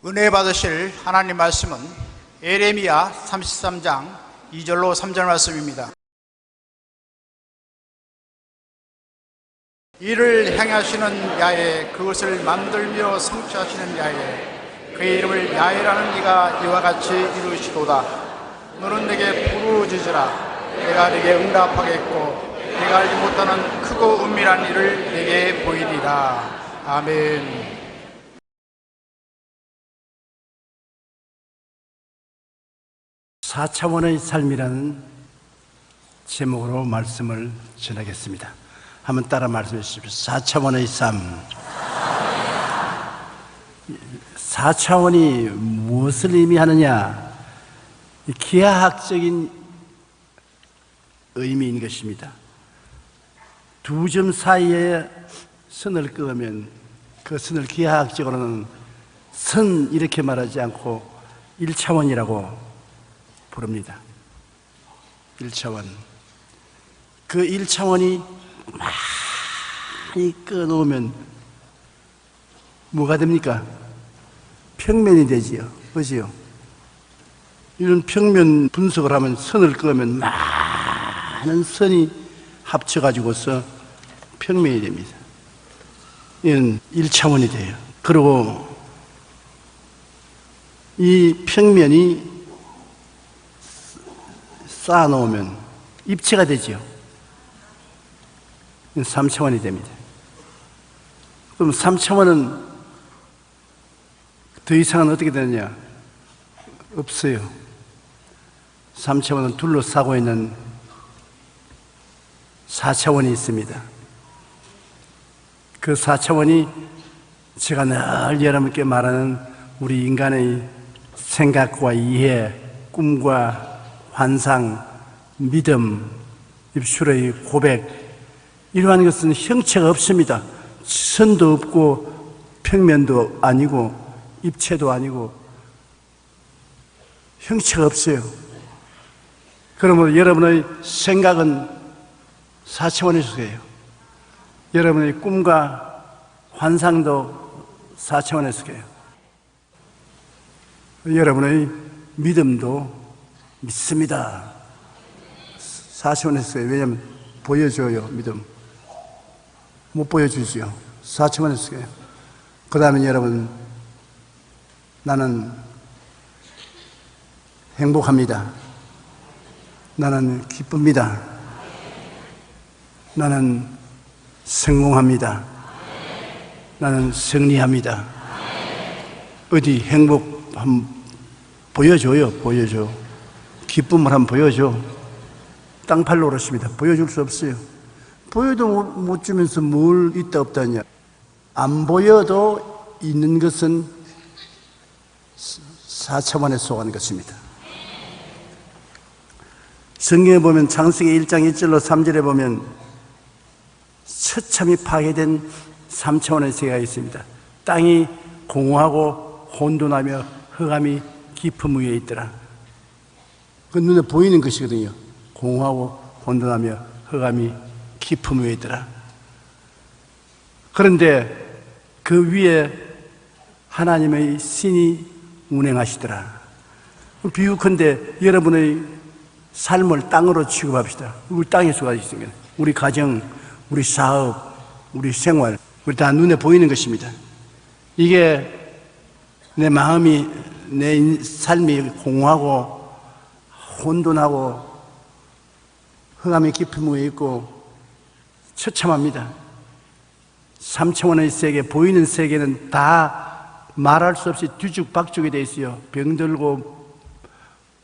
은혜 받으실 하나님 말씀은 예레미야 33장 2절로 3절 말씀입니다. 이를 행하시는 야훼, 그것을 만들며 성취하시는 야훼, 그의 이름을 야훼라는 이가 이와 같이 이루시도다. 너는 내게 부르짖으라. 내가 내게 응답하겠고 내가 알지 못하는 크고 은밀한 일을 내게 보이리라. 아멘. 사차원의 삶이라는 제목으로 말씀을 전하겠습니다. 한번 따라 말씀해 주십시오. 4차원의 삶. 4차원이 무엇을 의미하느냐? 기하학적인 의미인 것입니다. 두 점 사이에 선을 그으면 그 선을 기하학적으로는 선 이렇게 말하지 않고 1차원이라고 부릅니다. 1차원. 그 1차원이 많이 끊어놓으면 뭐가 됩니까? 평면이 되지요. 그지요? 이런 평면 분석을 하면 선을 그으면 많은 선이 합쳐가지고서 평면이 됩니다. 이건 1차원이 돼요. 그리고 이 평면이 쌓아놓으면 입체가 되지요. 3차원이 됩니다. 그럼 3차원은 더 이상은 어떻게 되느냐? 없어요. 3차원은 둘러싸고 있는 4차원이 있습니다. 그 4차원이 제가 늘 여러분께 말하는 우리 인간의 생각과 이해, 꿈과 환상, 믿음, 입술의 고백, 이러한 것은 형체가 없습니다. 선도 없고 평면도 아니고 입체도 아니고 형체가 없어요. 그러므로 여러분의 생각은 4차원에 속해요. 여러분의 꿈과 환상도 4차원에 속해요. 여러분의 믿음도 믿습니다. 4차원에 속해요. 왜냐하면 보여줘요. 믿음 못 보여주지요. 4차원에 속해요. 그 다음에 여러분, 나는 행복합니다. 나는 기쁩니다. 나는 성공합니다. 나는 승리합니다. 어디 행복 한번 보여줘요. 보여줘. 기쁨을 한번 보여줘. 땅팔로 오르십니다. 보여줄 수 없어요. 보여도 못 주면서 뭘 있다 없다냐. 안 보여도 있는 것은 4차원에 속한 것입니다. 성경에 보면 창세기 1장 1절로 3절에 보면 처참히 파괴된 3차원의 세계가 있습니다. 땅이 공허하고 혼돈하며 흑암이 깊음 위에 있더라. 그 눈에 보이는 것이거든요. 공허하고 혼돈하며 흑암이 깊음 위에 있더라. 그런데 그 위에 하나님의 신이 운행하시더라. 비유컨대 여러분의 삶을 땅으로 취급합시다. 우리 땅에 수가 있습니다. 우리 가정, 우리 사업, 우리 생활, 우리 다 눈에 보이는 것입니다. 이게 내 마음이, 내 삶이 공허하고 혼돈하고 흑암이 깊은 위에 있고 처참합니다. 3차원의 세계, 보이는 세계는 다 말할 수 없이 뒤죽박죽이 되어 있어요. 병들고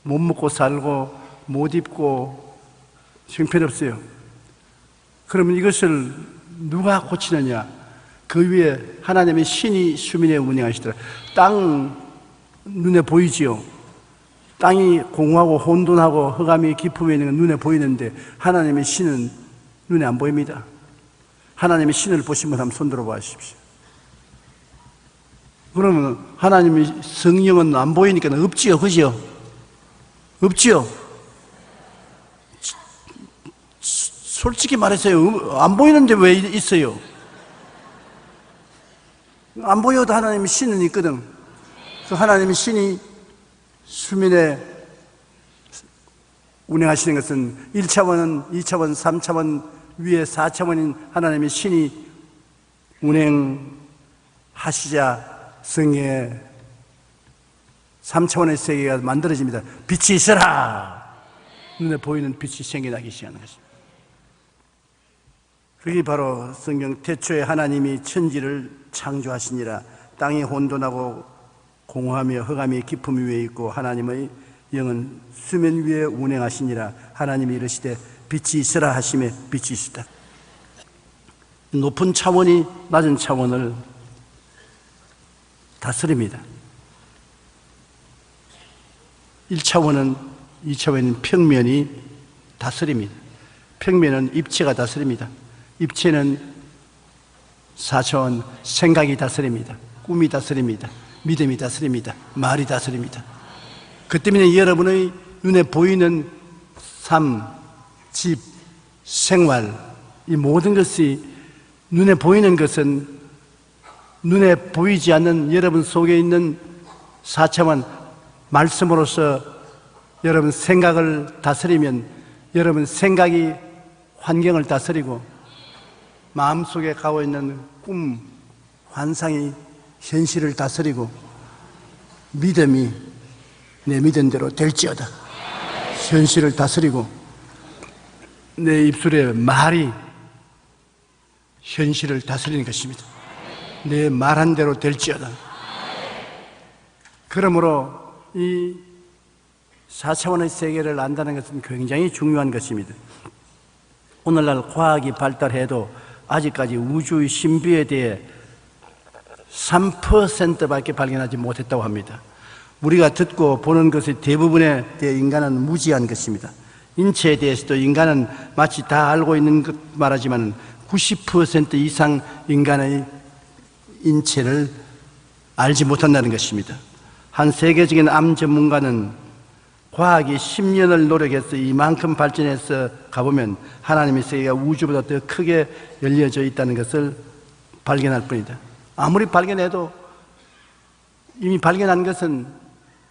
못 먹고 살고 못 입고 형편없어요. 그러면 이것을 누가 고치느냐? 그 위에 하나님의 신이 수민에 운행하시더라. 땅 눈에 보이지요. 땅이 공허하고 혼돈하고 흑암이 깊음에 있는 건 눈에 보이는데 하나님의 신은 눈에 안 보입니다. 하나님의 신을 보신 분 한번 손 들어 보십시오. 그러면 하나님의 성령은 안 보이니까 없지요, 그죠? 없지요? 솔직히 말해서요, 안 보이는데 왜 있어요? 안 보여도 하나님의 신은 있거든. 그 하나님의 신이 수면에 운행하시는 것은 1차원, 2차원, 3차원 위에 4차원인 하나님의 신이 운행하시자 성경에 3차원의 세계가 만들어집니다. 빛이 있어라! 눈에 보이는 빛이 생겨나기 시작하는 것입니다. 그게 바로 성경 태초에 하나님이 천지를 창조하시니라. 땅이 혼돈하고 공허하며 흑암이 깊음 위에 있고 하나님의 영은 수면 위에 운행하시니라. 하나님이 이르시되 빛이 있으라 하심에 빛이 있었다. 높은 차원이 낮은 차원을 다스립니다. 1차원은 2차원인 평면이 다스립니다. 평면은 입체가 다스립니다. 입체는 4차원 생각이 다스립니다. 꿈이 다스립니다. 믿음이 다스립니다. 말이 다스립니다. 그 때문에 여러분의 눈에 보이는 삶, 집, 생활, 이 모든 것이 눈에 보이는 것은 눈에 보이지 않는 여러분 속에 있는 4차원 말씀으로서 여러분 생각을 다스리면 여러분 생각이 환경을 다스리고 마음속에 가고 있는 꿈, 환상이 현실을 다스리고 믿음이 내 믿은 대로 될지어다. 현실을 다스리고 내 입술의 말이 현실을 다스리는 것입니다. 내 말한 대로 될지어다. 그러므로 이 4차원의 세계를 안다는 것은 굉장히 중요한 것입니다. 오늘날 과학이 발달해도 아직까지 우주의 신비에 대해 3%밖에 발견하지 못했다고 합니다. 우리가 듣고 보는 것의 대부분에 대해 인간은 무지한 것입니다. 인체에 대해서도 인간은 마치 다 알고 있는 것 말하지만 90% 이상 인간의 인체를 알지 못한다는 것입니다. 한 세계적인 암 전문가는 과학이 10년을 노력해서 이만큼 발전해서 가보면 하나님의 세계가 우주보다 더 크게 열려져 있다는 것을 발견할 뿐이다. 아무리 발견해도 이미 발견한 것은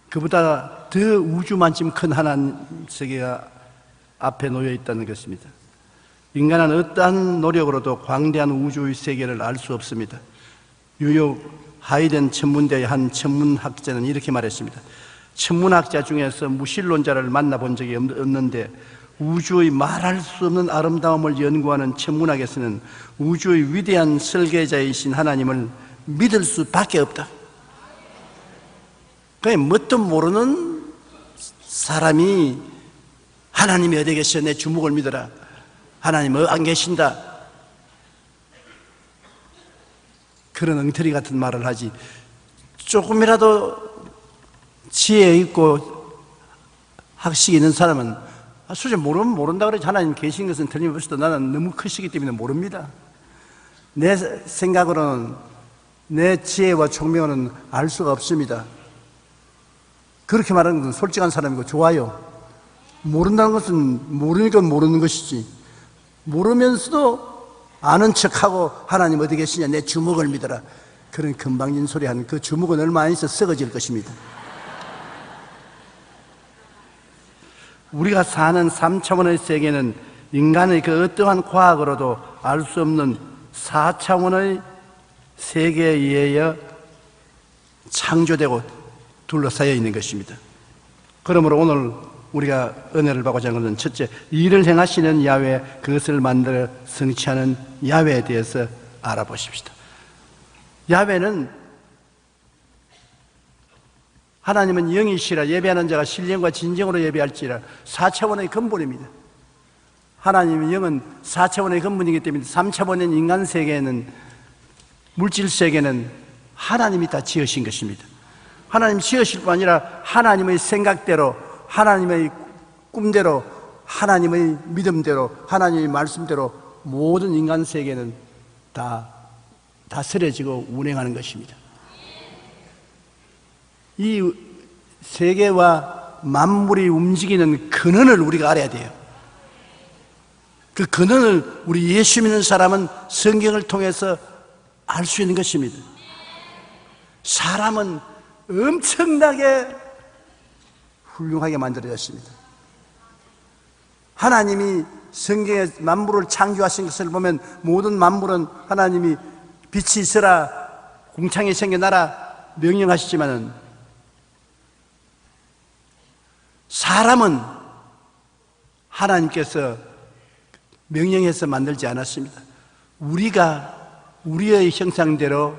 그보다 더 우주만큼 큰 하나님 세계가 앞에 놓여 있다는 것입니다. 인간은 어떠한 노력으로도 광대한 우주의 세계를 알 수 없습니다. 뉴욕 하이든 천문대의 한 천문학자는 이렇게 말했습니다. 천문학자 중에서 무신론자를 만나본 적이 없는데 우주의 말할 수 없는 아름다움을 연구하는 천문학에서는 우주의 위대한 설계자이신 하나님을 믿을 수밖에 없다. 그냥 뭣도 모르는 사람이 하나님이 어디 계셔? 내 주목을 믿어라. 하나님 안 계신다. 그런 엉터리 같은 말을 하지. 조금이라도 지혜 있고 학식이 있는 사람은 솔직히 모른다 그러지. 하나님 계신 것은 틀림없어도 나는 너무 크시기 때문에 모릅니다. 내 생각으로는 내 지혜와 총명은 알 수가 없습니다. 그렇게 말하는 것은 솔직한 사람이고 좋아요. 모른다는 것은 모르니까 모르는 것이지, 모르면서도 아는 척하고 하나님 어디 계시냐, 내 주먹을 믿어라, 그런 금방진 소리 하는 그 주먹은 얼마 안 있어 썩어질 것입니다. 우리가 사는 3차원의 세계는 인간의 그 어떠한 과학으로도 알 수 없는 4차원의 세계에 의하여 창조되고 둘러싸여 있는 것입니다. 그러므로 오늘 우리가 은혜를 받고자 하는 것은 첫째, 일을 행하시는 야훼, 그것을 만들어 성취하는 야훼에 대해서 알아보십시다. 야훼는 하나님은 영이시라 예배하는 자가 신령과 진정으로 예배할지라 4차원의 근본입니다. 하나님의 영은 4차원의 근본이기 때문에 3차원인 인간 세계에는, 물질 세계는 하나님이 다 지으신 것입니다. 하나님 지으실 뿐 아니라 하나님의 생각대로, 하나님의 꿈대로, 하나님의 믿음대로, 하나님의 말씀대로 모든 인간 세계는 다 다스려지고 운행하는 것입니다. 이 세계와 만물이 움직이는 근원을 우리가 알아야 돼요. 그 근원을 우리 예수 믿는 사람은 성경을 통해서 알 수 있는 것입니다. 사람은 엄청나게 훌륭하게 만들어졌습니다. 하나님이 성경에 만물을 창조하신 것을 보면 모든 만물은 하나님이 빛이 있으라 궁창이 생겨나라 명령하시지만은 사람은 하나님께서 명령해서 만들지 않았습니다. 우리가 우리의 형상대로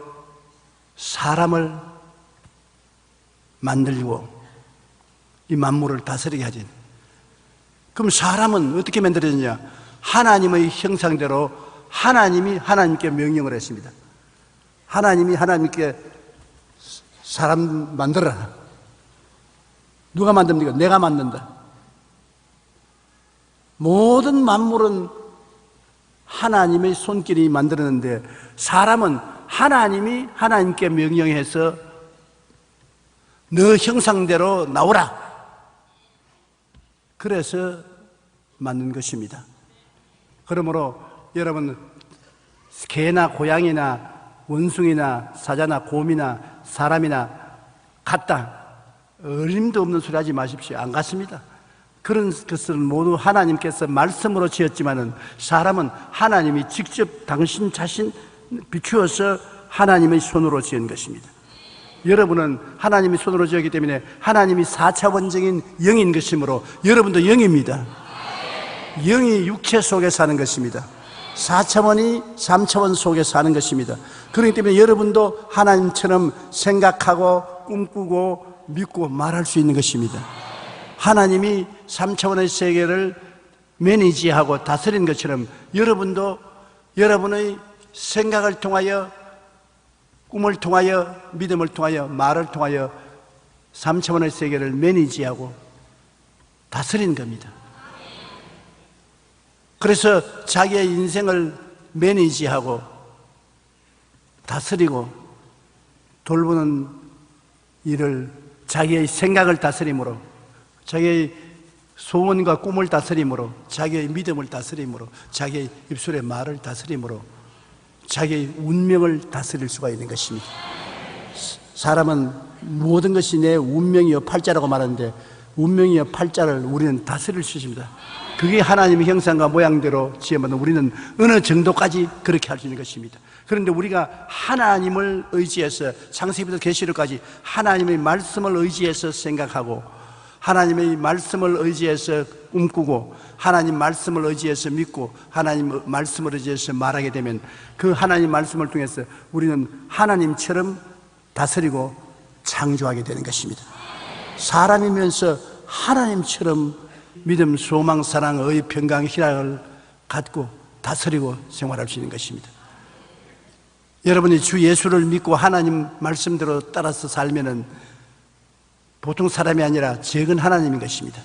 사람을 만들고 이 만물을 다스리게 하지. 그럼 사람은 어떻게 만들어졌냐? 하나님의 형상대로 하나님이 하나님께 명령을 했습니다. 하나님이 하나님께 사람 만들어라. 누가 만듭니까? 내가 만든다. 모든 만물은 하나님의 손길이 만들었는데 사람은 하나님이 하나님께 명령해서 너 형상대로 나오라. 그래서 만든 것입니다. 그러므로 여러분 개나 고양이나 원숭이나 사자나 곰이나 사람이나 같다. 어림도 없는 소리 하지 마십시오. 안 같습니다. 그런 것을 모두 하나님께서 말씀으로 지었지만은 사람은 하나님이 직접 당신 자신 비추어서 하나님의 손으로 지은 것입니다. 여러분은 하나님의 손으로 지었기 때문에 하나님이 4차원적인 영인 것이므로 여러분도 영입니다. 영이 육체 속에 사는 것입니다. 4차원이 3차원 속에 사는 것입니다. 그렇기 때문에 여러분도 하나님처럼 생각하고 꿈꾸고 믿고 말할 수 있는 것입니다. 하나님이 3차원의 세계를 매니지하고 다스리는 것처럼 여러분도 여러분의 생각을 통하여 꿈을 통하여 믿음을 통하여 말을 통하여 3차원의 세계를 매니지하고 다스리는 겁니다. 그래서 자기의 인생을 매니지하고 다스리고 돌보는 일을 자기의 생각을 다스림으로 자기의 소원과 꿈을 다스림으로 자기의 믿음을 다스림으로 자기의 입술의 말을 다스림으로 자기의 운명을 다스릴 수가 있는 것입니다. 사람은 모든 것이 내 운명이여 팔자라고 말하는데 운명이여 팔자를 우리는 다스릴 수 있습니다. 그게 하나님의 형상과 모양대로 지으면 우리는 어느 정도까지 그렇게 할 수 있는 것입니다. 그런데 우리가 하나님을 의지해서 창세기부터 계시록까지 하나님의 말씀을 의지해서 생각하고 하나님의 말씀을 의지해서 꿈꾸고 하나님 말씀을 의지해서 믿고 하나님 말씀을 의지해서 말하게 되면 그 하나님 말씀을 통해서 우리는 하나님처럼 다스리고 창조하게 되는 것입니다. 사람이면서 하나님처럼 믿음, 소망, 사랑, 의, 평강, 희락을 갖고 다스리고 생활할 수 있는 것입니다. 여러분이 주 예수를 믿고 하나님 말씀대로 따라서 살면은 보통 사람이 아니라 적은 하나님인 것입니다.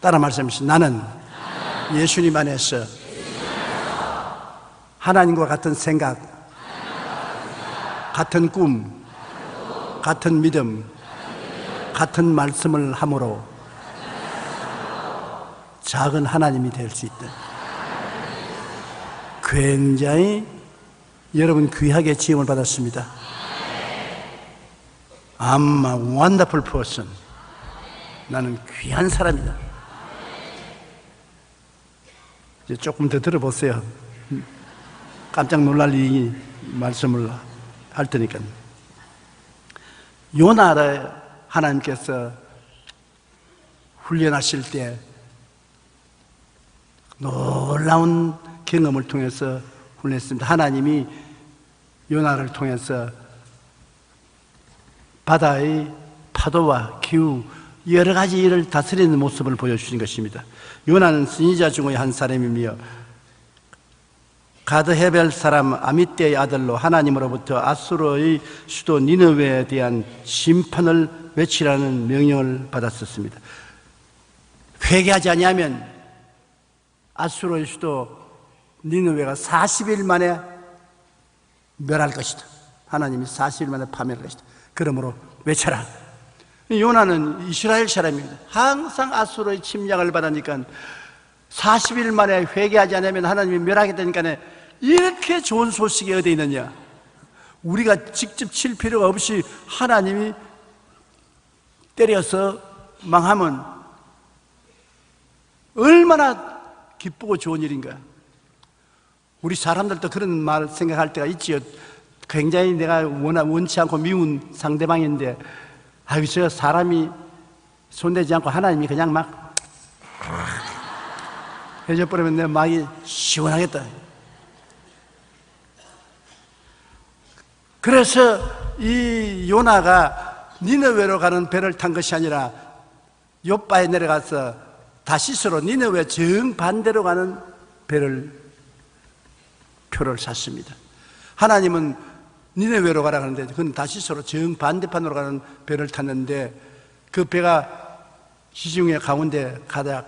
따라 말씀하시죠. 나는 예수님 안에서 하나님과 같은 생각, 같은 꿈, 같은 믿음, 같은 말씀을 함으로 작은 하나님이 될 수 있다. 굉장히 여러분 귀하게 지음을 받았습니다. I'm a wonderful person. 나는 귀한 사람이다. 이제 조금 더 들어보세요. 깜짝 놀랄 이 말씀을 할 테니까. 요나를 하나님께서 훈련하실 때 놀라운 경험을 통해서 훈련했습니다. 하나님이 요나를 통해서 바다의 파도와 기후 여러 가지 일을 다스리는 모습을 보여주신 것입니다. 요나는 선지자 중의 한 사람이며 가드헤벨 사람 아미떼의 아들로 하나님으로부터 아수르의 수도 니느웨에 대한 심판을 외치라는 명령을 받았었습니다. 회개하지 아니하면 아수르의 수도 니느웨가 40일 만에 멸할 것이다. 하나님이 40일 만에 파멸할 것이다. 그러므로 외쳐라. 요나는 이스라엘 사람입니다. 항상 아수르의 침략을 받으니까 40일 만에 회개하지 않으면 하나님이 멸하겠다니까 이렇게 좋은 소식이 어디 있느냐? 우리가 직접 칠 필요가 없이 하나님이 때려서 망하면 얼마나 기쁘고 좋은 일인가. 우리 사람들도 그런 말 생각할 때가 있지요. 굉장히 내가 원치 않고 미운 상대방인데 아유 저 사람이 손대지 않고 하나님이 그냥 막 해줘버리면 내 마음이 시원하겠다. 그래서 이 요나가 니느웨로 가는 배를 탄 것이 아니라 욥바에 내려가서 다시스로 니느웨 정반대로 가는 표를 샀습니다. 하나님은 니느웨로 가라 하는데 그건 다시스로 정반대편으로 가는 배를 탔는데 그 배가 시중에 가운데 가다가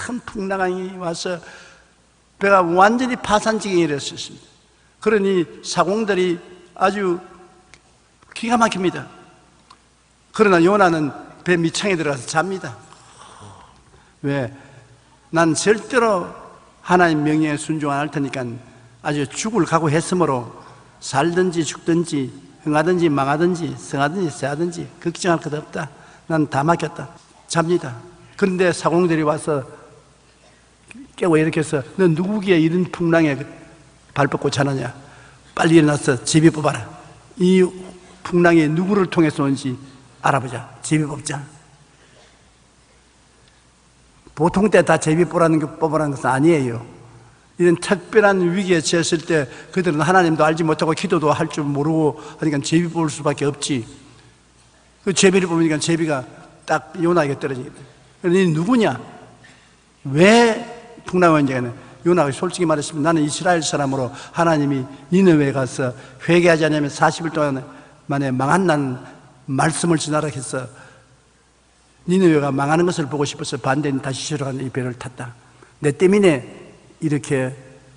큰 풍랑이 와서 배가 완전히 파산지경에 이르렀습니다. 그러니 사공들이 아주 기가 막힙니다. 그러나 요나는 배 밑창에 들어가서 잡니다. 왜? 난 절대로 하나님 명령에 순종 안 할 테니까 아주 죽을 각오했으므로 살든지 죽든지 흥하든지 망하든지 성하든지 세하든지 걱정할 것 없다. 난 다 맡겼다. 잡니다. 그런데 사공들이 와서 깨워 일으켜서 너 누구기에 이런 풍랑에 발 뻗고 자느냐? 빨리 일어나서 제비 뽑아라. 이 풍랑이 누구를 통해서 온지 알아보자. 제비 뽑자. 보통 때 다 제비 뽑으라는 것은 아니에요. 이런 특별한 위기에 처했을 때 그들은 하나님도 알지 못하고 기도도 할 줄 모르고 하니까 제비 뽑을 수밖에 없지. 그 제비를 뽑으니까 제비가 딱 요나에게 떨어지겠다. 너 누구냐? 왜 풍랑이 온지는 요나가 솔직히 말했으면 나는 이스라엘 사람으로 하나님이 니느웨에 가서 회개하지 않으면 40일 동안 만에 망한다는 말씀을 전하라 해서 니느웨가 망하는 것을 보고 싶어서 반대인 다시스로 가는 이 배를 탔다. 내 때문에 이렇게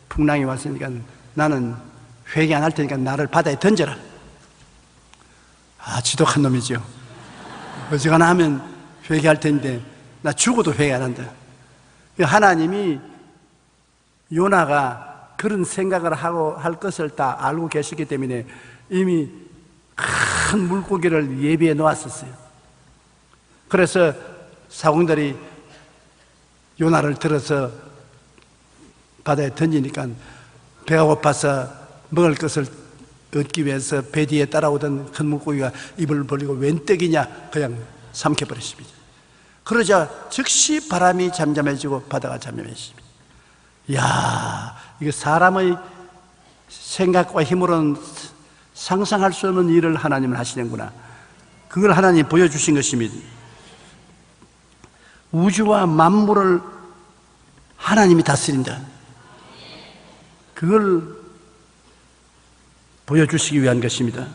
풍랑이 왔으니까 나는 회개 안 할 테니까 나를 바다에 던져라. 아, 지독한 놈이죠. 어지간하 하면 회개할 텐데 나 죽어도 회개 안 한다. 하나님이 요나가 그런 생각을 하고 할 것을 다 알고 계시기 때문에 이미 큰 물고기를 예비해 놓았었어요. 그래서 사공들이 요나를 들어서 바다에 던지니까 배가 고파서 먹을 것을 얻기 위해서 배 뒤에 따라오던 큰 물고기가 입을 벌리고 웬 떡이냐 그냥 삼켜버렸습니다. 그러자 즉시 바람이 잠잠해지고 바다가 잠잠해집니다. 이야, 이거 사람의 생각과 힘으로는 상상할 수 없는 일을 하나님은 하시는구나. 그걸 하나님이 보여주신 것입니다. 우주와 만물을 하나님이 다스린다. 그걸 보여주시기 위한 것입니다.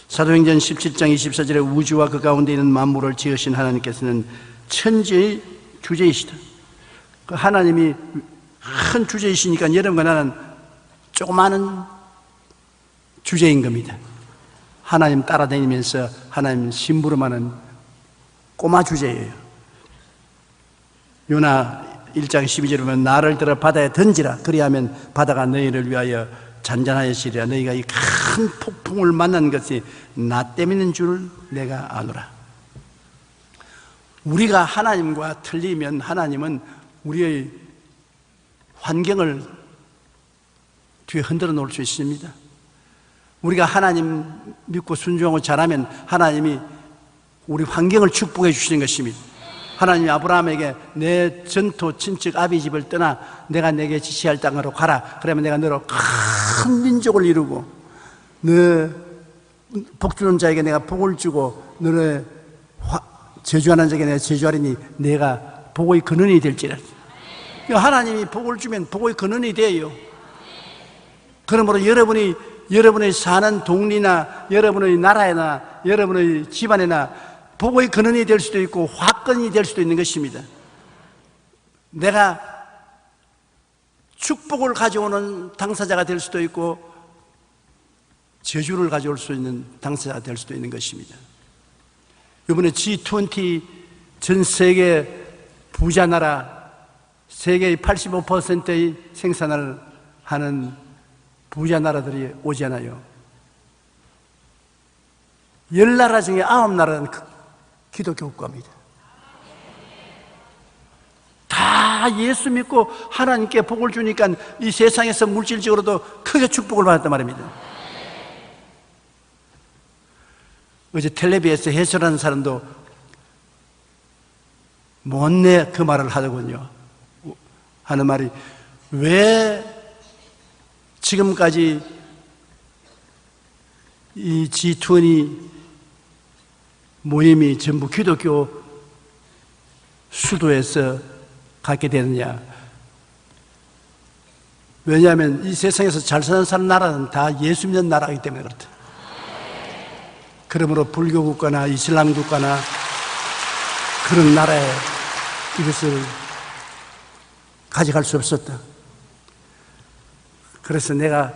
사도행전 17장 24절에 우주와 그 가운데 있는 만물을 지으신 하나님께서는 천지의 주제이시다. 그 하나님이 큰 주제이시니까 여러분과 나는 조그마한 주제인 겁니다. 하나님 따라다니면서 하나님 심부름하는 꼬마 주제예요. 요나 1장 12절에 보면 나를 들어 바다에 던지라. 그리하면 바다가 너희를 위하여 잔잔하여지리라. 너희가 이 큰 폭풍을 만난 것이 나 때문인 줄 내가 아노라. 우리가 하나님과 틀리면 하나님은 우리의 환경을 뒤에 흔들어 놓을 수 있습니다. 우리가 하나님 믿고 순종하고 잘하면 하나님이 우리 환경을 축복해 주시는 것입니다. 하나님이 아브라함에게 내 전토 친척 아비 집을 떠나 내가 내게 지시할 땅으로 가라. 그러면 내가 너로 큰 민족을 이루고 너 복주는 자에게 내가 복을 주고 너를 저주하는 자에게 내가 저주하리니 내가 복의 근원이 될지라. 하나님이 복을 주면 복의 근원이 돼요. 그러므로 여러분이 사는 동리나 여러분의 나라에나 여러분의 집안에나 복의 근원이 될 수도 있고 화건이 될 수도 있는 것입니다. 내가 축복을 가져오는 당사자가 될 수도 있고 저주를 가져올 수 있는 당사자가 될 수도 있는 것입니다. 이번에 G20 전 세계 부자 나라, 세계의 85%의 생산을 하는 부자 나라들이 오잖아요. 10나라 중에 9나라는 기독교 국가입니다. 다 예수 믿고 하나님께 복을 주니까 이 세상에서 물질적으로도 크게 축복을 받았단 말입니다. 어제 텔레비에서 해설하는 사람도 못내 그 말을 하더군요. 하는 말이, 왜 지금까지 이 G20 모임이 전부 기독교 수도에서 갖게 되느냐? 왜냐하면 이 세상에서 잘 사는 사람 나라는 다 예수 믿는 나라이기 때문에 그렇다. 그러므로 불교 국가나 이슬람 국가나 그런 나라에 이것을 가져갈 수 없었다. 그래서 내가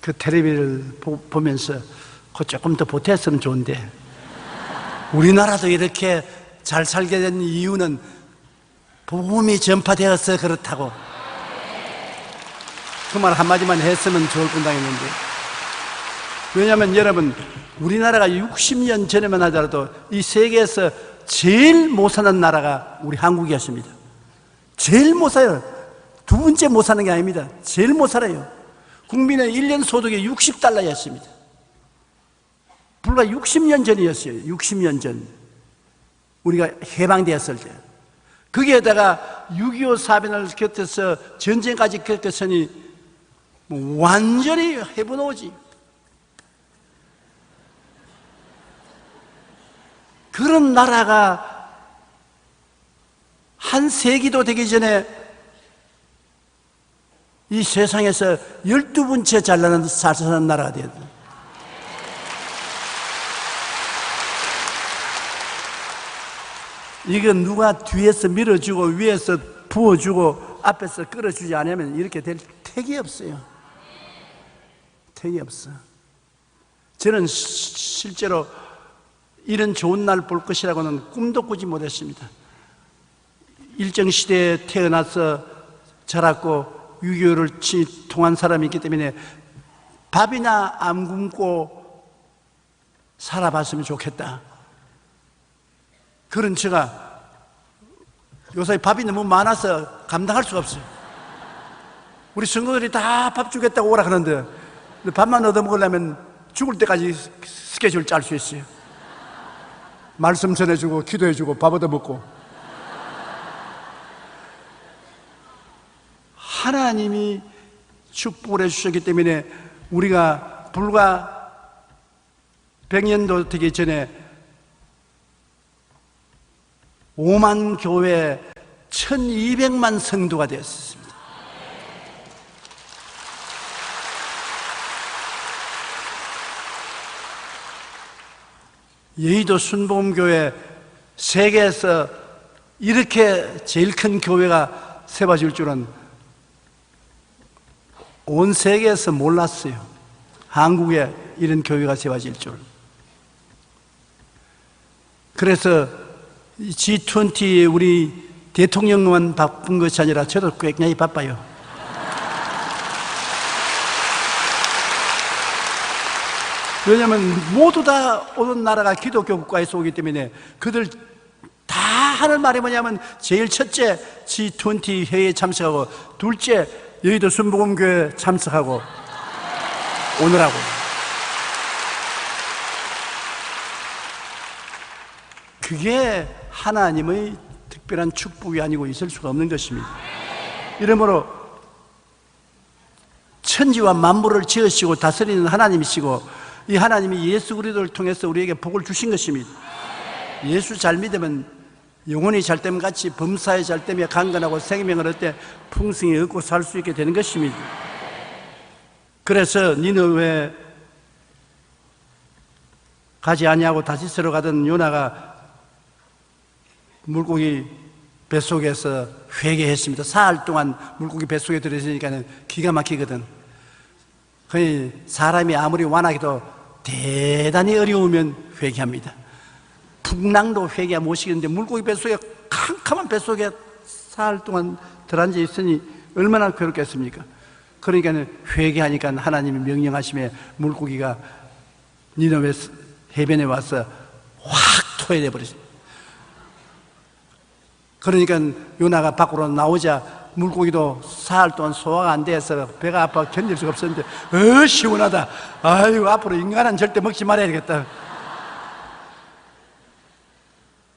그 텔레비를 보면서 조금 더 보태었으면 좋은데, 우리나라도 이렇게 잘 살게 된 이유는 복음이 전파되어서 그렇다고, 그 말 한마디만 했으면 좋을 뻔당했는데, 왜냐하면 여러분, 우리나라가 60년 전에만 하더라도 이 세계에서 제일 못 사는 나라가 우리 한국이었습니다. 제일 못 살아요. 두 번째 못 사는 게 아닙니다. 제일 못 살아요. 국민의 1년 소득이 60달러였습니다. 불과 60년 전이었어요. 60년 전. 우리가 해방되었을 때. 거기에다가 6.25 사변을 겪어서 전쟁까지 겪었으니 완전히 해부노지. 그런 나라가 한 세기도 되기 전에 이 세상에서 12번째 잘 사는 나라가 되었다. 이건 누가 뒤에서 밀어주고 위에서 부어주고 앞에서 끌어주지 않으면 이렇게 될 택이 없어요. 택이 없어. 저는 실제로 이런 좋은 날 볼 것이라고는 꿈도 꾸지 못했습니다. 일정 시대에 태어나서 자랐고 6.25를 통한 사람이 있기 때문에 밥이나 안 굶고 살아봤으면 좋겠다. 그런 제가 요새 밥이 너무 많아서 감당할 수가 없어요. 우리 성도들이 다 밥 주겠다고 오라 하는데 밥만 얻어먹으려면 죽을 때까지 스케줄 짤 수 있어요. 말씀 전해주고 기도해주고 밥 얻어먹고. 하나님이 축복을 해주셨기 때문에 우리가 불과 100년도 되기 전에 5만 교회 1200만 성도가 되었습니다. 여의도 순복음교회 세계에서 이렇게 제일 큰 교회가 세워질 줄은 온 세계에서 몰랐어요. 한국에 이런 교회가 세워질 줄. 그래서 G20에 우리 대통령만 바쁜 것이 아니라 저도 굉장히 바빠요. 왜냐하면 모두 다 오는 나라가 기독교 국가에서 오기 때문에 그들 다 하는 말이 뭐냐면 제일 첫째 G20 회의에 참석하고 둘째 여의도 순복음교회 참석하고 오느라고. 그게 하나님의 특별한 축복이 아니고 있을 수가 없는 것입니다. 이러므로 천지와 만물을 지으시고 다스리는 하나님이시고 이 하나님이 예수 그리스도를 통해서 우리에게 복을 주신 것입니다. 예수 잘 믿으면 영혼이 잘됨 같이 범사에 잘되며 강건하고 생명을 얻되 풍성히 얻고 살 수 있게 되는 것입니다. 그래서 니느웨 가지 아니하고 다시스로 가던 요나가 물고기 뱃속에서 회개했습니다. 사흘 동안 물고기 뱃속에 들어있으니까 기가 막히거든. 거의 사람이 아무리 완하게도 대단히 어려우면 회개합니다. 풍랑도 회개 못 시키는데 물고기 뱃속에 캄캄한 뱃속에 사흘 동안 들어앉아 있으니 얼마나 괴롭겠습니까? 그러니까 회개하니까 하나님이 명령하심에 물고기가 니느웨 해변에 와서 확 토해내 버렸습니다. 그러니까 요나가 밖으로 나오자 물고기도 사흘 동안 소화가 안 돼서 배가 아파 견딜 수가 없었는데 시원하다. 아유, 앞으로 인간은 절대 먹지 말아야 되겠다.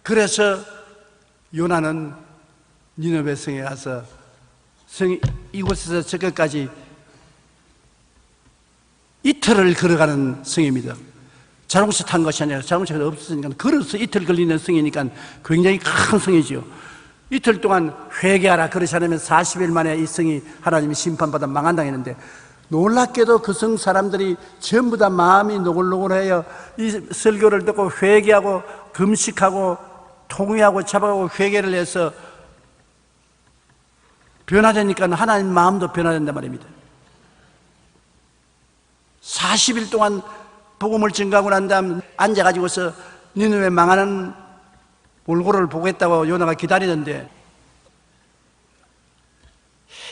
그래서 요나는 니느웨 성에 가서 이곳에서 저까지 이틀을 걸어가는 성입니다. 자동차 탄 것이 아니라 자동차가 없으니까 걸어서 이틀 걸리는 성이니까 굉장히 큰 성이지요. 이틀 동안 회개하라. 그렇지 않으면 40일 만에 이 성이 하나님이 심판받아 망한다했는데, 놀랍게도 그 성 사람들이 전부 다 마음이 노골노골해요. 이 설교를 듣고 회개하고 금식하고 통회하고 잡아가고 회개를 해서 변화되니까 하나님 마음도 변화된단 말입니다. 40일 동안 복음을 증거하고 난 다음 앉아가지고서 니느웨 망하는 몰골을 보겠다고 요나가 기다리는데,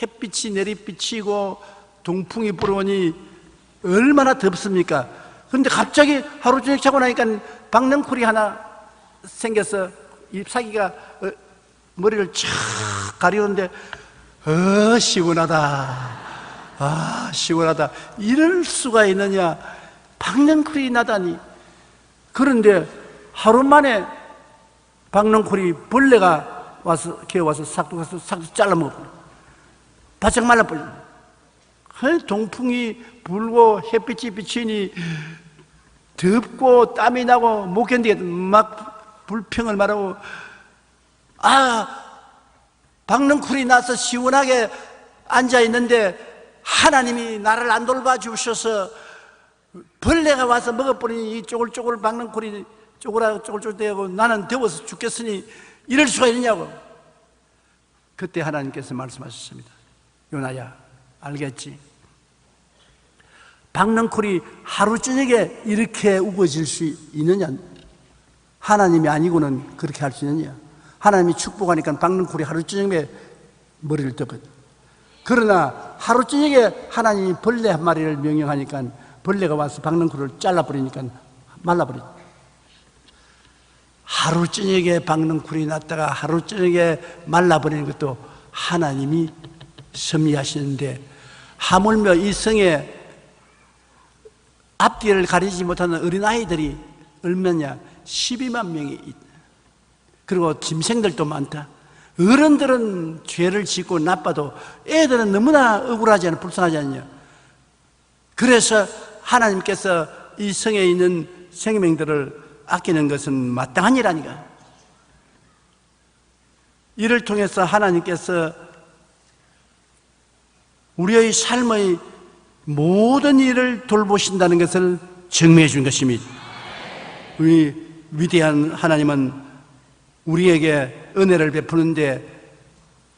햇빛이 내리비치고 동풍이 불어오니 얼마나 덥습니까? 그런데 갑자기 하루 종일 자고 나니까 박넝쿨이 하나 생겨서 잎사귀가 머리를 쫙 가리우는데 시원하다. 시원하다. 이럴 수가 있느냐. 박넝쿨이 나다니. 그런데 하루 만에 박넝쿨이 벌레가 와서 기어와서 싹둑 잘라먹고 바짝 말라버려. 동풍이 불고 햇빛이 비치니 덥고 땀이 나고 못 견디게 막 불평을 말하고, 박넝쿨이 나서 시원하게 앉아있는데 하나님이 나를 안 돌봐주셔서 벌레가 와서 먹어버리니 이 쪼글쪼글 박넝쿨이 쪼글쪼글되고 나는 더워서 죽겠으니 이럴 수가 있느냐고. 그때 하나님께서 말씀하셨습니다. 요나야, 알겠지? 박넝쿨이 하루 저녁에 이렇게 우거질 수 있느냐? 하나님이 아니고는 그렇게 할 수 있느냐? 하나님이 축복하니까 박넝쿨이 하루 저녁에 머리를 덮었. 그러나 하루 저녁에 하나님이 벌레 한 마리를 명령하니까 벌레가 와서 박넝쿨을 잘라버리니까 말라버렸. 하루 저녁에 박넝쿨이 났다가 하루 저녁에 말라버리는 것도 하나님이 섭리하시는데, 하물며 이 성에 앞뒤를 가리지 못하는 어린아이들이 얼마냐? 12만 명이 있다. 그리고 짐승들도 많다. 어른들은 죄를 짓고 나빠도 애들은 너무나 억울하지 않냐, 불쌍하지 않냐. 그래서 하나님께서 이 성에 있는 생명들을 아끼는 것은 마땅한 일 아니가. 이를 통해서 하나님께서 우리의 삶의 모든 일을 돌보신다는 것을 증명해 준 것입니다. 우리 위대한 하나님은 우리에게 은혜를 베푸는데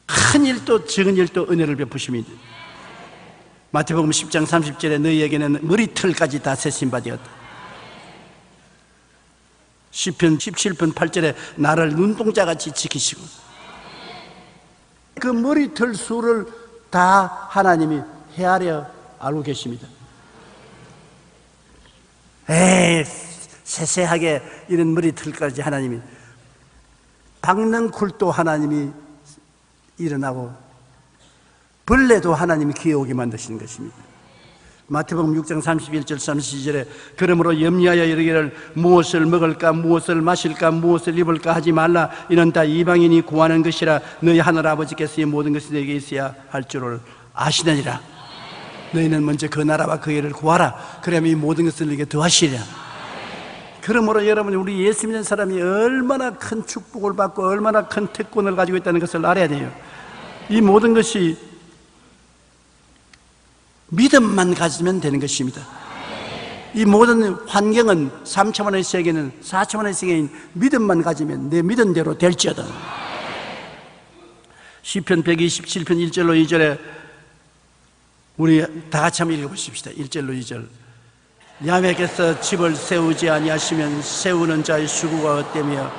큰 일도 적은 일도 은혜를 베푸십니다. 마태복음 10장 30절에 너희에게는 머리털까지 다 세신 바 되었다. 시편 17편 8절에 나를 눈동자같이 지키시고, 그 머리털 수를 다 하나님이 헤아려 알고 계십니다. 세세하게 이런 머리털까지 하나님이, 박넝쿨도 하나님이 일어나고 벌레도 하나님이 기어오게 만드시는 것입니다. 마태복음 6장 31절 32절에 그러므로 염려하여 이르기를 무엇을 먹을까 무엇을 마실까 무엇을 입을까 하지 말라. 이는 다 이방인이 구하는 것이라. 너희 하늘 아버지께서 이 모든 것이 너에게 있어야 할 줄을 아시느니라. 너희는 먼저 그 나라와 그 일을 구하라. 그러면 이 모든 것을 너에게 더하시리라. 그러므로 여러분, 우리 예수 믿는 사람이 얼마나 큰 축복을 받고 얼마나 큰 특권을 가지고 있다는 것을 알아야 돼요. 이 모든 것이 믿음만 가지면 되는 것입니다. 이 모든 환경은 3차원의 세계는 4차원의 세계인 믿음만 가지면 내 믿음대로 될지어다. 시편 127편 1절로 2절에 우리 다 같이 한번 읽어보십시다. 1절로 2절. 야훼께서 집을 세우지 아니하시면 세우는 자의 수고가 헛되며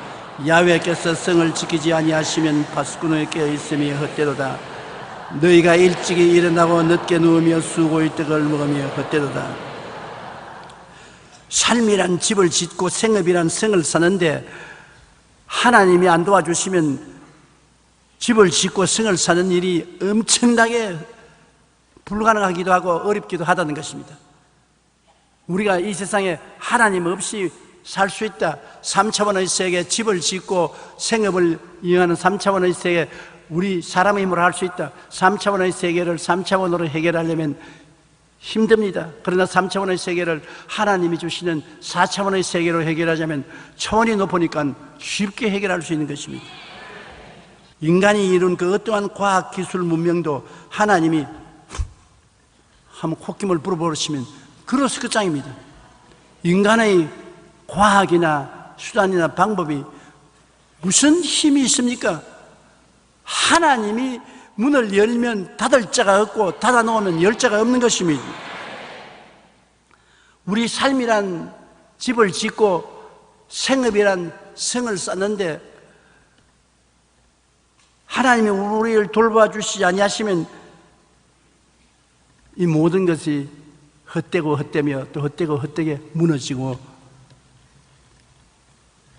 야훼께서 성을 지키지 아니하시면 파수꾼의 깨어 있음이 헛되도다. 너희가 일찍이 일어나고 늦게 누우며 수고의 떡을 먹으며 헛되도다. 삶이란 집을 짓고 생업이란 성을 사는데 하나님이 안 도와주시면 집을 짓고 성을 사는 일이 엄청나게 불가능하기도 하고 어렵기도 하다는 것입니다. 우리가 이 세상에 하나님 없이 살 수 있다. 3차원의 세계, 집을 짓고 생업을 이용하는 3차원의 세계, 우리 사람의 힘으로 할 수 있다. 3차원의 세계를 3차원으로 해결하려면 힘듭니다. 그러나 3차원의 세계를 하나님이 주시는 4차원의 세계로 해결하자면 차원이 높으니까 쉽게 해결할 수 있는 것입니다. 인간이 이룬 그 어떠한 과학, 기술, 문명도 하나님이 한번 콧김을 불어버리시면 그로서 끝장입니다. 인간의 과학이나 수단이나 방법이 무슨 힘이 있습니까? 하나님이 문을 열면 닫을 자가 없고 닫아놓으면 열 자가 없는 것입니다. 우리 삶이란 집을 짓고 생업이란 성을 쌓는데 하나님이 우리를 돌봐주시지 아니하시면 이 모든 것이 헛되고 헛되며 또 헛되고 헛되게 무너지고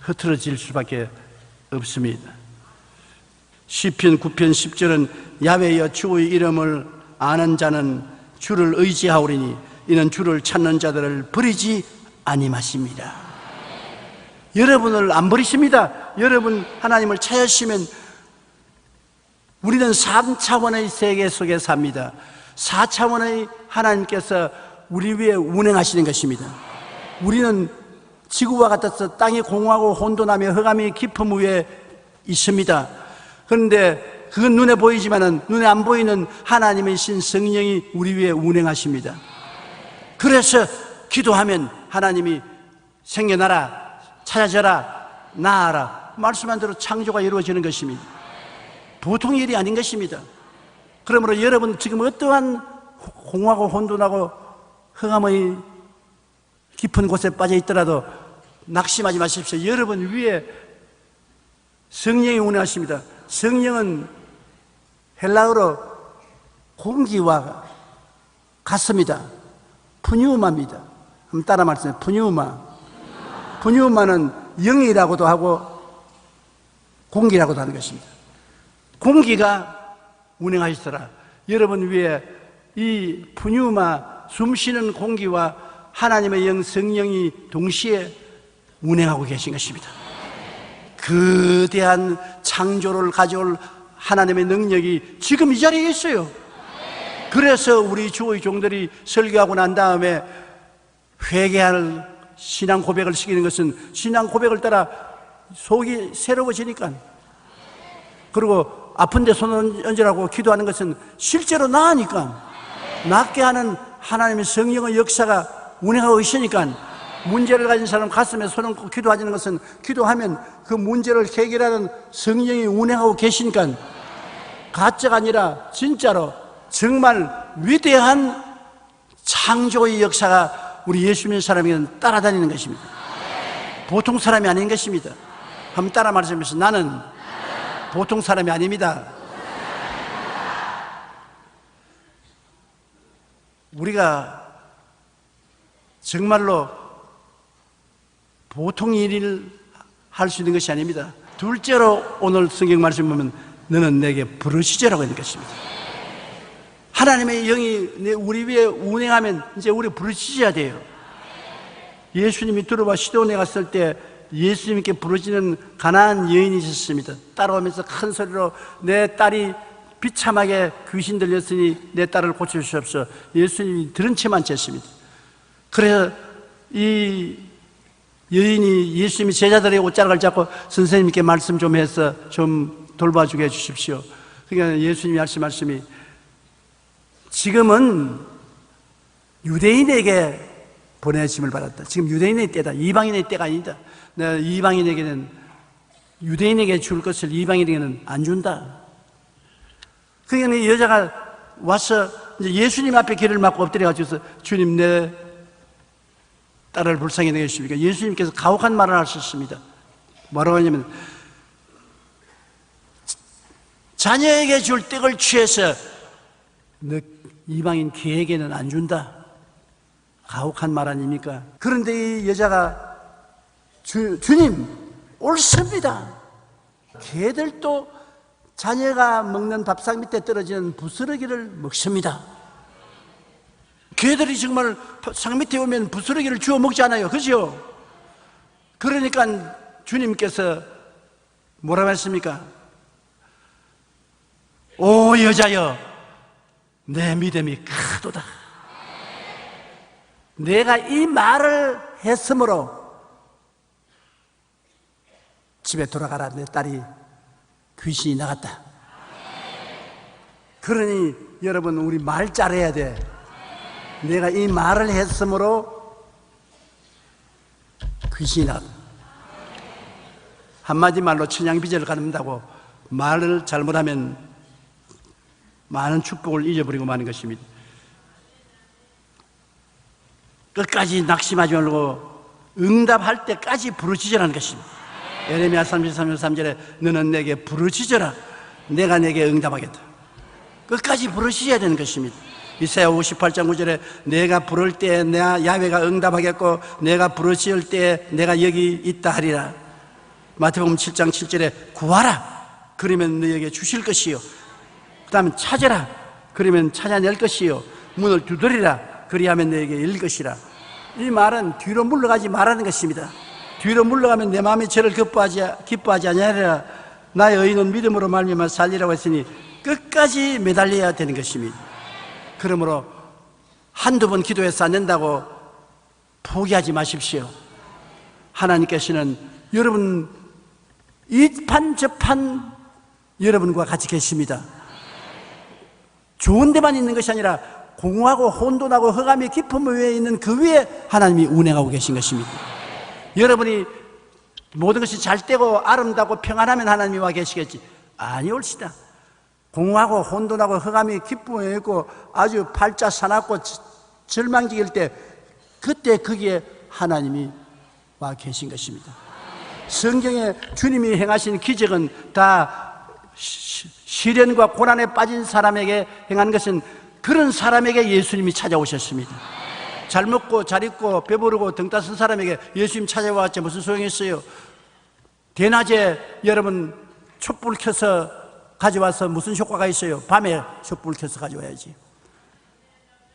흐트러질 수밖에 없습니다. 시편 9편 10절은 야훼여 주의 이름을 아는 자는 주를 의지하오리니 이는 주를 찾는 자들을 버리지 아니하십니다. 여러분을 안 버리십니다. 여러분 하나님을 찾으시면 우리는 3차원의 세계 속에 삽니다. 4차원의 하나님께서 우리 위에 운행하시는 것입니다. 우리는 지구와 같아서 땅이 공허하고 혼돈하며 흑암이 깊음 위에 있습니다. 그런데 그건 눈에 보이지만은 눈에 안 보이는 하나님의 신 성령이 우리 위에 운행하십니다. 그래서 기도하면 하나님이 생겨나라, 찾아져라, 나아라 말씀한 대로 창조가 이루어지는 것입니다. 보통 일이 아닌 것입니다. 그러므로 여러분 지금 어떠한 공허하고 혼돈하고 흑암의 깊은 곳에 빠져 있더라도 낙심하지 마십시오. 여러분 위에 성령이 운행하십니다. 성령은 헬라어로 공기와 같습니다. 푸뉴마입니다. 한번 따라 말씀해요. 푸뉴마. 푸뉴마는 영이라고도 하고 공기라고도 하는 것입니다. 공기가 운행하시더라. 여러분 위에 이 푸뉴마, 숨쉬는 공기와 하나님의 영 성령이 동시에 운행하고 계신 것입니다. 거대한 창조를 가져올 하나님의 능력이 지금 이 자리에 있어요. 그래서 우리 주의 종들이 설교하고 난 다음에 회개할 신앙 고백을 시키는 것은 신앙 고백을 따라 속이 새로워지니까, 그리고 아픈데 손 얹으라고 기도하는 것은 실제로 나으니까, 낫게 하는 하나님의 성령의 역사가 운행하고 있으니까, 문제를 가진 사람 가슴에 손 얹고 기도하는 것은 기도하면 그 문제를 해결하는 성령이 운행하고 계시니까 가짜가 아니라 진짜로 정말 위대한 창조의 역사가 우리 예수 믿는 사람에게는 따라다니는 것입니다. 보통 사람이 아닌 것입니다. 한번 따라 말씀하면서 나는 보통 사람이 아닙니다. 우리가 정말로 보통 일을 할 수 있는 것이 아닙니다. 둘째로 오늘 성경 말씀 보면 너는 내게 부르시자라고 하는 것입니다. 하나님의 영이 우리 위에 운행하면 이제 우리 부르시셔야 돼요. 예수님이 두로와 시돈에 갔을 때 예수님께 부르시는 가난한 여인이 있었습니다. 따라오면서 큰 소리로 내 딸이 비참하게 귀신 들렸으니 내 딸을 고쳐주시옵소서. 예수님이 들은 채만 쟀습니다. 그래서 이 여인이 예수님이 제자들의 옷자락을 잡고 선생님께 말씀 좀 해서 좀 돌봐주게 해주십시오. 그러니까 예수님이 하신 말씀이 지금은 유대인에게 보내심을 받았다. 지금 유대인의 때다. 이방인의 때가 아니다. 내가 이방인에게는 유대인에게 줄 것을 이방인에게는 안 준다. 그러니까 이 여자가 와서 이제 예수님 앞에 길을 막고 엎드려가지고 주님 내 딸을 불쌍히 여기십니까? 예수님께서 가혹한 말을 하셨습니다. 뭐라고 하냐면 자녀에게 줄 떡을 취해서 너 이방인 개에게는 안 준다. 가혹한 말 아닙니까? 그런데 이 여자가 주님 옳습니다. 개들도 자녀가 먹는 밥상 밑에 떨어지는 부스러기를 먹습니다. 개들이 정말 상 밑에 오면 부스러기를 주워 먹지 않아요. 그죠? 그러니까 주님께서 뭐라고 했습니까? 오 여자여, 내 믿음이 크도다. 내가 이 말을 했으므로 집에 돌아가라. 내 딸이 귀신이 나갔다. 그러니 여러분, 우리 말 잘해야 돼. 내가 이 말을 했으므로 귀신이 나갔다. 한마디 말로 천냥빚을 갚는다고 말을 잘못하면 많은 축복을 잊어버리고 마는 것입니다. 끝까지 낙심하지 말고 응답할 때까지 부르짖으라는 것입니다. 예레미야 33장 3절에 너는 내게 부르짖어라. 내가 내게 응답하겠다. 끝까지 부르짖어야 되는 것입니다. 이사야 58장 9절에 내가 부를 때 내가 야훼가 응답하겠고 내가 부르짖을 때 내가 여기 있다 하리라. 마태복음 7장 7절에 구하라. 그러면 너에게 주실 것이요. 그 다음에 찾아라. 그러면 찾아낼 것이요. 문을 두드리라. 그리하면 너에게 열릴 것이라. 이 말은 뒤로 물러가지 말라는 것입니다. 뒤로 물러가면 내 마음이 저를 기뻐하지 아니하리라. 나의 의인은 믿음으로 말미암아 살리라고 했으니 끝까지 매달려야 되는 것입니다. 그러므로 한두 번 기도해서 안 된다고 포기하지 마십시오. 하나님께서는 여러분 이판 저판 여러분과 같이 계십니다. 좋은 데만 있는 것이 아니라 공허하고 혼돈하고 흑암의 깊음 위에 있는 그 위에 하나님이 운행하고 계신 것입니다. 여러분이 모든 것이 잘 되고 아름답고 평안하면 하나님이 와 계시겠지. 아니올시다. 공허하고 혼돈하고 흑암이 깊음 위에 있고 아주 팔자 사납고 절망적일 때 그때 거기에 하나님이 와 계신 것입니다. 성경에 주님이 행하신 기적은 다 시련과 고난에 빠진 사람에게 행한 것은 그런 사람에게 예수님이 찾아오셨습니다. 잘 먹고 잘 입고 배부르고 등 따순 사람에게 예수님 찾아왔지 무슨 소용이 있어요? 대낮에 여러분 촛불 켜서 가져와서 무슨 효과가 있어요? 밤에 촛불 켜서 가져와야지.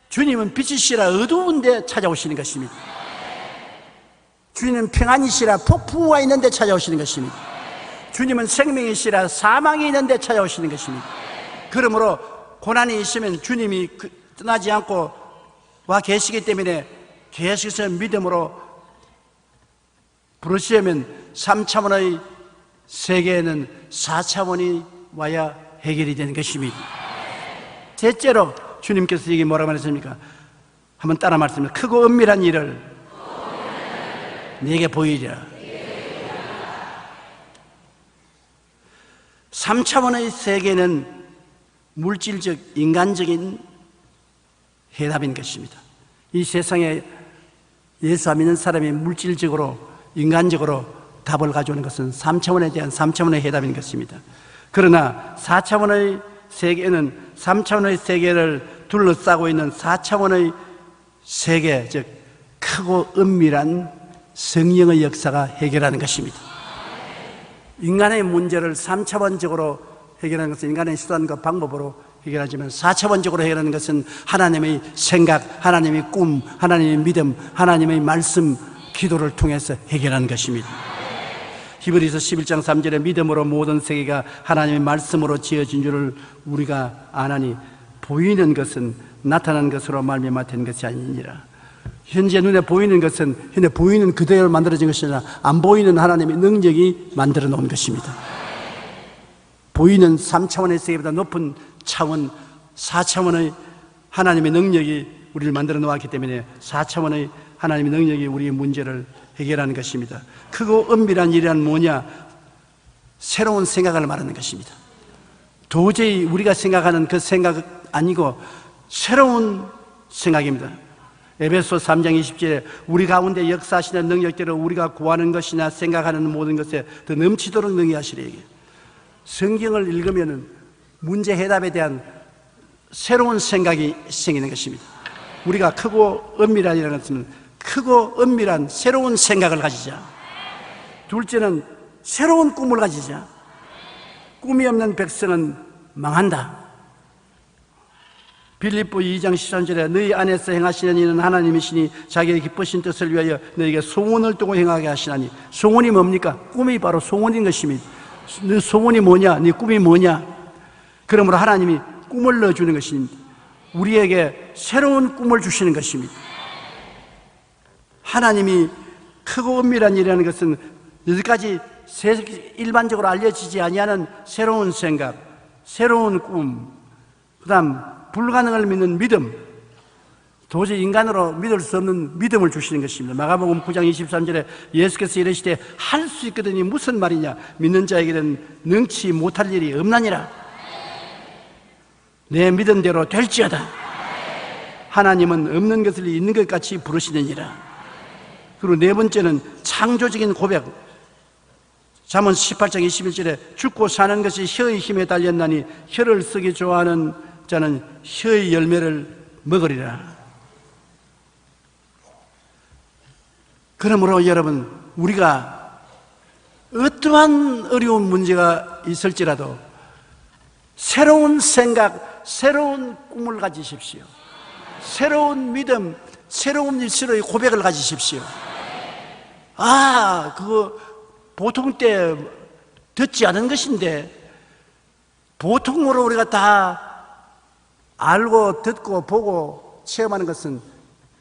주님은 빛이시라 어두운데 찾아오시는 것입니다. 주님은 평안이시라 폭풍우가 있는데 찾아오시는 것입니다. 주님은 생명이시라 사망이 있는데 찾아오시는 것입니다. 그러므로 고난이 있으면 주님이 떠나지 않고 와 계시기 때문에 계속해서 믿음으로 부르시려면 3차원의 세계에는 4차원이 와야 해결이 되는 것입니다. 셋째로 주님께서 이게 뭐라고 말했습니까? 한번 따라 말씀해. 크고 은밀한 일을 네게 보이리라. 3차원의 세계는 물질적, 인간적인 해답인 것입니다. 이 세상에 예수 안 믿는 사람이 물질적으로, 인간적으로 답을 가져오는 것은 3차원에 대한 3차원의 해답인 것입니다. 그러나 4차원의 세계는 3차원의 세계를 둘러싸고 있는 4차원의 세계, 즉 크고 은밀한 성령의 역사가 해결하는 것입니다. 인간의 문제를 3차원적으로 해결하는 것은 인간의 수단과 방법으로 해결하지만 4차원적으로 해결하는 것은 하나님의 생각, 하나님의 꿈, 하나님의 믿음, 하나님의 말씀, 기도를 통해서 해결하는 것입니다. 히브리서 11장 3절에 믿음으로 모든 세계가 하나님의 말씀으로 지어진 줄을 우리가 아나니 보이는 것은 나타난 것으로 말미암아 된 것이 아니니라. 현재 눈에 보이는 것은 현재 보이는 그대로 만들어진 것이 아니라 안 보이는 하나님의 능력이 만들어 놓은 것입니다. 보이는 3차원의 세계보다 높은 차원 4차원의 하나님의 능력이 우리를 만들어 놓았기 때문에 4차원의 하나님의 능력이 우리의 문제를 해결하는 것입니다. 크고 은밀한 일이란 뭐냐? 새로운 생각을 말하는 것입니다. 도저히 우리가 생각하는 그 생각 아니고 새로운 생각입니다. 에베소 3장 20절에 우리 가운데 역사하시는 능력대로 우리가 구하는 것이나 생각하는 모든 것에 더 넘치도록 능히 하시리. 얘기해요. 성경을 읽으면 문제 해답에 대한 새로운 생각이 생기는 것입니다. 우리가 크고 엄밀한이라는 것은 크고 엄밀한 새로운 생각을 가지자. 둘째는 새로운 꿈을 가지자. 꿈이 없는 백성은 망한다. 빌립보 2장 13절에 너희 안에서 행하시는 이는 하나님이시니 자기의 기쁘신 뜻을 위하여 너희에게 소원을 두고 행하게 하시나니. 소원이 뭡니까? 꿈이 바로 소원인 것입니다. 네 소원이 뭐냐? 네 꿈이 뭐냐? 그러므로 하나님이 꿈을 넣어주는 것입니다. 우리에게 새로운 꿈을 주시는 것입니다. 하나님이 크고 엄밀한 일이라는 것은 여기까지 일반적으로 알려지지 아니하는 새로운 생각, 새로운 꿈, 그 다음 불가능을 믿는 믿음, 도저히 인간으로 믿을 수 없는 믿음을 주시는 것입니다. 마가복음 9장 23절에 예수께서 이르시되 할 수 있거든이 무슨 말이냐? 믿는 자에게는 능치 못할 일이 없나니라. 내 믿음대로 될지어다. 하나님은 없는 것을 있는 것 같이 부르시느니라. 그리고 네 번째는 창조적인 고백. 잠언 18장 21절에 죽고 사는 것이 혀의 힘에 달렸나니 혀를 쓰기 좋아하는 자는 혀의 열매를 먹으리라. 그러므로 여러분, 우리가 어떠한 어려운 문제가 있을지라도 새로운 생각, 새로운 꿈을 가지십시오. 새로운 믿음, 새로운 일수로의 고백을 가지십시오. 그거 보통 때 듣지 않은 것인데, 보통으로 우리가 다 알고 듣고 보고 체험하는 것은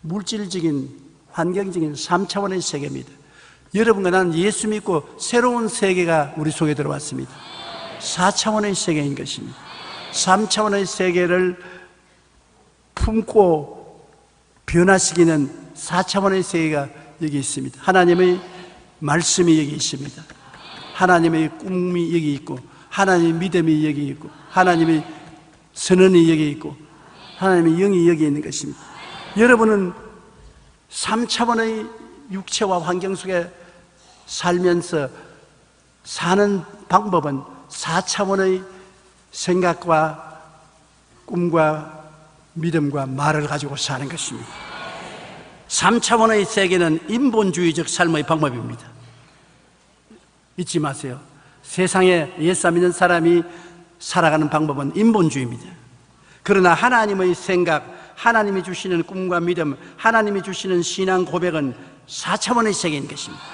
물질적인, 환경적인 3차원의 세계입니다. 여러분과 나는 예수 믿고 새로운 세계가 우리 속에 들어왔습니다. 4차원의 세계인 것입니다. 3차원의 세계를 품고 변화시키는 4차원의 세계가 여기 있습니다. 하나님의 말씀이 여기 있습니다. 하나님의 꿈이 여기 있고, 하나님의 믿음이 여기 있고, 하나님의 선언이 여기 있고, 하나님의 영이 여기 있는 것입니다. 여러분은 3차원의 육체와 환경 속에 살면서 사는 방법은 4차원의 생각과 꿈과 믿음과 말을 가지고 사는 것입니다. 3차원의 세계는 인본주의적 삶의 방법입니다. 잊지 마세요. 세상에 예수 믿는 사람이 살아가는 방법은 인본주의입니다. 그러나 하나님의 생각, 하나님이 주시는 꿈과 믿음, 하나님이 주시는 신앙 고백은 4차원의 세계인 것입니다.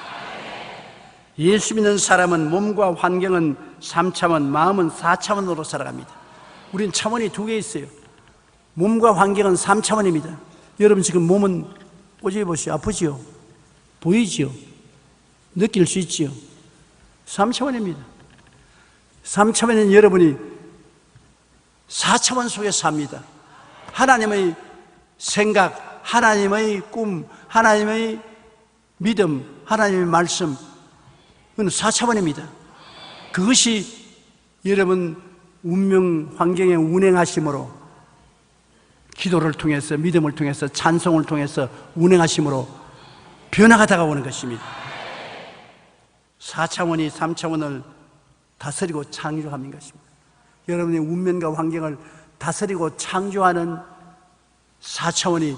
예수 믿는 사람은 몸과 환경은 3차원, 마음은 4차원으로 살아갑니다. 우린 차원이 두 개 있어요. 몸과 환경은 3차원입니다. 여러분 지금 몸은 꼬집어 보시오. 아프지요? 보이지요? 느낄 수 있지요? 3차원입니다. 3차원인 여러분이 4차원 속에 삽니다. 하나님의 생각, 하나님의 꿈, 하나님의 믿음, 하나님의 말씀, 그건 4차원입니다. 그것이 여러분 운명 환경에 운행하심으로, 기도를 통해서, 믿음을 통해서, 찬송을 통해서 운행하심으로 변화가 다가오는 것입니다. 4차원이 3차원을 다스리고 창조하는 것입니다. 여러분의 운명과 환경을 다스리고 창조하는 4차원이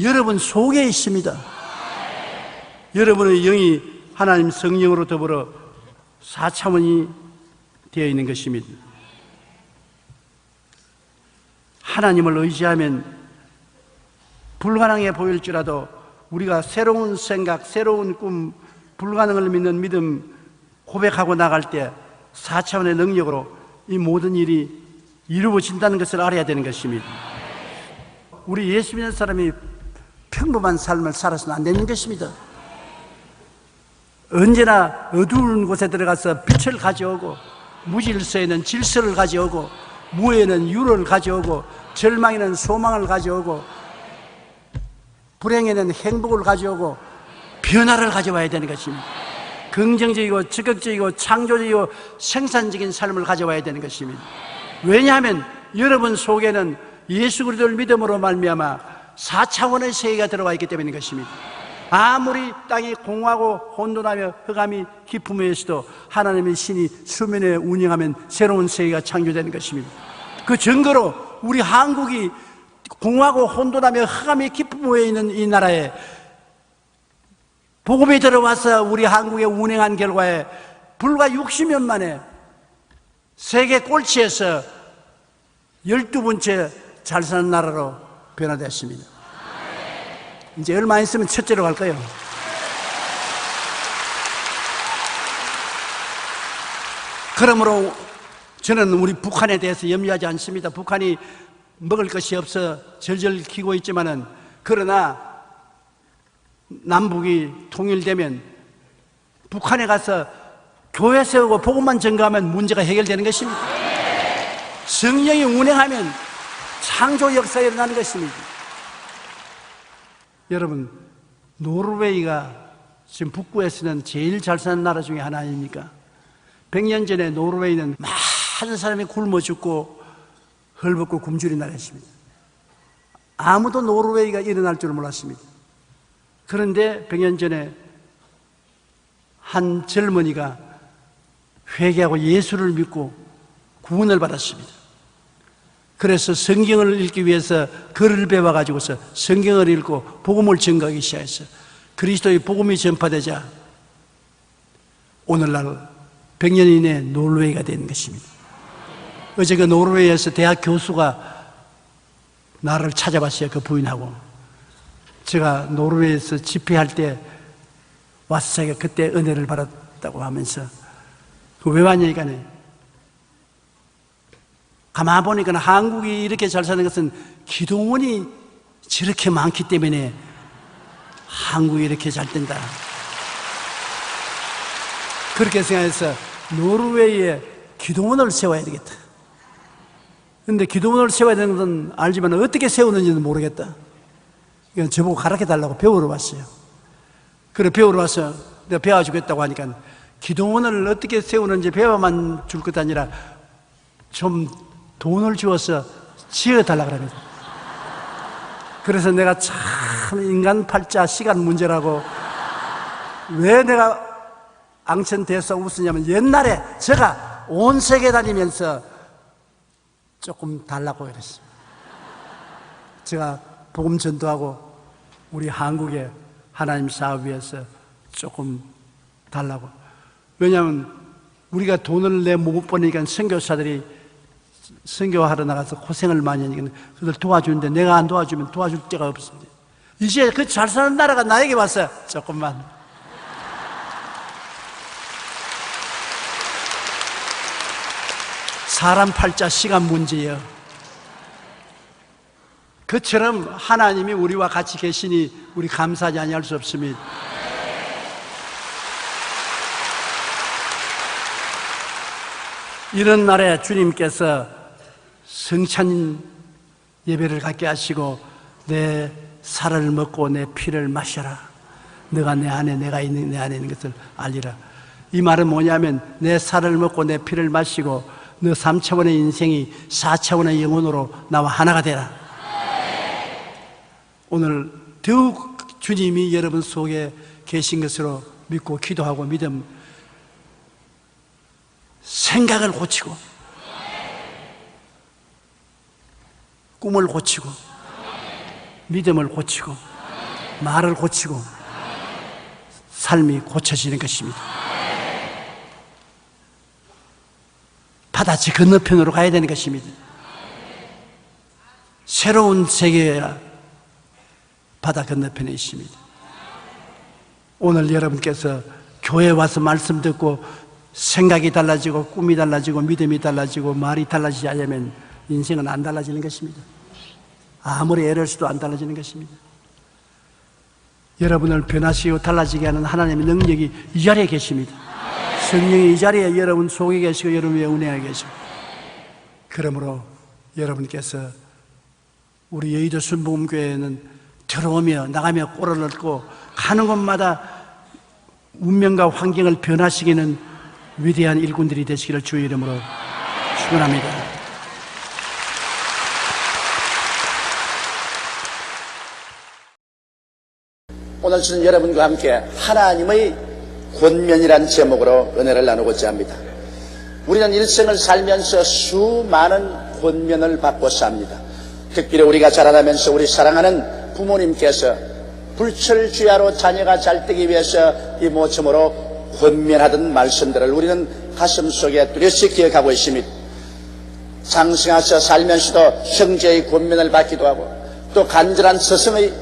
여러분 속에 있습니다. 여러분의 영이 하나님 성령으로 더불어 4차원이 되어 있는 것입니다. 하나님을 의지하면 불가능해 보일지라도 우리가 새로운 생각, 새로운 꿈, 불가능을 믿는 믿음 고백하고 나갈 때 4차원의 능력으로 이 모든 일이 이루어진다는 것을 알아야 되는 것입니다. 우리 예수 믿는 사람이 평범한 삶을 살아서는 안 되는 것입니다. 언제나 어두운 곳에 들어가서 빛을 가져오고, 무질서에는 질서를 가져오고, 무에는 유를 가져오고, 절망에는 소망을 가져오고, 불행에는 행복을 가져오고, 변화를 가져와야 되는 것입니다. 긍정적이고 적극적이고 창조적이고 생산적인 삶을 가져와야 되는 것입니다. 왜냐하면 여러분 속에는 예수 그리스도를 믿음으로 말미암아 4차원의 세계가 들어와 있기 때문인 것입니다. 아무리 땅이 공하고 혼돈하며 흑암이 깊음에서도 하나님의 신이 수면에 운영하면 새로운 세계가 창조되는 것입니다. 그 증거로 우리 한국이 공하고 혼돈하며 흑암이 깊음에 있는 이 나라에 복음이 들어와서 우리 한국에 운행한 결과에 불과 60년 만에 세계 꼴찌에서 12번째 잘 사는 나라로 변화되었습니다. 이제 얼마 있으면 첫째로 갈 거예요. 그러므로 저는 우리 북한에 대해서 염려하지 않습니다. 북한이 먹을 것이 없어 절절 기고 있지만은, 그러나 남북이 통일되면 북한에 가서 교회 세우고 복음만 전가하면 문제가 해결되는 것입니다. 성령이 운행하면 창조 역사가 일어나는 것입니다. 여러분, 노르웨이가 지금 북부에서는 제일 잘 사는 나라 중에 하나 아닙니까? 100년 전에 노르웨이는 많은 사람이 굶어 죽고 헐벗고 굶주린 나라였습니다. 아무도 노르웨이가 일어날 줄 몰랐습니다. 그런데 100년 전에 한 젊은이가 회개하고 예수를 믿고 구원을 받았습니다. 그래서 성경을 읽기 위해서 글을 배워가지고서 성경을 읽고 복음을 전가하기 시작했어요. 그리스도의 복음이 전파되자 오늘날 100년 이내에 노르웨이가 된 것입니다. 어제 그 노르웨이에서 대학 교수가 나를 찾아봤어요. 그 부인하고. 제가 노르웨이에서 집회할 때 와서 자기가 그때 은혜를 받았다고 하면서, 왜 왔냐니까, 가만 보니까 한국이 이렇게 잘 사는 것은 기도원이 저렇게 많기 때문에 한국이 이렇게 잘 된다, 그렇게 생각해서 노르웨이에 기도원을 세워야 되겠다. 근데 기도원을 세워야 되는 건 알지만 어떻게 세우는지는 모르겠다. 그러니까 저보고 가르쳐 달라고 배우러 왔어요. 그래 배우러 와서 내가 배워주겠다고 하니까 기도원을 어떻게 세우는지 배워만 줄 것 아니라 좀 돈을 주어서 지어달라 그럽니다. 그래서 내가 참 인간 팔자 시간 문제라고, 왜 내가 앙천대서 웃으냐면, 옛날에 제가 온 세계 다니면서 조금 달라고 그랬어요. 제가 복음 전도하고 우리 한국에 하나님 사업 위해서 조금 달라고. 왜냐하면 우리가 돈을 내 못 버니까 선교사들이 선교하러 나가서 고생을 많이 하니까 그들 도와주는데 내가 안 도와주면 도와줄 데가 없습니다. 이제 그 잘 사는 나라가 나에게 와서 조금만. 사람 팔자 시간 문제예요. 그처럼 하나님이 우리와 같이 계시니 우리 감사하지 아니할 수 없습니다. 이런 날에 주님께서 성찬 예배를 갖게 하시고, 내 살을 먹고 내 피를 마셔라. 너가 내 안에, 내가 있는 내 안에 있는 것을 알리라. 이 말은 뭐냐면, 내 살을 먹고 내 피를 마시고 너 3차원의 인생이 4차원의 영혼으로 나와 하나가 되라. 오늘 더욱 주님이 여러분 속에 계신 것으로 믿고 기도하고 믿음, 생각을 고치고 꿈을 고치고 믿음을 고치고 말을 고치고 삶이 고쳐지는 것입니다. 바다지 건너편으로 가야 되는 것입니다. 새로운 세계가 바다 건너편에 있습니다. 오늘 여러분께서 교회에 와서 말씀 듣고 생각이 달라지고 꿈이 달라지고 믿음이 달라지고 말이 달라지지 않으면 인생은 안 달라지는 것입니다. 아무리 애를 써도 안 달라지는 것입니다. 여러분을 변화시키고 달라지게 하는 하나님의 능력이 이 자리에 계십니다. 성령이 이 자리에 여러분 속에 계시고 여러분 위에 운행하게 계시고, 그러므로 여러분께서 우리 여의도 순복음교회는 들어오며 나가며 꼴을 얻고 가는 곳마다 운명과 환경을 변화시키는 위대한 일꾼들이 되시기를 주의 이름으로 축원합니다. 오늘 저는 여러분과 함께 하나님의 권면이란 제목으로 은혜를 나누고자 합니다. 우리는 일생을 살면서 수많은 권면을 받고 삽니다. 특별히 우리가 자라나면서 우리 사랑하는 부모님께서 불철주야로 자녀가 잘 되기 위해서 이 모처모로 권면하던 말씀들을 우리는 가슴속에 뚜렷이 기억하고 있습니다. 장성하셔 살면서도 형제의 권면을 받기도 하고 또 간절한 스승의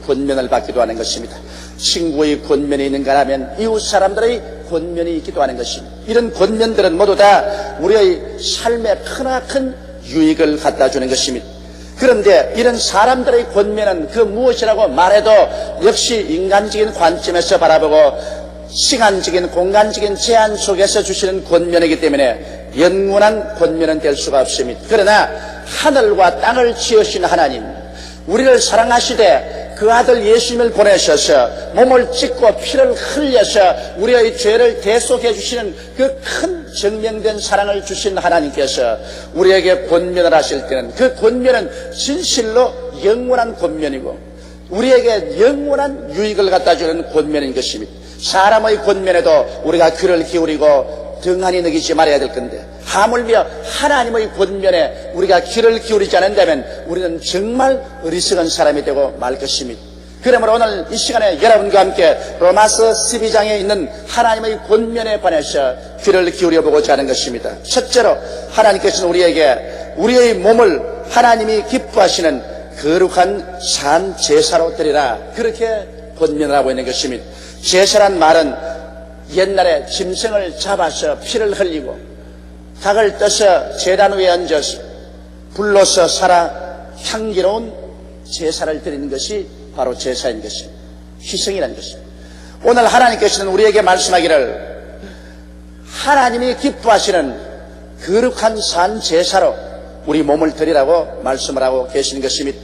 권면을 받기도 하는 것입니다. 친구의 권면이 있는가 하면 이웃 사람들의 권면이 있기도 하는 것입니다. 이런 권면들은 모두 다 우리의 삶에 크나큰 유익을 갖다 주는 것입니다. 그런데 이런 사람들의 권면은 그 무엇이라고 말해도 역시 인간적인 관점에서 바라보고 시간적인 공간적인 제한 속에서 주시는 권면이기 때문에 영원한 권면은 될 수가 없습니다. 그러나 하늘과 땅을 지으신 하나님, 우리를 사랑하시되 그 아들 예수님을 보내셔서 몸을 찢고 피를 흘려서 우리의 죄를 대속해 주시는 그 큰 증명된 사랑을 주신 하나님께서 우리에게 권면을 하실 때는 그 권면은 진실로 영원한 권면이고 우리에게 영원한 유익을 갖다 주는 권면인 것입니다. 사람의 권면에도 우리가 귀를 기울이고 등한히 느끼지 말아야 될 건데 하물며 하나님의 권면에 우리가 귀를 기울이지 않는다면 우리는 정말 어리석은 사람이 되고 말 것입니다. 그러므로 오늘 이 시간에 여러분과 함께 로마서 12장에 있는 하나님의 권면에 관해서 귀를 기울여 보고자 하는 것입니다. 첫째로 하나님께서는 우리에게 우리의 몸을 하나님이 기뻐하시는 거룩한 산 제사로 드리라, 그렇게 권면을 하고 있는 것입니다. 제사란 말은 옛날에 짐승을 잡아서 피를 흘리고 닭을 떠서 제단 위에 얹어서 불로서 살아 향기로운 제사를 드리는 것이 바로 제사인 것입니다. 희생이라는 것입니다. 오늘 하나님께서는 우리에게 말씀하기를 하나님이 기뻐하시는 거룩한 산 제사로 우리 몸을 드리라고 말씀을 하고 계시는 것입니다.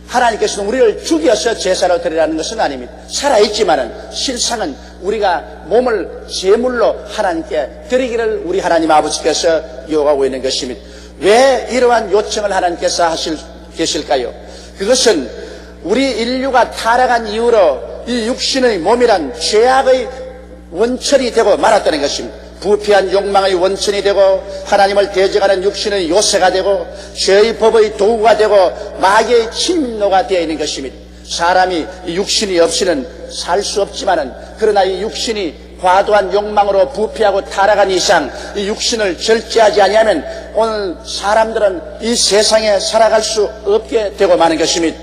하나님께서는 우리를 죽여서 제사로 드리라는 것은 아닙니다. 살아있지만은 실상은 우리가 몸을 제물로 하나님께 드리기를 우리 하나님 아버지께서 요구하고 있는 것입니다. 왜 이러한 요청을 하나님께서 계실까요? 그것은 우리 인류가 타락한 이후로 이 육신의 몸이란 죄악의 원천이 되고 말았다는 것입니다. 부패한 욕망의 원천이 되고 하나님을 대적하는 육신의 요새가 되고 죄의 법의 도구가 되고 마귀의 침노가 되어 있는 것입니다. 사람이 이 육신이 없이는 살 수 없지만은 그러나 이 육신이 과도한 욕망으로 부패하고 타락한 이상 이 육신을 절제하지 아니하면 오늘 사람들은 이 세상에 살아갈 수 없게 되고 마는 것입니다.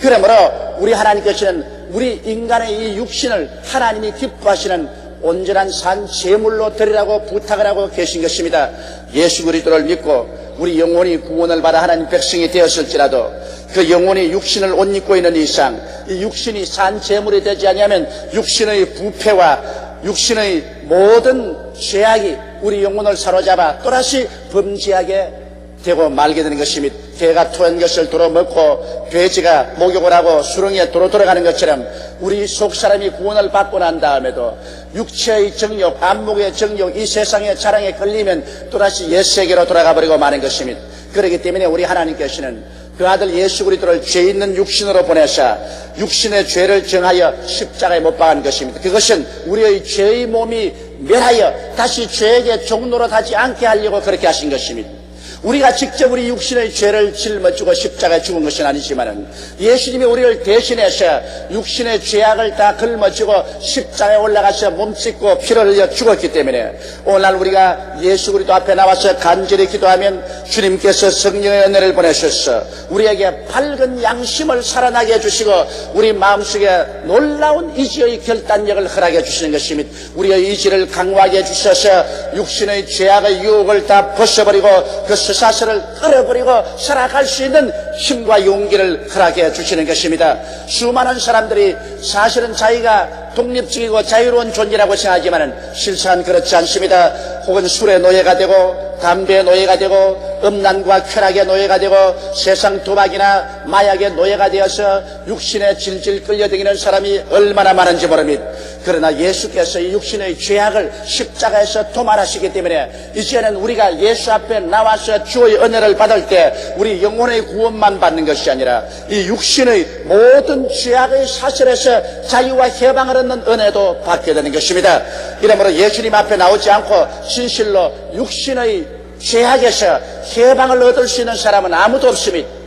그러므로 우리 하나님께서는 우리 인간의 이 육신을 하나님이 기뻐하시는 온전한 산 제물로 드리라고 부탁을 하고 계신 것입니다. 예수 그리스도를 믿고 우리 영혼이 구원을 받아 하나님 백성이 되었을지라도 그 영혼이 육신을 옷 입고 있는 이상 이 육신이 산 제물이 되지 아니하면 육신의 부패와 육신의 모든 죄악이 우리 영혼을 사로잡아 또다시 범죄하게 되고 말게 되는 것입니다. 개가 토한 것을 도로 먹고 돼지가 목욕을 하고 수렁에 도로 들어가는 것처럼 우리 속사람이 구원을 받고 난 다음에도 육체의 정욕, 안목의 정욕, 이 세상의 자랑에 걸리면 또다시 옛세계로 돌아가 버리고 마는 것입니다. 그렇기 때문에 우리 하나님께서는 그 아들 예수 그리스도를 죄 있는 육신으로 보내사 육신의 죄를 정하여 십자가에 못 박은 것입니다. 그것은 우리의 죄의 몸이 멸하여 다시 죄에게 종노릇하지 않게 하려고 그렇게 하신 것입니다. 우리가 직접 우리 육신의 죄를 짊어지고 십자가에 죽은 것은 아니지만은 예수님이 우리를 대신해서 육신의 죄악을 다 짊어지고 십자가에 올라가서 몸짓고 피를 흘려 죽었기 때문에 오늘날 우리가 예수 그리스도 앞에 나와서 간절히 기도하면 주님께서 성령의 은혜를 보내셔서 우리에게 밝은 양심을 살아나게 해주시고 우리 마음속에 놀라운 이지의 결단력을 허락해 주시는 것입니다. 우리의 이지를 강화하게 해주셔서 육신의 죄악의 유혹을 다 벗어버리고 그 사슬을 끊어버리고 살아갈 수 있는 힘과 용기를 허락해 주시는 것입니다. 수많은 사람들이 사실은 자기가 독립적이고 자유로운 존재라고 생각하지만 실상은 그렇지 않습니다. 혹은 술의 노예가 되고 담배의 노예가 되고 음란과 쾌락의 노예가 되고 세상 도박이나 마약의 노예가 되어서 육신에 질질 끌려다니는 사람이 얼마나 많은지 모릅니다. 그러나 예수께서 이 육신의 죄악을 십자가에서 도말하시기 때문에 이제는 우리가 예수 앞에 나와서 주의 은혜를 받을 때 우리 영혼의 구원만 받는 것이 아니라 이 육신의 모든 죄악의 사슬에서 자유와 해방을 얻는 은혜도 받게 되는 것입니다. 이러므로 예수님 앞에 나오지 않고 진실로 육신의 죄악에서 해방을 얻을 수 있는 사람은 아무도 없습니다.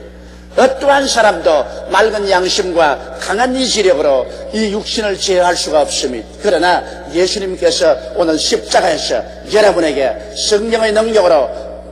어떠한 사람도 맑은 양심과 강한 이지력으로 이 육신을 제어할 수가 없습니다. 그러나 예수님께서 오늘 십자가에서 여러분에게 성령의 능력으로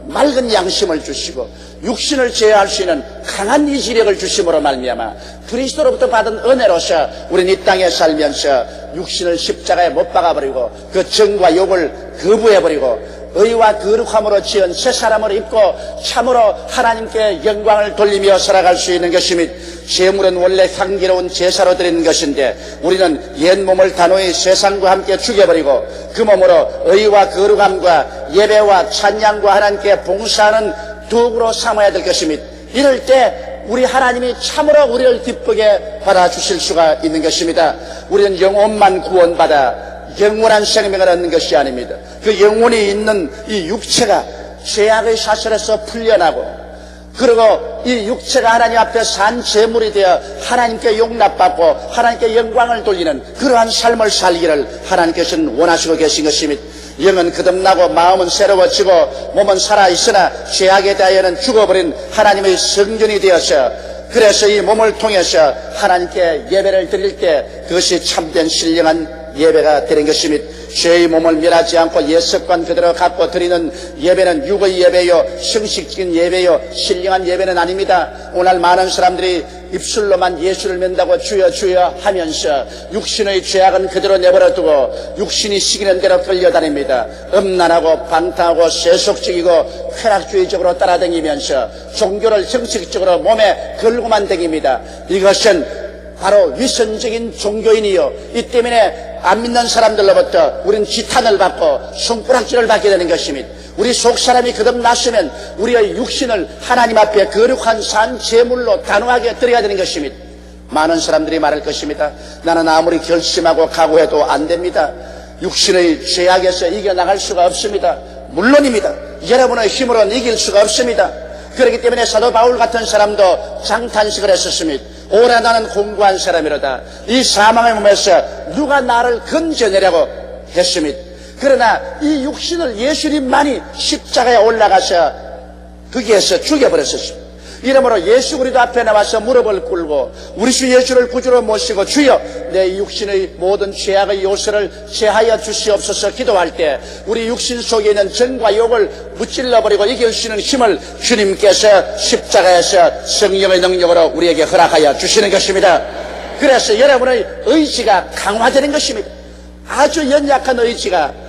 맑은 양심을 주시고 육신을 제어할 수 있는 강한 이지력을 주심으로 말미암아 그리스도로부터 받은 은혜로서 우리는 이 땅에 살면서 육신을 십자가에 못 박아버리고 그 정과 욕을 거부해버리고 의와 거룩함으로 지은 새 사람을 입고 참으로 하나님께 영광을 돌리며 살아갈 수 있는 것입니다. 제물은 원래 향기로운 제사로 드리는 것인데 우리는 옛 몸을 단호히 세상과 함께 죽여버리고 그 몸으로 의와 거룩함과 예배와 찬양과 하나님께 봉사하는 도구로 삼아야 될 것입니다. 이럴 때 우리 하나님이 참으로 우리를 기쁘게 받아주실 수가 있는 것입니다. 우리는 영혼만 구원받아 영원한 생명을 얻는 것이 아닙니다. 그 영혼이 있는 이 육체가 죄악의 사슬에서 풀려나고 그리고 이 육체가 하나님 앞에 산 제물이 되어 하나님께 용납받고 하나님께 영광을 돌리는 그러한 삶을 살기를 하나님께서는 원하시고 계신 것입니다. 영은 거듭나고 마음은 새로워지고 몸은 살아있으나 죄악에 대하여는 죽어버린 하나님의 성전이 되어서 그래서 이 몸을 통해서 하나님께 예배를 드릴 때 그것이 참된 신령한 예배가 되는 것입니다. 죄의 몸을 멸하지 않고 옛습관 그대로 갖고 드리는 예배는 육의 예배요 형식적인 예배요 신령한 예배는 아닙니다. 오늘 많은 사람들이 입술로만 예수를 믿는다고 주여 주여 하면서 육신의 죄악은 그대로 내버려두고 육신이 시키는 대로 끌려다닙니다. 음란하고 방탕하고 세속적이고 쾌락주의적으로 따라다니면서 종교를 정식적으로 몸에 걸고만 다닙니다. 이것은 바로 위선적인 종교인이요 이 때문에 안 믿는 사람들로부터 우리는 지탄을 받고 손가락질을 받게 되는 것입니다. 우리 속사람이 거듭났으면 우리의 육신을 하나님 앞에 거룩한 산 제물로 단호하게 드려야 되는 것입니다. 많은 사람들이 말할 것입니다. 나는 아무리 결심하고 각오해도 안 됩니다. 육신의 죄악에서 이겨나갈 수가 없습니다. 물론입니다. 여러분의 힘으로는 이길 수가 없습니다. 그렇기 때문에 사도 바울 같은 사람도 장탄식을 했었습니다. 오래 나는 공고한 사람이로다. 이 사망의 몸에서 누가 나를 건져내려고 했습니다. 그러나 이 육신을 예수님만이 십자가에 올라가서 거기에서 죽여버렸었습니다. 이러므로 예수 그리스도 앞에 나와서 무릎을 꿇고 우리 주 예수를 구주로 모시고 주여 내 육신의 모든 죄악의 요소를 제하여 주시옵소서 기도할 때 우리 육신 속에 있는 정과 욕을 무찔러버리고 이길 수 있는 힘을 주님께서 십자가에서 성령의 능력으로 우리에게 허락하여 주시는 것입니다. 그래서 여러분의 의지가 강화되는 것입니다. 아주 연약한 의지가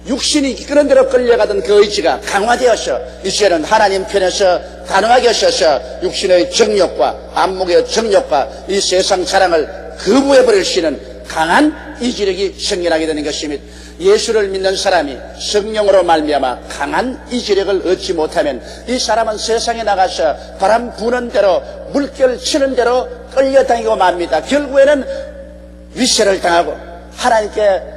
육신이 이끄는 대로 끌려가던 그 의지가 강화되어서 이제는 하나님 편에서 단호하게 서서 육신의 정욕과 안목의 정욕과 이 세상 자랑을 거부해버릴 수 있는 강한 이지력이 생겨나게 되는 것입니다. 예수를 믿는 사람이 성령으로 말미암아 강한 이지력을 얻지 못하면 이 사람은 세상에 나가서 바람 부는 대로 물결 치는 대로 끌려다니고 맙니다. 결국에는 위세를 당하고 하나님께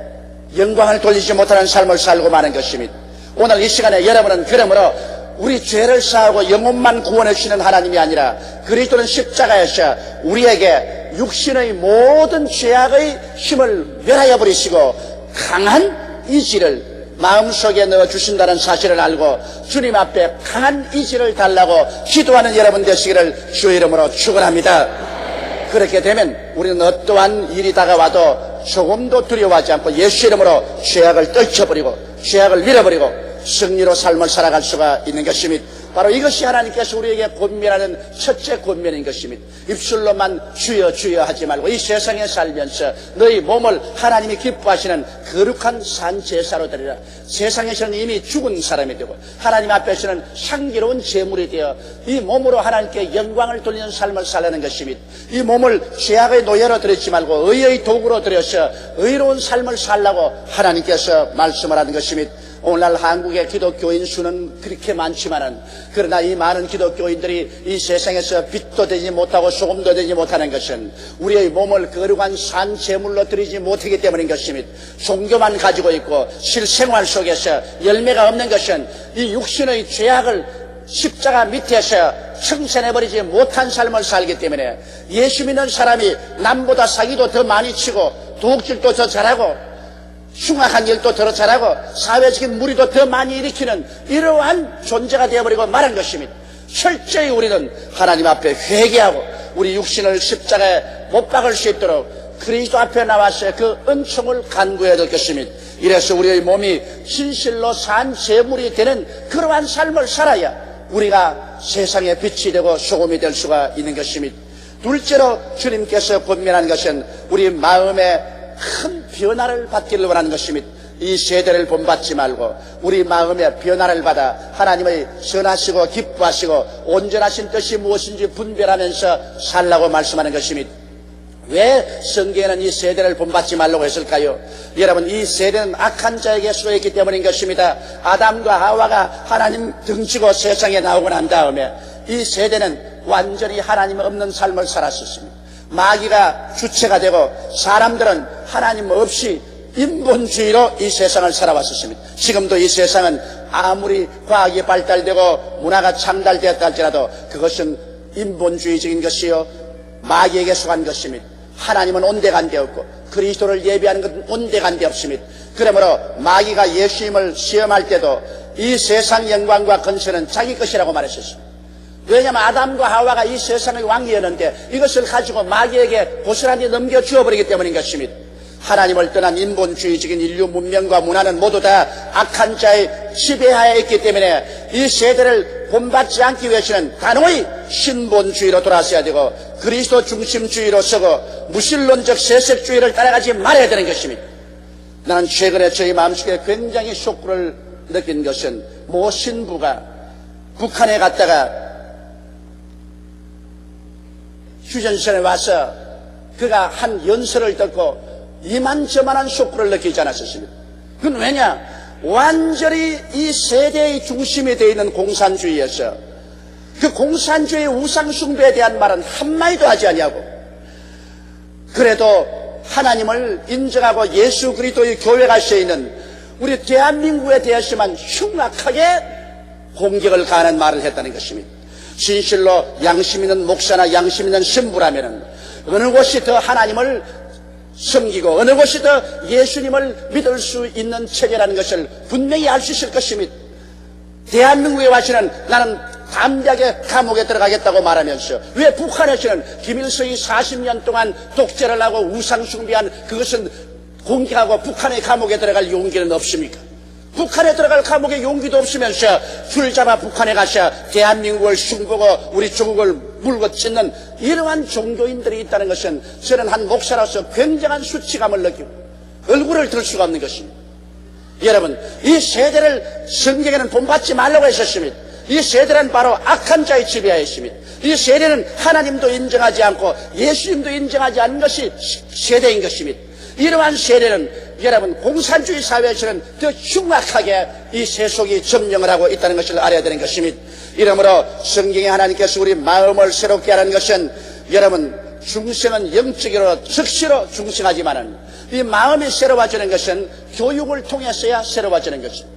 영광을 돌리지 못하는 삶을 살고 마는 것입니다. 오늘 이 시간에 여러분은 그러므로 우리 죄를 사하고 영혼만 구원해 주시는 하나님이 아니라 그리스도는 십자가에서 우리에게 육신의 모든 죄악의 힘을 멸하여 버리시고 강한 이지를 마음속에 넣어주신다는 사실을 알고 주님 앞에 강한 이지를 달라고 기도하는 여러분 되시기를 주의 이름으로 축원합니다. 그렇게 되면 우리는 어떠한 일이 다가와도 조금도 두려워하지 않고 예수 이름으로 죄악을 떨쳐버리고 죄악을 밀어버리고 승리로 삶을 살아갈 수가 있는 것입니다. 바로 이것이 하나님께서 우리에게 권면하는 첫째 권면인 것입니다. 입술로만 주여 주여 하지 말고 이 세상에 살면서 너희 몸을 하나님이 기뻐하시는 거룩한 산 제사로 드리라. 세상에서는 이미 죽은 사람이 되고 하나님 앞에서는 향기로운 제물이 되어 이 몸으로 하나님께 영광을 돌리는 삶을 살라는 것입니다. 이 몸을 죄악의 노예로 드리지 말고 의의 도구로 드려서 의로운 삶을 살라고 하나님께서 말씀을 하는 것입니다. 오늘날 한국의 기독교인 수는 그렇게 많지만은, 그러나 이 많은 기독교인들이 이 세상에서 빛도 되지 못하고 소금도 되지 못하는 것은 우리의 몸을 거룩한 산 제물로 드리지 못하기 때문인 것입니다. 종교만 가지고 있고 실생활 속에서 열매가 없는 것은 이 육신의 죄악을 십자가 밑에서 청산해버리지 못한 삶을 살기 때문에, 예수 믿는 사람이 남보다 사기도 더 많이 치고 도둑질도 더 잘하고 흉악한 일도 더 잘하고 사회적인 무리도 더 많이 일으키는 이러한 존재가 되어버리고 말한 것입니다. 철저히 우리는 하나님 앞에 회개하고 우리 육신을 십자가에 못 박을 수 있도록 그리스도 앞에 나와서 그 은총을 간구해야 될 것입니다. 이래서 우리의 몸이 진실로 산 제물이 되는 그러한 삶을 살아야 우리가 세상의 빛이 되고 소금이 될 수가 있는 것입니다. 둘째로 주님께서 권면한 것은 우리 마음에 큰 변화를 받기를 원하는 것입니다. 이 세대를 본받지 말고 우리 마음의 변화를 받아 하나님의 선하시고 기뻐하시고 온전하신 뜻이 무엇인지 분별하면서 살라고 말씀하는 것입니다. 왜 성경에는 이 세대를 본받지 말라고 했을까요? 여러분, 이 세대는 악한 자에게 쏘였기 때문인 것입니다. 아담과 하와가 하나님 등지고 세상에 나오고 난 다음에 이 세대는 완전히 하나님 없는 삶을 살았었습니다. 마귀가 주체가 되고 사람들은 하나님 없이 인본주의로 이 세상을 살아왔었습니다. 지금도 이 세상은 아무리 과학이 발달되고 문화가 창달되었다 할지라도 그것은 인본주의적인 것이요 마귀에게 속한 것입니다. 하나님은 온데간데 없고 그리스도를 예비하는 것은 온데간데 없습니다. 그러므로 마귀가 예수님을 시험할 때도 이 세상 영광과 건설은 자기 것이라고 말했었습니다. 왜냐하면 아담과 하와가 이 세상의 왕이었는데 이것을 가지고 마귀에게 고스란히 넘겨주어버리기 때문인 것입니다. 하나님을 떠난 인본주의적인 인류 문명과 문화는 모두 다 악한 자의 지배하에 있기 때문에 이 세대를 본받지 않기 위해서는 단호히 신본주의로 돌아서야 되고 그리스도 중심주의로 서고 무신론적 세속주의를 따라가지 말아야 되는 것입니다. 나는 최근에 저희 마음속에 굉장히 쇼크를 느낀 것은 모 신부가 북한에 갔다가 휴전선에 와서 그가 한 연설을 듣고 이만저만한 쇼크를 느끼지 않았었습니다. 그건 왜냐? 완전히 이 세대의 중심이 되어 있는 공산주의에서 그 공산주의 우상숭배에 대한 말은 한마디도 하지 아니하고, 그래도 하나님을 인정하고 예수 그리스도의 교회가 쓰여있는 우리 대한민국에 대해서만 흉악하게 공격을 가하는 말을 했다는 것입니다. 진실로 양심 있는 목사나 양심 있는 신부라면 어느 곳이 더 하나님을 섬기고 어느 곳이 더 예수님을 믿을 수 있는 체제라는 것을 분명히 알 수 있을 것입니다. 대한민국에 와서는 나는 담대하게 감옥에 들어가겠다고 말하면서 왜 북한에서는 김일성이 40년 동안 독재를 하고 우상숭배한 그것은 공개하고 북한의 감옥에 들어갈 용기는 없습니까? 북한에 들어갈 감옥에 용기도 없으면서 줄 잡아 북한에 가서 대한민국을 흉보고 우리 조국을 물고 찢는 이러한 종교인들이 있다는 것은 저는 한 목사로서 굉장한 수치감을 느끼고 얼굴을 들 수가 없는 것입니다. 여러분, 이 세대를 성경에는 본받지 말라고 했었습니다. 이 세대는 바로 악한 자의 지배하에 있습니다. 이 세대는 하나님도 인정하지 않고 예수님도 인정하지 않는 것이 세대인 것입니다. 이러한 세대는 여러분 공산주의 사회에서는 더 흉악하게 이 세속이 점령을 하고 있다는 것을 알아야 되는 것입니다. 이러므로 성경에 하나님께서 우리 마음을 새롭게 하는 것은 여러분 중생은 영적으로 즉시로 중생하지만은 이 마음이 새로워지는 것은 교육을 통해서야 새로워지는 것입니다.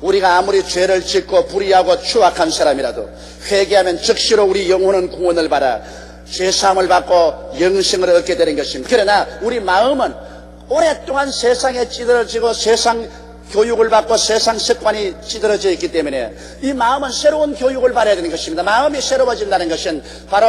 우리가 아무리 죄를 짓고 불의하고 추악한 사람이라도 회개하면 즉시로 우리 영혼은 구원을 받아 죄사함을 받고 영생을 얻게 되는 것입니다. 그러나 우리 마음은 오랫동안 세상에 찌들어지고 세상 교육을 받고 세상 습관이 찌들어져 있기 때문에 이 마음은 새로운 교육을 받아야 되는 것입니다. 마음이 새로워진다는 것은 바로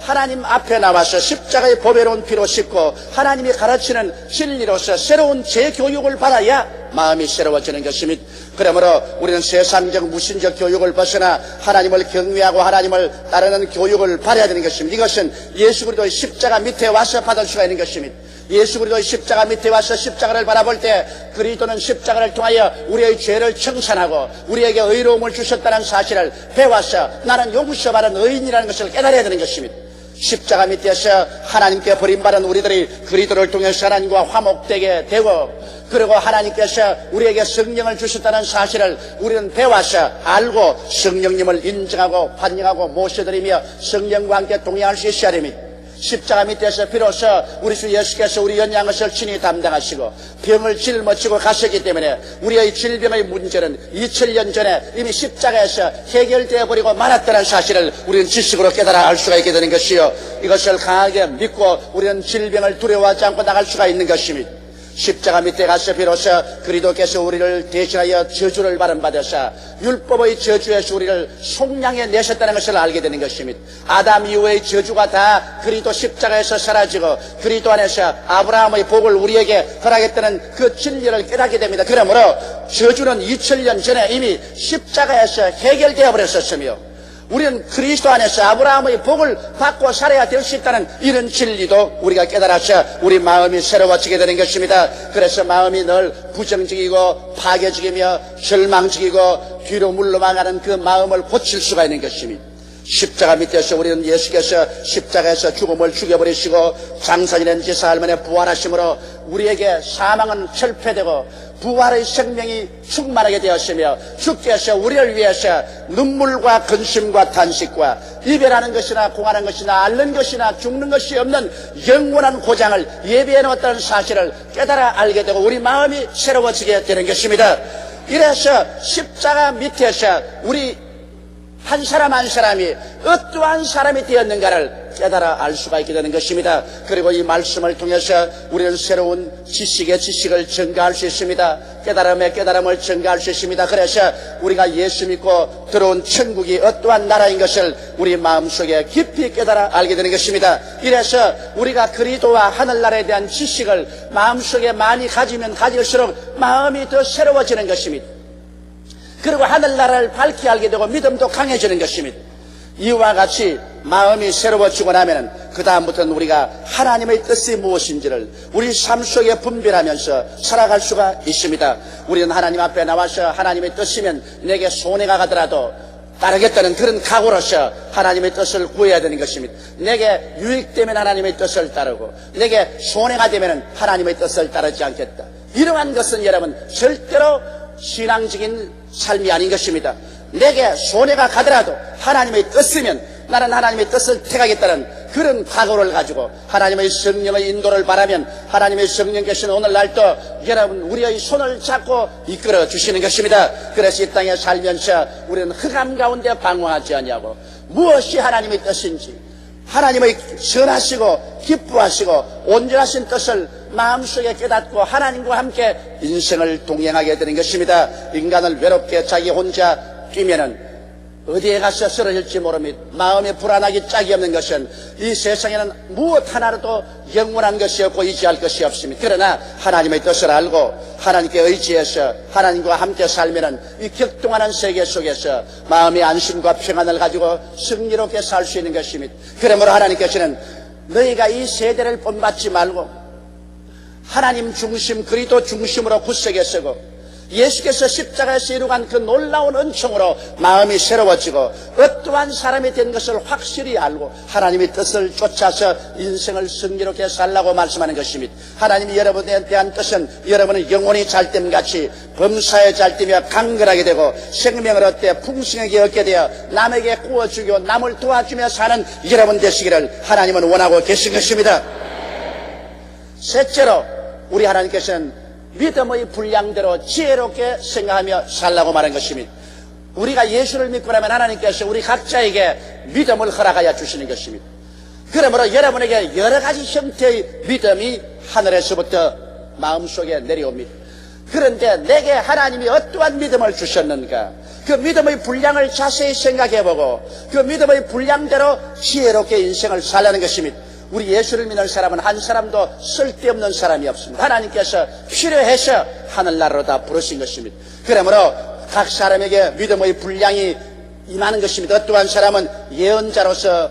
하나님 앞에 나와서 십자가의 보배로운 피로 씻고 하나님이 가르치는 진리로서 새로운 재교육을 받아야 마음이 새로워지는 것입니다. 그러므로 우리는 세상적 무신적 교육을 벗어나 하나님을 경외하고 하나님을 따르는 교육을 받아야 되는 것입니다. 이것은 예수 그리스도의 십자가 밑에 와서 받을 수가 있는 것입니다. 예수 그리스도의 십자가 밑에 와서 십자가를 바라볼 때 그리스도는 십자가를 통하여 우리의 죄를 청산하고 우리에게 의로움을 주셨다는 사실을 배워서 나는 용서받은 의인이라는 것을 깨달아야 되는 것입니다. 십자가 밑에서 하나님께 버림받은 우리들이 그리스도를 통해서 하나님과 화목되게 되고, 그리고 하나님께서 우리에게 성령을 주셨다는 사실을 우리는 배워서 알고 성령님을 인정하고 환영하고 모셔드리며 성령과 함께 동행할 수 있어야 됩니다. 십자가 밑에서 비로소 우리 주 예수께서 우리 연약한 것을 친히 담당하시고 병을 짊어지고 가셨기 때문에 우리의 질병의 문제는 2000년 전에 이미 십자가에서 해결되어 버리고 말았다는 사실을 우리는 지식으로 깨달아 알 수가 있게 되는 것이요, 이것을 강하게 믿고 우리는 질병을 두려워하지 않고 나갈 수가 있는 것입니다. 십자가 밑에 가서 비로소 그리스도께서 우리를 대신하여 저주를 받으사 율법의 저주에서 우리를 속량해 내셨다는 것을 알게 되는 것입니다. 아담 이후의 저주가 다 그리스도 십자가에서 사라지고 그리스도 안에서 아브라함의 복을 우리에게 허락했다는 그 진리를 깨닫게 됩니다. 그러므로 저주는 2000년 전에 이미 십자가에서 해결되어 버렸었으며 우리는 그리스도 안에서 아브라함의 복을 받고 살아야 될 수 있다는 이런 진리도 우리가 깨달아서 우리 마음이 새로워지게 되는 것입니다. 그래서 마음이 늘 부정적이고 파괴적이며 절망적이고 뒤로 물러나가는 그 마음을 고칠 수가 있는 것입니다. 십자가 밑에서 우리는 예수께서 십자가에서 죽음을 죽여버리시고 장사지낸 지 사흘 만에 부활하심으로 우리에게 사망은 철폐되고 부활의 생명이 충만하게 되었으며 주께서 우리를 위해서 눈물과 근심과 탄식과 이별하는 것이나 공하는 것이나 앓는 것이나 죽는 것이 없는 영원한 고장을 예비해 놓았다는 사실을 깨달아 알게 되고 우리 마음이 새로워지게 되는 것입니다. 이래서 십자가 밑에서 우리 한 사람 한 사람이 어떠한 사람이 되었는가를 깨달아 알 수가 있게 되는 것입니다. 그리고 이 말씀을 통해서 우리는 새로운 지식의 지식을 증가할 수 있습니다. 깨달음의 깨달음을 증가할 수 있습니다. 그래서 우리가 예수 믿고 들어온 천국이 어떠한 나라인 것을 우리 마음속에 깊이 깨달아 알게 되는 것입니다. 이래서 우리가 그리스도와 하늘나라에 대한 지식을 마음속에 많이 가지면 가질수록 마음이 더 새로워지는 것입니다. 그리고 하늘나라를 밝히 알게 되고 믿음도 강해지는 것입니다. 이와 같이 마음이 새로워지고 나면 그 다음부터는 우리가 하나님의 뜻이 무엇인지를 우리 삶 속에 분별하면서 살아갈 수가 있습니다. 우리는 하나님 앞에 나와서 하나님의 뜻이면 내게 손해가 가더라도 따르겠다는 그런 각오로서 하나님의 뜻을 구해야 되는 것입니다. 내게 유익되면 하나님의 뜻을 따르고 내게 손해가 되면 하나님의 뜻을 따르지 않겠다. 이러한 것은 여러분 절대로 신앙적인 삶이 아닌 것입니다. 내게 손해가 가더라도 하나님의 뜻이면 나는 하나님의 뜻을 택하겠다는 그런 각오를 가지고 하나님의 성령의 인도를 바라면 하나님의 성령께서는 오늘날도 여러분 우리의 손을 잡고 이끌어 주시는 것입니다. 그래서 이 땅에 살면서 우리는 흑암 가운데 방황하지 아니하고 무엇이 하나님의 뜻인지 하나님의 선하시고 기뻐하시고 온전하신 뜻을 마음속에 깨닫고 하나님과 함께 인생을 동행하게 되는 것입니다. 인간을 외롭게 자기 혼자 뛰면은 어디에 가서 쓰러질지 모릅니다. 마음이 불안하기 짝이 없는 것은 이 세상에는 무엇 하나라도 영원한 것이 없고 의지할 것이 없습니다. 그러나 하나님의 뜻을 알고 하나님께 의지해서 하나님과 함께 살면은 이 격동하는 세계 속에서 마음의 안심과 평안을 가지고 승리롭게 살 수 있는 것입니다. 그러므로 하나님께서는 너희가 이 세대를 본받지 말고 하나님 중심 그리스도 중심으로 굳세게 서고 예수께서 십자가에서 이루간 그 놀라운 은총으로 마음이 새로워지고 어떠한 사람이 된 것을 확실히 알고 하나님의 뜻을 쫓아서 인생을 승리롭게 살라고 말씀하는 것입니다. 하나님이 여러분에 대한 뜻은 여러분은 영혼이 잘됨같이 범사에 잘되며 강건하게 되고 생명을 얻되 풍성하게 얻게 되어 남에게 구워주고 남을 도와주며 사는 여러분 되시기를 하나님은 원하고 계신 것입니다. 셋째로 우리 하나님께서는 믿음의 분량대로 지혜롭게 생각하며 살라고 말한 것입니다. 우리가 예수를 믿고 나면 하나님께서 우리 각자에게 믿음을 허락하여 주시는 것입니다. 그러므로 여러분에게 여러 가지 형태의 믿음이 하늘에서부터 마음속에 내려옵니다. 그런데 내게 하나님이 어떠한 믿음을 주셨는가, 그 믿음의 분량을 자세히 생각해보고 그 믿음의 분량대로 지혜롭게 인생을 살라는 것입니다. 우리 예수를 믿는 사람은 한 사람도 쓸데없는 사람이 없습니다. 하나님께서 필요해서 하늘나라로 다 부르신 것입니다. 그러므로 각 사람에게 믿음의 분량이 임하는 것입니다. 어떠한 사람은 예언자로서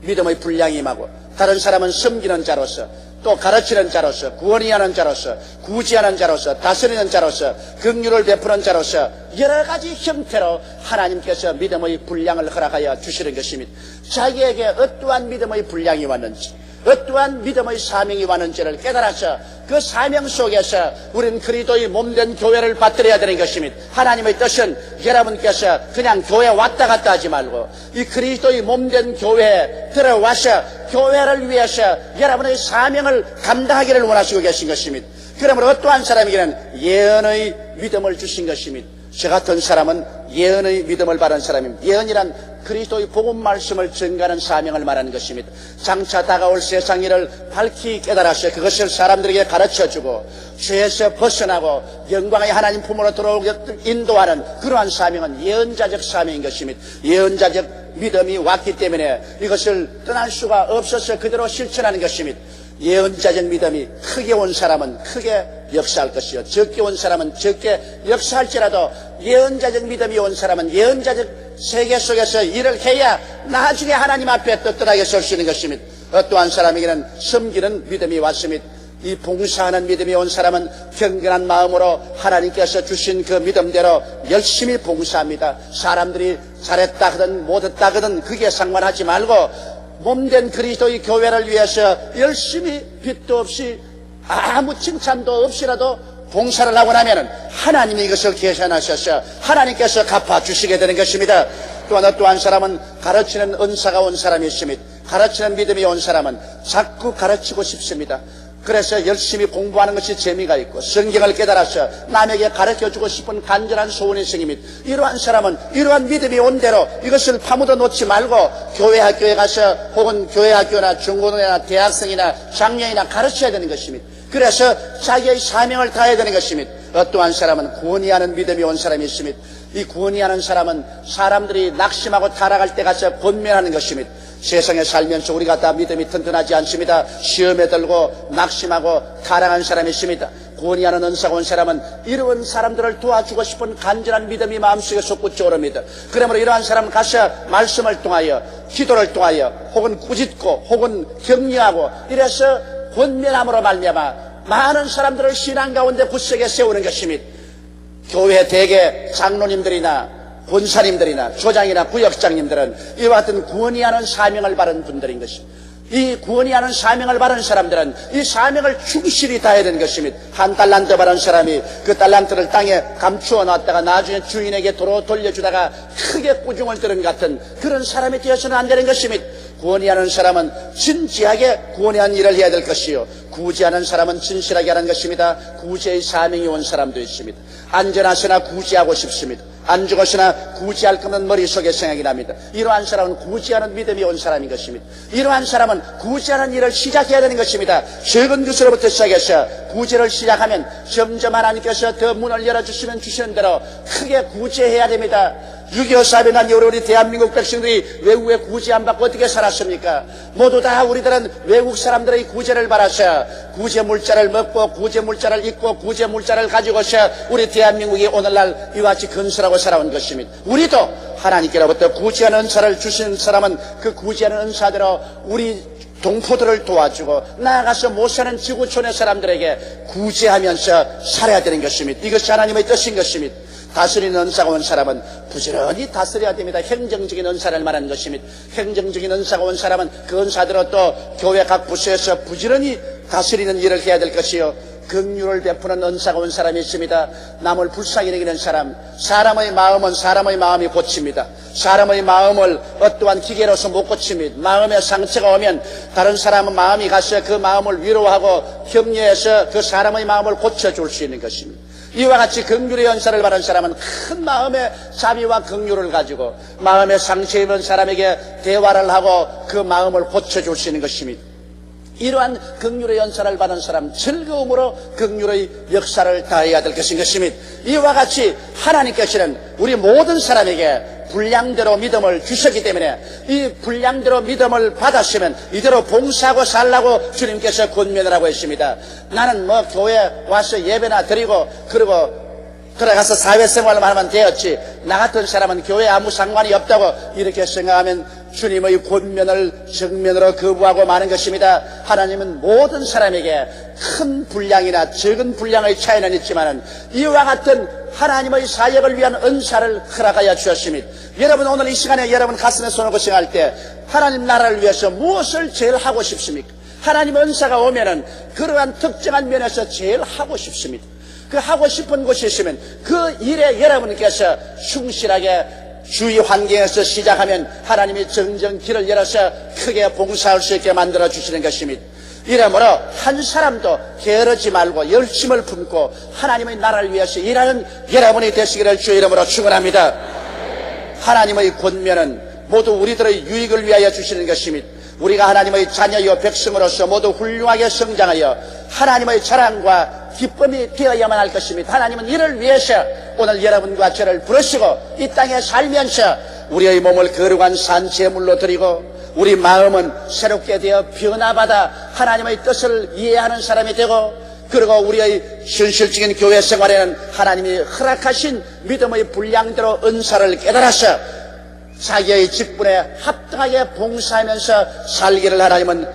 믿음의 분량이 임하고 다른 사람은 섬기는 자로서 또 가르치는 자로서, 구원하는 자로서, 구제하는 자로서, 다스리는 자로서, 긍휼을 베푸는 자로서 여러 가지 형태로 하나님께서 믿음의 분량을 허락하여 주시는 것입니다. 자기에게 어떠한 믿음의 분량이 왔는지, 어떠한 믿음의 사명이 왔는지를 깨달아서 그 사명 속에서 우리는 그리스도의 몸된 교회를 받들어야 되는 것입니다. 하나님의 뜻은 여러분께서 그냥 교회 왔다 갔다 하지 말고 이 그리스도의 몸된 교회에 들어와서 교회를 위해서 여러분의 사명을 감당하기를 원하시고 계신 것입니다. 그러므로 어떠한 사람에게는 예언의 믿음을 주신 것입니다. 저 같은 사람은 예언의 믿음을 받은 사람입니다. 예언이란 그리스도의 복음 말씀을 전가하는 사명을 말하는 것입니다. 장차 다가올 세상 일을 밝히 깨달아서 그것을 사람들에게 가르쳐주고 죄에서 벗어나고 영광의 하나님 품으로 들어오게 인도하는 그러한 사명은 예언자적 사명인 것입니다. 예언자적 믿음이 왔기 때문에 이것을 떠날 수가 없어서 그대로 실천하는 것입니다. 예언자적 믿음이 크게 온 사람은 크게 역사할 것이요 적게 온 사람은 적게 역사할지라도 예언자적 믿음이 온 사람은 예언자적 세계 속에서 일을 해야 나중에 하나님 앞에 떳떳하게 설 수 있는 것입니다. 어떠한 사람에게는 섬기는 믿음이 왔습니다. 이 봉사하는 믿음이 온 사람은 경건한 마음으로 하나님께서 주신 그 믿음대로 열심히 봉사합니다. 사람들이 잘했다 하든 못했다 하든 그게 상관하지 말고 몸된 그리스도의 교회를 위해서 열심히 빚도 없이 아무 칭찬도 없이라도 봉사를 하고 나면은 하나님이 이것을 계산하셔서 하나님께서 갚아주시게 되는 것입니다. 또한 어떠한 사람은 가르치는 은사가 온 사람이 있습니다. 가르치는 믿음이 온 사람은 자꾸 가르치고 싶습니다. 그래서 열심히 공부하는 것이 재미가 있고 성경을 깨달아서 남에게 가르쳐주고 싶은 간절한 소원이 생깁니다. 이러한 사람은 이러한 믿음이 온 대로 이것을 파묻어 놓지 말고 교회 학교에 가서 혹은 교회 학교나 중고등이나 대학생이나 장년이나 가르쳐야 되는 것입니다. 그래서 자기의 사명을 다해야 되는 것입니다. 어떠한 사람은 구원이하는 믿음이 온 사람이 있습니다. 이 구원이하는 사람은 사람들이 낙심하고 타락할 때 가서 권면하는 것입니다. 세상에 살면서 우리가 다 믿음이 튼튼하지 않습니다. 시험에 들고 낙심하고 타락한 사람이 있습니다. 구원이하는 은사가 온 사람은 이러한 사람들을 도와주고 싶은 간절한 믿음이 마음속에 솟구쳐 오릅니다. 그러므로 이러한 사람은 가서 말씀을 통하여 기도를 통하여 혹은 꾸짖고 혹은 격려하고 이래서 권면함으로 말미암아 많은 사람들을 신앙 가운데 굳세게 세우는 것입니다. 교회 대개 장로님들이나 권사님들이나 조장이나 구역장님들은 이와 같은 구원이하는 사명을 받은 분들인 것입니다. 이 구원이하는 사명을 받은 사람들은 이 사명을 충실히 다해야 되는 것입니다. 한 달란트 받은 사람이 그 달란트를 땅에 감추어 놨다가 나중에 주인에게 도로 돌려주다가 크게 꾸중을 들은 같은 그런 사람이 되어서는 안 되는 것입니다. 구원이하는 사람은 진지하게 구원이한 일을 해야 될 것이요 구제하는 사람은 진실하게 하는 것입니다. 구제의 사명이 온 사람도 있습니다. 안전하시나 구제하고 싶습니다. 안 죽었으나 구제할 것은 머릿속에 생각이 납니다. 이러한 사람은 구제하는 믿음이 온 사람인 것입니다. 이러한 사람은 구제하는 일을 시작해야 되는 것입니다. 적은 것으로부터 시작해서 구제를 시작하면 점점 하나님께서 더 문을 열어주시면 주시는 대로 크게 구제해야 됩니다. 6.25 사변 난 이후로 우리 대한민국 백성들이 외국에 구제 안 받고 어떻게 살았습니까? 모두 다 우리들은 외국 사람들의 구제를 받아서 구제 물자를 먹고 구제 물자를 입고 구제 물자를 가지고서 우리 대한민국이 오늘날 이와 같이 건설하고 살아온 것입니다. 우리도 하나님께로부터 구제하는 은사를 주신 사람은 그 구제하는 은사대로 우리 동포들을 도와주고 나아가서 못 사는 지구촌의 사람들에게 구제하면서 살아야 되는 것입니다. 이것이 하나님의 뜻인 것입니다. 다스리는 은사가 온 사람은 부지런히 다스려야 됩니다. 행정적인 은사를 말하는 것입니다. 행정적인 은사가 온 사람은 그 은사대로 또 교회 각 부서에서 부지런히 다스리는 일을 해야 될 것이요 긍휼을 베푸는 은사가 온 사람이 있습니다. 남을 불쌍히 여기는 사람, 사람의 마음은 사람의 마음이 고칩니다. 사람의 마음을 어떠한 기계로서 못 고칩니다. 마음에 상처가 오면 다른 사람은 마음이 가서 그 마음을 위로하고 격려해서 그 사람의 마음을 고쳐줄 수 있는 것입니다. 이와 같이 긍휼의 은사를 받은 사람은 큰 마음의 자비와 긍휼을 가지고 마음에 상처 입은 사람에게 대화를 하고 그 마음을 고쳐줄 수 있는 것입니다. 이러한 긍휼의 연사를 받은 사람 즐거움으로 긍휼의 역사를 다해야 될 것인 것입니다. 이와 같이 하나님께서는 우리 모든 사람에게 분량대로 믿음을 주셨기 때문에 이 분량대로 믿음을 받았으면 이대로 봉사하고 살라고 주님께서 권면을 하고 있습니다. 나는 뭐 교회 와서 예배나 드리고 그리고 들어가서 사회생활만 하면 되었지, 나 같은 사람은 교회에 아무 상관이 없다고 이렇게 생각하면 주님의 권면을 정면으로 거부하고 마는 것입니다. 하나님은 모든 사람에게 큰 분량이나 적은 분량의 차이는 있지만 이와 같은 하나님의 사역을 위한 은사를 허락하여 주셨습니다. 여러분, 오늘 이 시간에 여러분 가슴에 손을 고생할 때 하나님 나라를 위해서 무엇을 제일 하고 싶습니까? 하나님 은사가 오면은 그러한 특정한 면에서 제일 하고 싶습니다. 그 하고 싶은 곳이 있으면 그 일에 여러분께서 충실하게 주위 환경에서 시작하면 하나님이 점점 길을 열어서 크게 봉사할 수 있게 만들어 주시는 것입니다. 이러므로 한 사람도 게으르지 말고 열심을 품고 하나님의 나라를 위해서 일하는 여러분이 되시기를 주의 이름으로 축원합니다. 하나님의 권면은 모두 우리들의 유익을 위하여 주시는 것입니다. 우리가 하나님의 자녀요 백성으로서 모두 훌륭하게 성장하여 하나님의 자랑과 기쁨이 되어야만 할 것입니다. 하나님은 이를 위해서 오늘 여러분과 저를 부르시고 이 땅에 살면서 우리의 몸을 거룩한 산 제물로 드리고 우리 마음은 새롭게 되어 변화받아 하나님의 뜻을 이해하는 사람이 되고, 그리고 우리의 현실적인 교회 생활에는 하나님이 허락하신 믿음의 분량대로 은사를 깨달아서 자기의 직분에 합당하게 봉사하면서 살기를 하나님은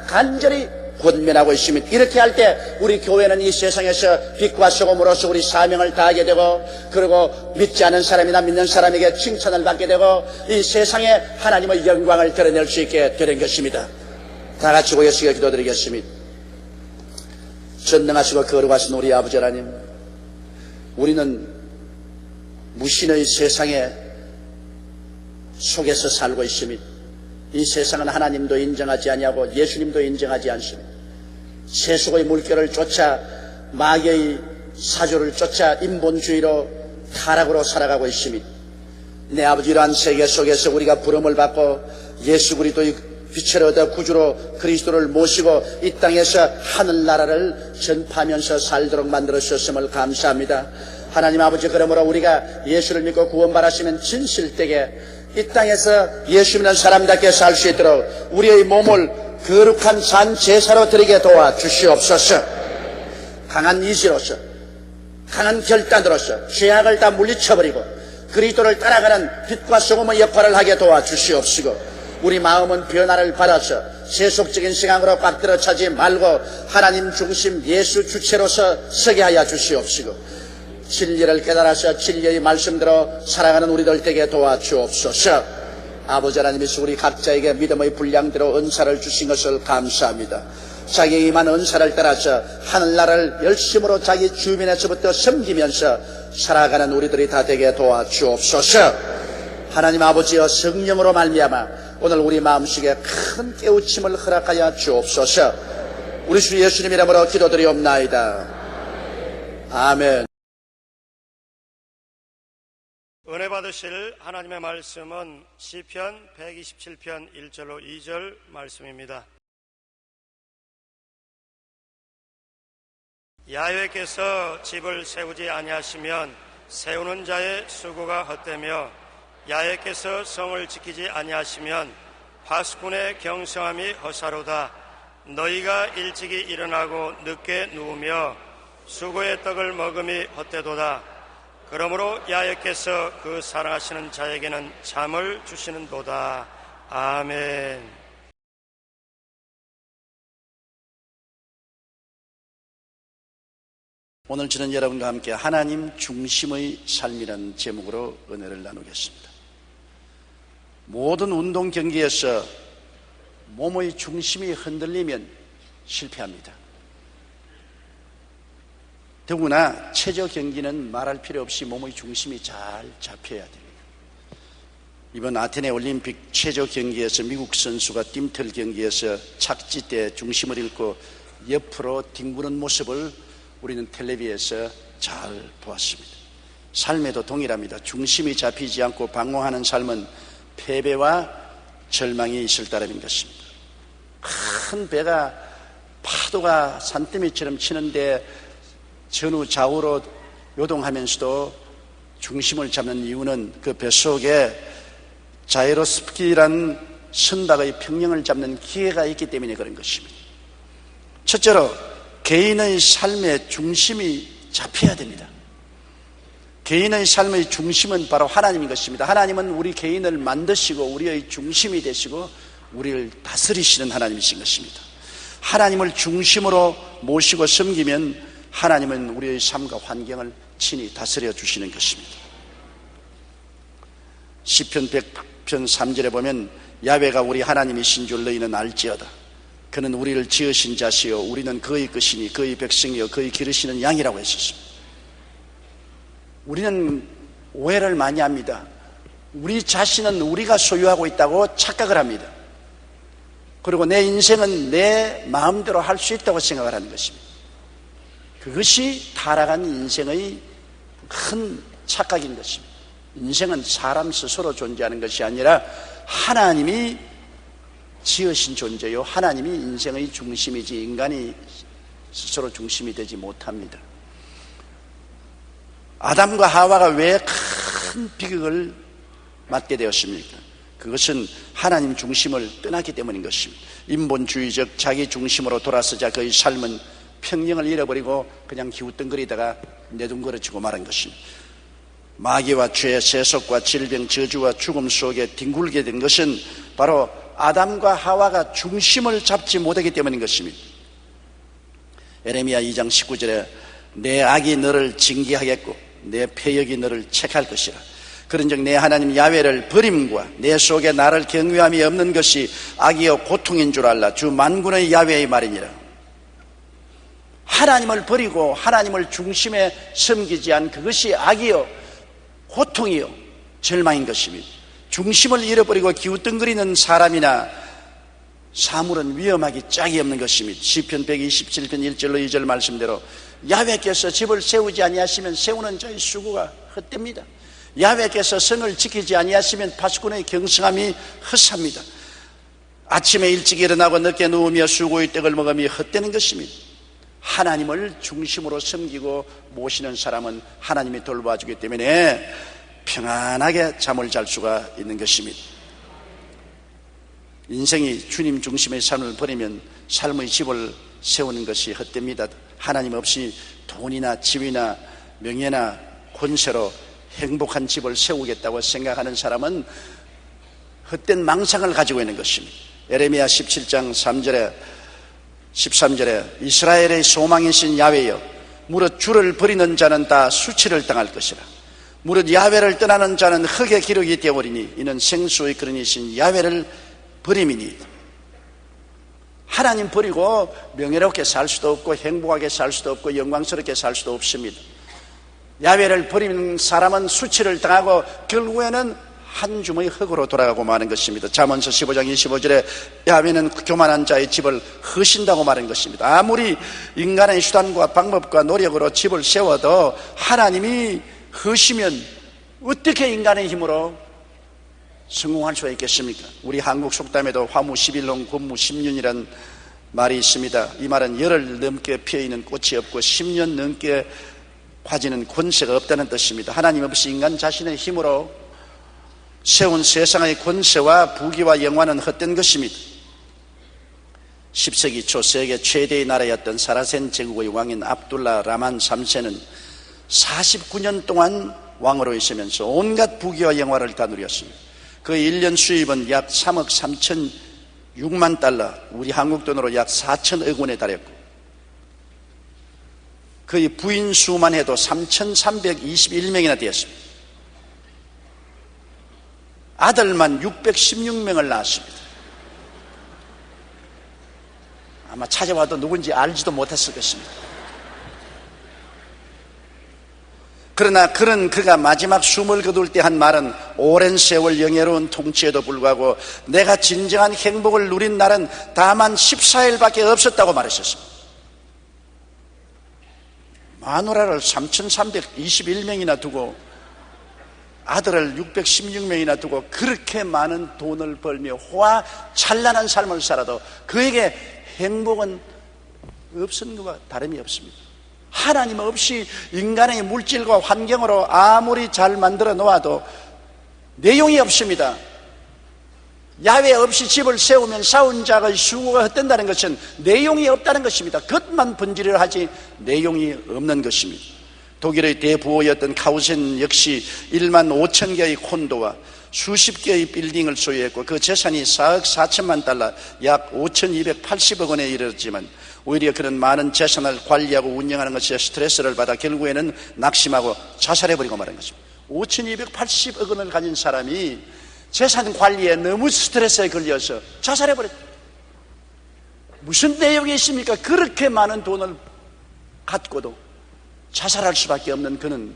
간절히 권면하고 있습니다. 이렇게 할 때 우리 교회는 이 세상에서 빛과 소금으로서 우리 사명을 다하게 되고, 그리고 믿지 않은 사람이나 믿는 사람에게 칭찬을 받게 되고 이 세상에 하나님의 영광을 드러낼 수 있게 되는 것입니다. 다 같이 모여서 기도드리겠습니다. 전능하시고 거룩하신 우리 아버지 하나님, 우리는 무신의 세상에 속에서 살고 있습니다. 이 세상은 하나님도 인정하지 아니하고 예수님도 인정하지 않습니다. 세속의 물결을 쫓아 마귀의 사조를 쫓아 인본주의로 타락으로 살아가고 있습니다. 내 아버지, 이러한 세계 속에서 우리가 부름을 받고 예수 그리스도의 빛을 얻어 구주로 그리스도를 모시고 이 땅에서 하늘나라를 전파하면서 살도록 만들어 주셨음을 감사합니다. 하나님 아버지, 그러므로 우리가 예수를 믿고 구원받았으면 진실되게 이 땅에서 예수 믿는 사람답게 살 수 있도록 우리의 몸을 거룩한 산 제사로 드리게 도와 주시옵소서. 강한 의지로서, 강한 결단으로서 죄악을 다 물리쳐버리고 그리스도를 따라가는 빛과 소금의 역할을 하게 도와 주시옵시고, 우리 마음은 변화를 받아서 세속적인 생각으로 꽉들어 차지 말고 하나님 중심 예수 주체로서 서게 하여 주시옵시고, 진리를 깨달아서 진리의 말씀대로 살아가는 우리들 되게 도와주옵소서. 아버지 하나님께서 우리 각자에게 믿음의 분량대로 은사를 주신 것을 감사합니다. 자기의 임한 은사를 따라서 하늘나라를 열심으로 자기 주변에서부터 섬기면서 살아가는 우리들이 다 되게 도와주옵소서. 하나님 아버지여, 성령으로 말미암아 오늘 우리 마음속에 큰 깨우침을 허락하여 주옵소서. 우리 주 예수님 이름으로 기도드리옵나이다. 아멘. 은혜 받으실 하나님의 말씀은 시편 127편 1절로 2절 말씀입니다. 야훼께서 집을 세우지 아니하시면 세우는 자의 수고가 헛되며, 야훼께서 성을 지키지 아니하시면 파수꾼의 경성함이 허사로다. 너희가 일찍이 일어나고 늦게 누우며 수고의 떡을 먹음이 헛되도다. 그러므로 야훼께서 그 사랑하시는 자에게는 잠을 주시는도다. 아멘. 오늘 저는 여러분과 함께 하나님 중심의 삶이라는 제목으로 은혜를 나누겠습니다. 모든 운동 경기에서 몸의 중심이 흔들리면 실패합니다. 더구나 체조 경기는 말할 필요 없이 몸의 중심이 잘 잡혀야 됩니다. 이번 아테네 올림픽 체조 경기에서 미국 선수가 뜀틀 경기에서 착지 때 중심을 잃고 옆으로 뒹구는 모습을 우리는 텔레비에서 잘 보았습니다. 삶에도 동일합니다. 중심이 잡히지 않고 방황하는 삶은 패배와 절망이 있을 따름인 것입니다. 큰 배가 파도가 산더미처럼 치는데 전후 좌우로 요동하면서도 중심을 잡는 이유는 그 뱃속에 자이로스키라는 선박의 평형을 잡는 기회가 있기 때문에 그런 것입니다. 첫째로 개인의 삶의 중심이 잡혀야 됩니다. 개인의 삶의 중심은 바로 하나님인 것입니다. 하나님은 우리 개인을 만드시고 우리의 중심이 되시고 우리를 다스리시는 하나님이신 것입니다. 하나님을 중심으로 모시고 섬기면 하나님은 우리의 삶과 환경을 친히 다스려 주시는 것입니다. 시편 100편 3절에 보면 야훼가 우리 하나님이신 줄 너희는 알지어다. 그는 우리를 지으신 자시요 우리는 그의 것이니 그의 백성이요 그의 기르시는 양이라고 했었습니다. 우리는 오해를 많이 합니다. 우리 자신은 우리가 소유하고 있다고 착각을 합니다. 그리고 내 인생은 내 마음대로 할 수 있다고 생각을 하는 것입니다. 그것이 타락한 인생의 큰 착각인 것입니다. 인생은 사람 스스로 존재하는 것이 아니라 하나님이 지으신 존재요 하나님이 인생의 중심이지 인간이 스스로 중심이 되지 못합니다. 아담과 하와가 왜 큰 비극을 맞게 되었습니까? 그것은 하나님 중심을 떠났기 때문인 것입니다. 인본주의적 자기 중심으로 돌아서자 그의 삶은 평형을 잃어버리고 그냥 기웃덩거리다가 내둥거려지고 말한 것입니다. 마귀와 죄, 세속과 질병, 저주와 죽음 속에 뒹굴게 된 것은 바로 아담과 하와가 중심을 잡지 못하기 때문인 것입니다. 에레미야 2장 19절에 내 악이 너를 징계하겠고 내 패역이 너를 책할 것이라. 그런즉 내 하나님 야훼를 버림과 내 속에 나를 경외함이 없는 것이 악이요 고통인 줄 알라. 주 만군의 야훼의 말이니라. 하나님을 버리고 하나님을 중심에 섬기지 않은 그것이 악이요 고통이요 절망인 것입니다. 중심을 잃어버리고 기웃덩거리는 사람이나 사물은 위험하기 짝이 없는 것입니다. 시편 127편 1절로 2절 말씀대로 야훼께서 집을 세우지 아니하시면 세우는 자의 수고가 헛됩니다. 야훼께서 성을 지키지 아니하시면 파수꾼의 경성함이 헛삽니다. 아침에 일찍 일어나고 늦게 누우며 수고의 떡을 먹으며 헛되는 것입니다. 하나님을 중심으로 섬기고 모시는 사람은 하나님이 돌봐주기 때문에 평안하게 잠을 잘 수가 있는 것입니다. 인생이 주님 중심의 삶을 버리면 삶의 집을 세우는 것이 헛됩니다. 하나님 없이 돈이나 집이나 명예나 권세로 행복한 집을 세우겠다고 생각하는 사람은 헛된 망상을 가지고 있는 것입니다. 에레미야 17장 3절에 13절에 이스라엘의 소망이신 야훼여 무릇 주를 버리는 자는 다 수치를 당할 것이라. 무릇 야훼를 떠나는 자는 흙의 기록이 되어버리니 이는 생수의 그릇이신 야훼를 버림이니. 하나님 버리고 명예롭게 살 수도 없고 행복하게 살 수도 없고 영광스럽게 살 수도 없습니다. 야훼를 버리는 사람은 수치를 당하고 결국에는 한 주머니 흙으로 돌아가고 마는 것입니다. 잠언서 15장 25절에 야훼는 교만한 자의 집을 허신다고 말한 것입니다. 아무리 인간의 수단과 방법과 노력으로 집을 세워도 하나님이 허시면 어떻게 인간의 힘으로 성공할 수가 있겠습니까? 우리 한국 속담에도 화무 11년 권무 10년이라는 말이 있습니다. 이 말은 열흘 넘게 피어있는 꽃이 없고 10년 넘게 과지는 권세가 없다는 뜻입니다. 하나님 없이 인간 자신의 힘으로 세운 세상의 권세와 부귀와 영화는 헛된 것입니다. 10세기 초 세계 최대의 나라였던 사라센 제국의 왕인 압둘라 라만 3세는 49년 동안 왕으로 있으면서 온갖 부귀와 영화를 다 누렸습니다. 그 1년 수입은 약 3억 3천 6만 달러, 우리 한국 돈으로 약 4천억 원에 달했고 그의 부인 수만 해도 3,321명이나 되었습니다. 아들만 616명을 낳았습니다. 아마 찾아와도 누군지 알지도 못했을 것입니다. 그러나 그가 마지막 숨을 거둘 때 한 말은 오랜 세월 영예로운 통치에도 불구하고 내가 진정한 행복을 누린 날은 다만 14일밖에 없었다고 말했었습니다. 마누라를 3,321명이나 두고 아들을 616명이나 두고 그렇게 많은 돈을 벌며 호화 찬란한 삶을 살아도 그에게 행복은 없은 것과 다름이 없습니다. 하나님 없이 인간의 물질과 환경으로 아무리 잘 만들어 놓아도 내용이 없습니다. 야훼 없이 집을 세우면 싸운 자의 수고가 헛된다는 것은 내용이 없다는 것입니다. 겉만 번지르르 하지 내용이 없는 것입니다. 독일의 대부호였던 카우센 역시 1만 5천 개의 콘도와 수십 개의 빌딩을 소유했고 그 재산이 4억 4천만 달러, 약 5,280억 원에 이르렀지만 오히려 그런 많은 재산을 관리하고 운영하는 것에 스트레스를 받아 결국에는 낙심하고 자살해버리고 말한 것입니다. 5,280억 원을 가진 사람이 재산 관리에 너무 스트레스에 걸려서 자살해버렸다. 무슨 내용이 있습니까? 그렇게 많은 돈을 갖고도 자살할 수밖에 없는 그는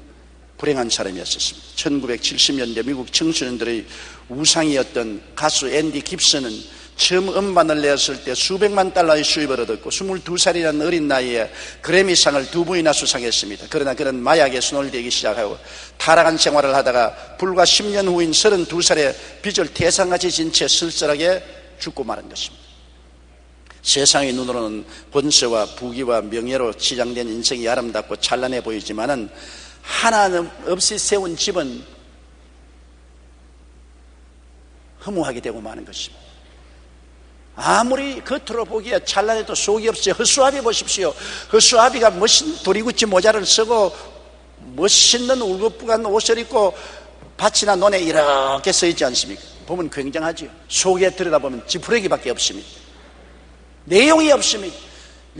불행한 사람이었습니다. 1970년대 미국 청소년들의 우상이었던 가수 앤디 깁슨은 처음 음반을 내었을 때 수백만 달러의 수입을 얻었고 22살이라는 어린 나이에 그래미상을 2번이나 수상했습니다. 그러나 그는 마약에 손을대기 시작하고 타락한 생활을 하다가 불과 10년 후인 32살에 빚을 태산같이 진 채 쓸쓸하게 죽고 마는 것입니다. 세상의 눈으로는 권세와 부귀와 명예로 치장된 인생이 아름답고 찬란해 보이지만은 하나님 없이 세운 집은 허무하게 되고 마는 것입니다. 아무리 겉으로 보기에 찬란해도 속이 없어요. 허수아비 보십시오. 허수아비가 멋진 도리구찌 모자를 쓰고 멋있는 울긋불긋한 옷을 입고 밭이나 논에 이렇게 서 있지 않습니까? 보면 굉장하지요. 속에 들여다보면 지푸레기밖에 없습니다. 내용이 없습니다.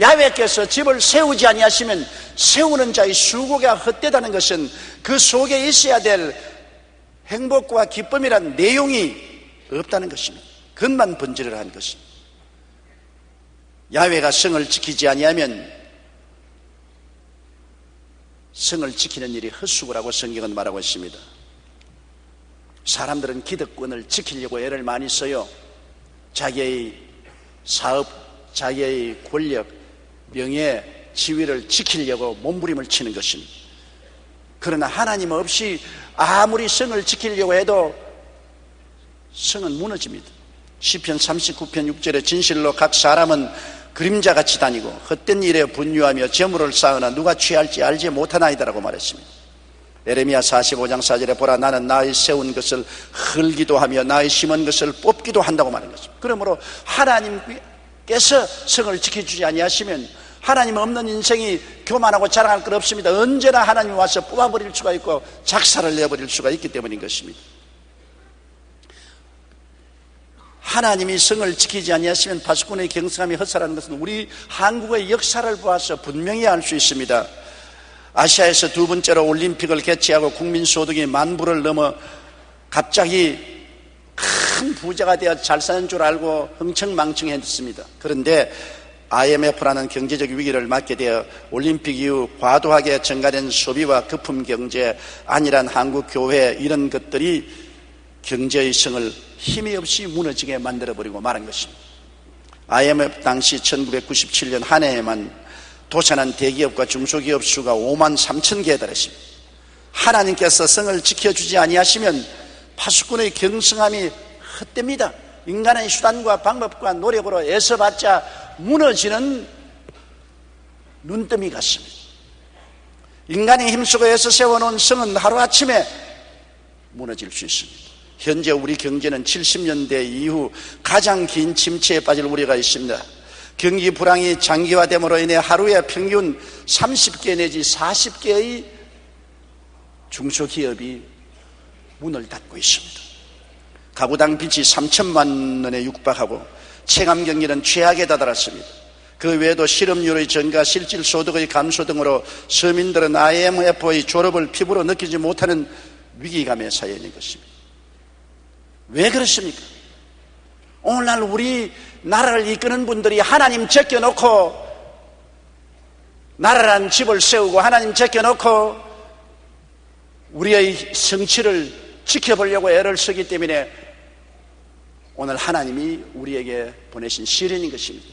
야훼께서 집을 세우지 아니하시면 세우는 자의 수고가 헛되다는 것은 그 속에 있어야 될 행복과 기쁨이란 내용이 없다는 것입니다. 그것만 번지를 한 것입니다. 야훼가 성을 지키지 아니하면 성을 지키는 일이 헛수고라고 성경은 말하고 있습니다. 사람들은 기득권을 지키려고 애를 많이 써요. 자기의 사업, 자기의 권력, 명예, 지위를 지키려고 몸부림을 치는 것입니다. 그러나 하나님 없이 아무리 성을 지키려고 해도 성은 무너집니다. 시편 39편 6절에 진실로 각 사람은 그림자같이 다니고 헛된 일에 분유하며 재물을 쌓으나 누가 취할지 알지 못하나이다라고 말했습니다. 에레미야 45장 4절에 보라 나는 나의 세운 것을 헐기도 하며 나의 심은 것을 뽑기도 한다고 말한 것입니다. 그러므로 하나님께서 성을 지켜주지 아니하시면 하나님 없는 인생이 교만하고 자랑할 것 없습니다. 언제나 하나님이 와서 뽑아버릴 수가 있고 작사를 내버릴 수가 있기 때문인 것입니다. 하나님이 성을 지키지 아니하시면 파수꾼의 경성함이 헛살하는 것은 우리 한국의 역사를 보아서 분명히 알 수 있습니다. 아시아에서 두 번째로 올림픽을 개최하고 국민소득이 10,000불을 넘어 갑자기 큰 부자가 되어 잘 사는 줄 알고 흥청망청했습니다. 그런데 IMF라는 경제적 위기를 맞게 되어 올림픽 이후 과도하게 증가된 소비와 거품 경제, 안일한 한국 교회 이런 것들이 경제의 성을 힘이 없이 무너지게 만들어버리고 말한 것입니다. IMF 당시 1997년 한 해에만 도산한 대기업과 중소기업 수가 53,000개에 달했습니다. 하나님께서 성을 지켜주지 아니하시면 파수꾼의 경성함이 헛됩니다. 인간의 수단과 방법과 노력으로 애써봤자 무너지는 눈더미 같습니다. 인간의 힘쓰고 애써 세워놓은 성은 하루아침에 무너질 수 있습니다. 현재 우리 경제는 70년대 이후 가장 긴 침체에 빠질 우려가 있습니다. 경기 불황이 장기화됨으로 인해 하루에 평균 30개 내지 40개의 중소기업이 문을 닫고 있습니다. 가구당 빚이 3천만 원에 육박하고 체감 경기는 최악에 다다랐습니다. 그 외에도 실업률의 증가, 실질 소득의 감소 등으로 서민들은 IMF의 졸업을 피부로 느끼지 못하는 위기감에 쌓여 있는 것입니다. 왜 그렇습니까? 오늘날 우리 나라를 이끄는 분들이 하나님 제껴놓고 나라란 집을 세우고 하나님 제껴놓고 우리의 성취를 지켜보려고 애를 쓰기 때문에 오늘 하나님이 우리에게 보내신 시련인 것입니다.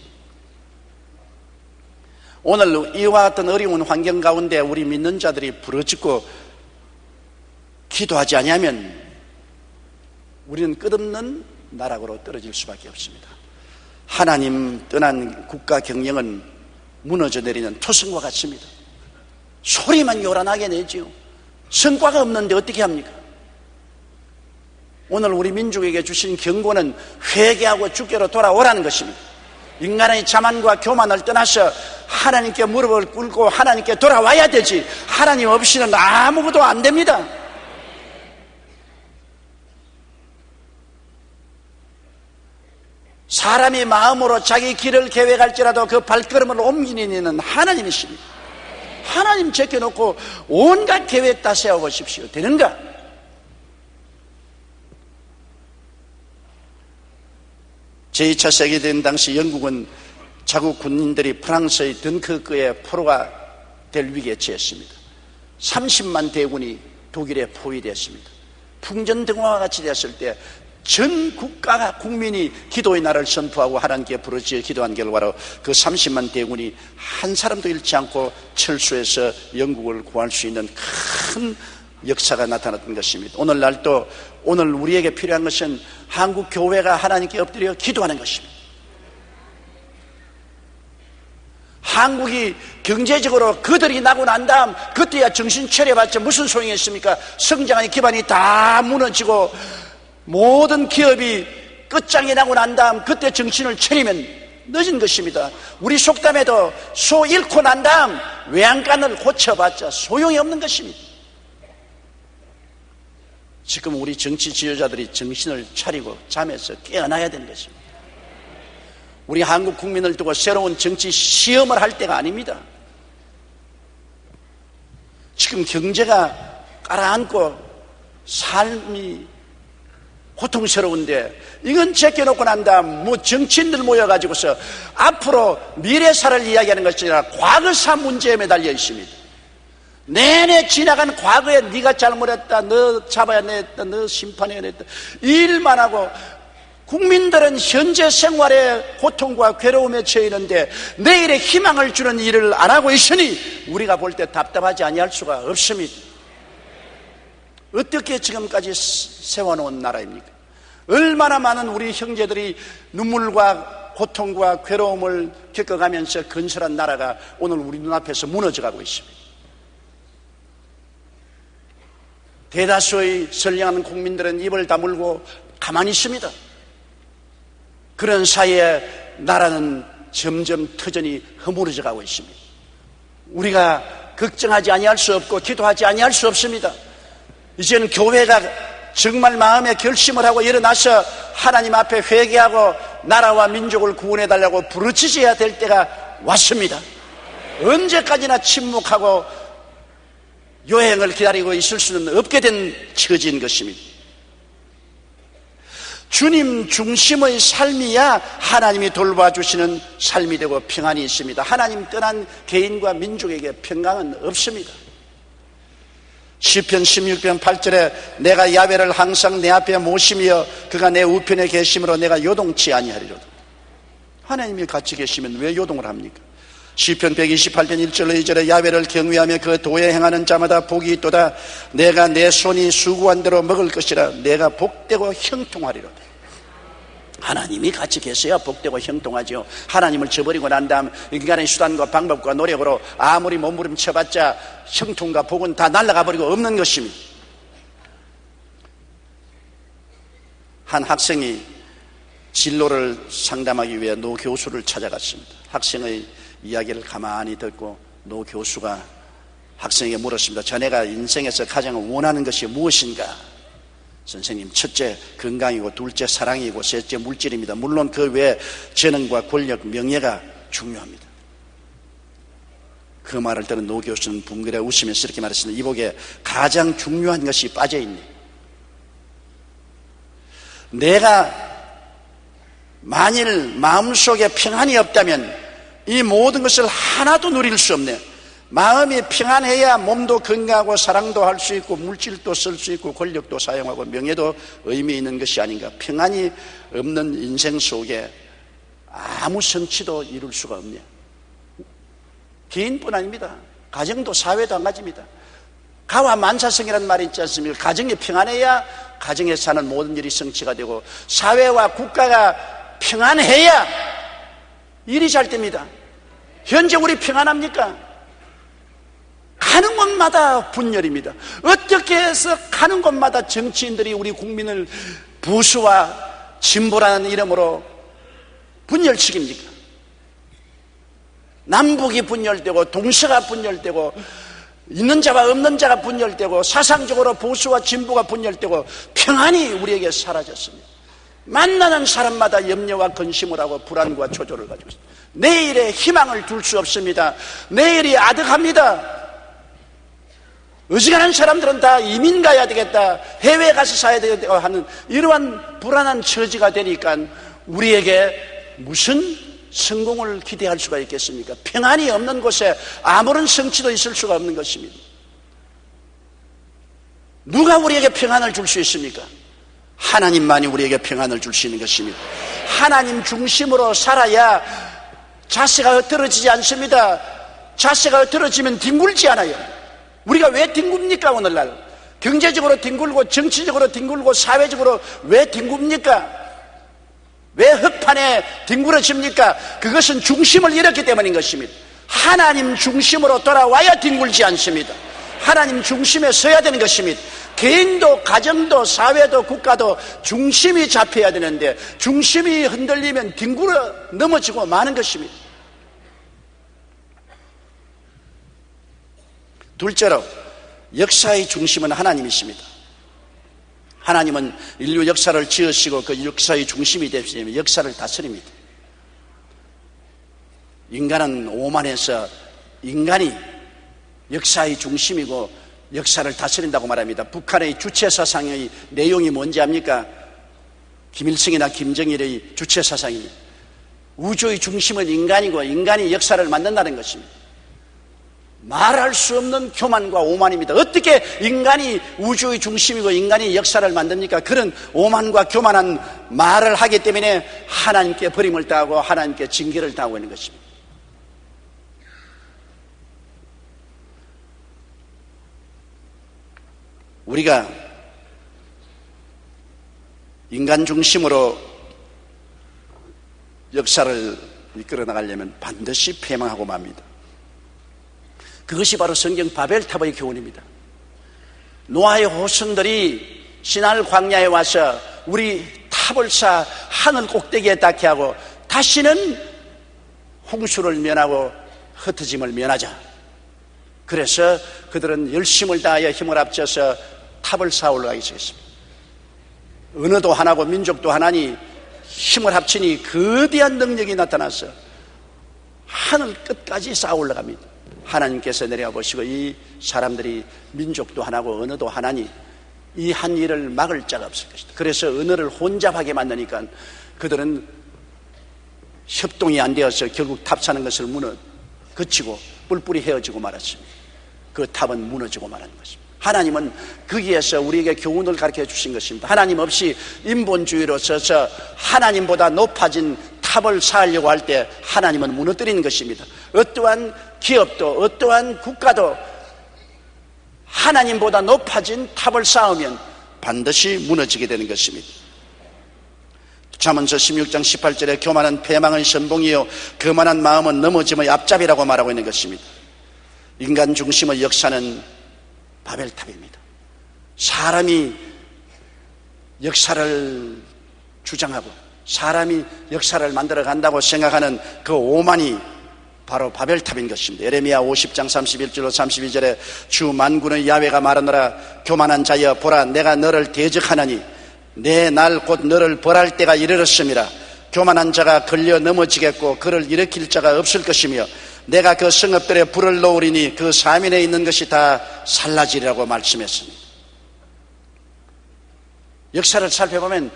오늘 이와 같은 어려운 환경 가운데 우리 믿는 자들이 부르짖고 기도하지 아니하면 우리는 끝없는 나락으로 떨어질 수밖에 없습니다. 하나님 떠난 국가 경영은 무너져 내리는 토성과 같습니다. 소리만 요란하게 내지요. 성과가 없는데 어떻게 합니까? 오늘 우리 민족에게 주신 경고는 회개하고 주께로 돌아오라는 것입니다. 인간의 자만과 교만을 떠나서 하나님께 무릎을 꿇고 하나님께 돌아와야 되지, 하나님 없이는 아무것도 안 됩니다. 사람이 마음으로 자기 길을 계획할지라도 그 발걸음을 옮기는 이는 하나님이십니다. 하나님 제껴놓고 온갖 계획 다 세워보십시오. 되는가? 제2차 세계대전 당시 영국은 자국 군인들이 프랑스의 덩크크의 포로가 될 위기에 처했습니다. 30만 대군이 독일에 포위되었습니다. 풍전등화와 같이 됐을 때 전 국가가 국민이 기도의 날을 선포하고 하나님께 부르짖어 기도한 결과로 그 30만 대군이 한 사람도 잃지 않고 철수해서 영국을 구할 수 있는 큰 역사가 나타났던 것입니다. 오늘날도 오늘 우리에게 필요한 것은 한국 교회가 하나님께 엎드려 기도하는 것입니다. 한국이 경제적으로 그들이 나고 난 다음 그때야 정신 차려봤자 무슨 소용이 있습니까? 성장의 기반이 다 무너지고 모든 기업이 끝장이 나고 난 다음 그때 정신을 차리면 늦은 것입니다. 우리 속담에도 소 잃고 난 다음 외양간을 고쳐봤자 소용이 없는 것입니다. 지금 우리 정치 지도자들이 정신을 차리고 잠에서 깨어나야 되는 것입니다. 우리 한국 국민을 두고 새로운 정치 시험을 할 때가 아닙니다. 지금 경제가 가라앉고 삶이 고통스러운데 이건 제껴놓고 난 다음 정치인들 모여가지고서 앞으로 미래사를 이야기하는 것이 아니라 과거사 문제에 매달려 있습니다. 내내 지나간 과거에 네가 잘못했다, 너 잡아야 냈다, 너 심판해야 냈다 일만 하고 국민들은 현재 생활의 고통과 괴로움에 처해 있는데 내일의 희망을 주는 일을 안 하고 있으니 우리가 볼 때 답답하지 아니할 수가 없습니다. 어떻게 지금까지 세워놓은 나라입니까? 얼마나 많은 우리 형제들이 눈물과 고통과 괴로움을 겪어가면서 건설한 나라가 오늘 우리 눈앞에서 무너져가고 있습니다. 대다수의 선량한 국민들은 입을 다물고 가만히 있습니다. 그런 사이에 나라는 점점 터전이 허물어져 가고 있습니다. 우리가 걱정하지 아니할 수 없고 기도하지 아니할 수 없습니다. 이제는 교회가 정말 마음의 결심을 하고 일어나서 하나님 앞에 회개하고 나라와 민족을 구원해달라고 부르짖어야 될 때가 왔습니다. 언제까지나 침묵하고 요행을 기다리고 있을 수는 없게 된 처지인 것입니다. 주님 중심의 삶이야 하나님이 돌봐주시는 삶이 되고 평안이 있습니다. 하나님 떠난 개인과 민족에게 평강은 없습니다. 시편 16편 8절에 내가 야훼를 항상 내 앞에 모시며 그가 내 우편에 계심으로 내가 요동치 아니하리로다. 하나님이 같이 계시면 왜 요동을 합니까? 시편 128편 1절로 2절에 야훼를 경외하며 그 도에 행하는 자마다 복이 있도다. 내가 내 손이 수고한 대로 먹을 것이라. 내가 복되고 형통하리로다. 하나님이 같이 계셔야 복되고 형통하죠. 하나님을 저버리고 난 다음 인간의 수단과 방법과 노력으로 아무리 몸부림쳐봤자 형통과 복은 다 날아가 버리고 없는 것입니다. 한 학생이 진로를 상담하기 위해 노 교수를 찾아갔습니다. 학생의 이야기를 가만히 듣고 노 교수가 학생에게 물었습니다. 자네가 인생에서 가장 원하는 것이 무엇인가? 선생님, 첫째 건강이고 둘째 사랑이고 셋째 물질입니다. 물론 그 외에 재능과 권력, 명예가 중요합니다. 그 말을 들은 노 교수는 붕그레 웃으면서 이렇게 말했습니다. 이복에 가장 중요한 것이 빠져있네. 내가 만일 마음속에 평안이 없다면 이 모든 것을 하나도 누릴 수 없네. 마음이 평안해야 몸도 건강하고 사랑도 할 수 있고 물질도 쓸 수 있고 권력도 사용하고 명예도 의미 있는 것이 아닌가. 평안이 없는 인생 속에 아무 성취도 이룰 수가 없네요. 개인뿐 아닙니다. 가정도 사회도 한 가지입니다. 가와 만사성이라는 말이 있지 않습니까? 가정이 평안해야 가정에 사는 모든 일이 성취가 되고 사회와 국가가 평안해야 일이 잘 됩니다. 현재 우리 평안합니까? 가는 곳마다 분열입니다. 어떻게 해서 가는 곳마다 정치인들이 우리 국민을 보수와 진보라는 이름으로 분열시킵니까? 남북이 분열되고 동서가 분열되고 있는 자와 없는 자가 분열되고 사상적으로 보수와 진보가 분열되고 평안이 우리에게 사라졌습니다. 만나는 사람마다 염려와 근심을 하고 불안과 초조를 가지고 있습니다. 내일에 희망을 둘 수 없습니다. 내일이 아득합니다. 어지간한 사람들은 다 이민 가야 되겠다, 해외에 가서 살아야 되겠다 하는 이러한 불안한 처지가 되니까 우리에게 무슨 성공을 기대할 수가 있겠습니까? 평안이 없는 곳에 아무런 성취도 있을 수가 없는 것입니다. 누가 우리에게 평안을 줄 수 있습니까? 하나님만이 우리에게 평안을 줄 수 있는 것입니다. 하나님 중심으로 살아야 자세가 흐트러지지 않습니다. 자세가 흐트러지면 뒹굴지 않아요. 우리가 왜 뒹굽니까? 오늘날 경제적으로 뒹굴고 정치적으로 뒹굴고 사회적으로 왜 뒹굽니까? 왜 흑판에 뒹굴어집니까? 그것은 중심을 잃었기 때문인 것입니다. 하나님 중심으로 돌아와야 뒹굴지 않습니다. 하나님 중심에 서야 되는 것입니다. 개인도 가정도 사회도 국가도 중심이 잡혀야 되는데 중심이 흔들리면 뒹굴어 넘어지고 마는 것입니다. 둘째로 역사의 중심은 하나님이십니다. 하나님은 인류 역사를 지으시고 그 역사의 중심이 되시면 역사를 다스립니다. 인간은 오만해서 인간이 역사의 중심이고 역사를 다스린다고 말합니다. 북한의 주체사상의 내용이 뭔지 압니까? 김일성이나 김정일의 주체사상입니다. 우주의 중심은 인간이고 인간이 역사를 만든다는 것입니다. 말할 수 없는 교만과 오만입니다. 어떻게 인간이 우주의 중심이고 인간이 역사를 만듭니까? 그런 오만과 교만한 말을 하기 때문에 하나님께 버림을 당하고 하나님께 징계를 당하고 있는 것입니다. 우리가 인간 중심으로 역사를 이끌어 나가려면 반드시 패망하고 맙니다. 그것이 바로 성경 바벨탑의 교훈입니다. 노아의 후손들이 시날 광야에 와서 우리 탑을 쌓아 하늘 꼭대기에 닿게 하고 다시는 홍수를 면하고 흩어짐을 면하자. 그래서 그들은 열심을 다하여 힘을 합쳐서 탑을 쌓아 올라가기 시작했습니다. 언어도 하나고 민족도 하나니 힘을 합치니 거대한 능력이 나타나서 하늘 끝까지 쌓아 올라갑니다. 하나님께서 내려와 보시고 이 사람들이 민족도 하나고 언어도 하나니 이 한 일을 막을 자가 없을 것이다. 그래서 언어를 혼잡하게 만드니까 그들은 협동이 안 되어서 결국 탑 사는 것을 그치고 뿔뿔이 헤어지고 말았습니다. 그 탑은 무너지고 말하는 것입니다. 하나님은 거기에서 우리에게 교훈을 가르쳐 주신 것입니다. 하나님 없이 인본주의로 서서 하나님보다 높아진 탑을 쌓으려고 할 때 하나님은 무너뜨리는 것입니다. 어떠한 기업도 어떠한 국가도 하나님보다 높아진 탑을 쌓으면 반드시 무너지게 되는 것입니다. 잠언서 16장 18절에 교만은 패망의 선봉이요 거만한 마음은 넘어짐의 앞잡이라고 말하고 있는 것입니다. 인간 중심의 역사는 바벨탑입니다. 사람이 역사를 주장하고 사람이 역사를 만들어 간다고 생각하는 그 오만이 바로 바벨탑인 것입니다. 예레미야 50장 31절로 32절에 주 만군의 야훼가 말하노라 교만한 자여 보라 내가 너를 대적하나니 내 날 곧 너를 벌할 때가 이르렀음이라. 교만한 자가 걸려 넘어지겠고 그를 일으킬 자가 없을 것이며 내가 그 성읍들에 불을 놓으리니 그 사면에 있는 것이 다 살라지리라고 말씀했습니다. 역사를 살펴보면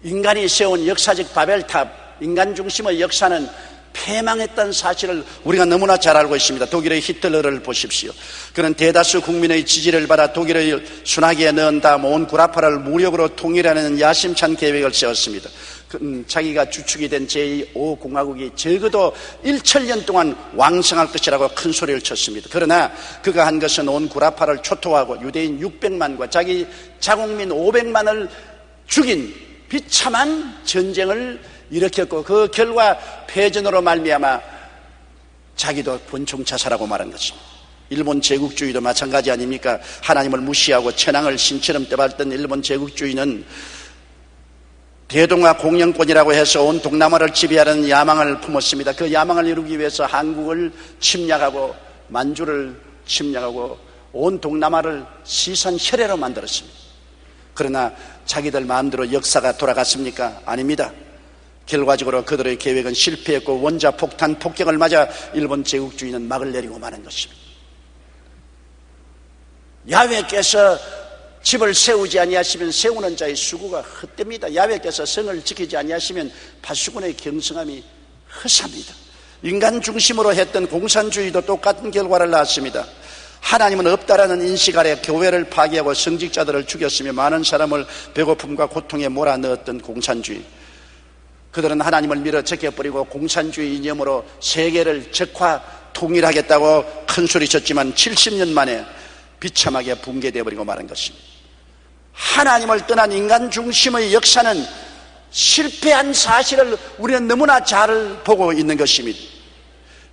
인간이 세운 역사적 바벨탑, 인간 중심의 역사는 패망했다는 사실을 우리가 너무나 잘 알고 있습니다. 독일의 히틀러를 보십시오. 그는 대다수 국민의 지지를 받아 독일의 순하기에 넣은 다음 온 구라파를 무력으로 통일하는 야심찬 계획을 세웠습니다. 자기가 주축이 된 제5공화국이 적어도 1000년 동안 왕성할 것이라고 큰 소리를 쳤습니다. 그러나 그가 한 것은 온 구라파를 초토화하고 유대인 600만과 자기 자국민 500만을 죽인 비참한 전쟁을 일으켰고 그 결과 패전으로 말미암아 자기도 본총 자살하고 말한 것입니다. 일본 제국주의도 마찬가지 아닙니까? 하나님을 무시하고 천황을 신처럼 떠받던 일본 제국주의는 대동아 공영권이라고 해서 온 동남아를 지배하는 야망을 품었습니다. 그 야망을 이루기 위해서 한국을 침략하고 만주를 침략하고 온 동남아를 시선혈애로 만들었습니다. 그러나 자기들 마음대로 역사가 돌아갔습니까? 아닙니다. 결과적으로 그들의 계획은 실패했고 원자 폭탄 폭격을 맞아 일본 제국주의는 막을 내리고 마는 것입니다. 야훼께서 집을 세우지 아니하시면 세우는 자의 수고가 헛됩니다. 야훼께서 성을 지키지 아니하시면 파수꾼의 경성함이 허사입니다. 인간 중심으로 했던 공산주의도 똑같은 결과를 낳았습니다. 하나님은 없다라는 인식 아래 교회를 파괴하고 성직자들을 죽였으며 많은 사람을 배고픔과 고통에 몰아넣었던 공산주의. 그들은 하나님을 밀어 제껴버리고 공산주의 이념으로 세계를 적화 통일하겠다고 큰소리쳤지만 70년 만에 비참하게 붕괴되어 버리고 마는 것입니다. 하나님을 떠난 인간 중심의 역사는 실패한 사실을 우리는 너무나 잘 보고 있는 것입니다.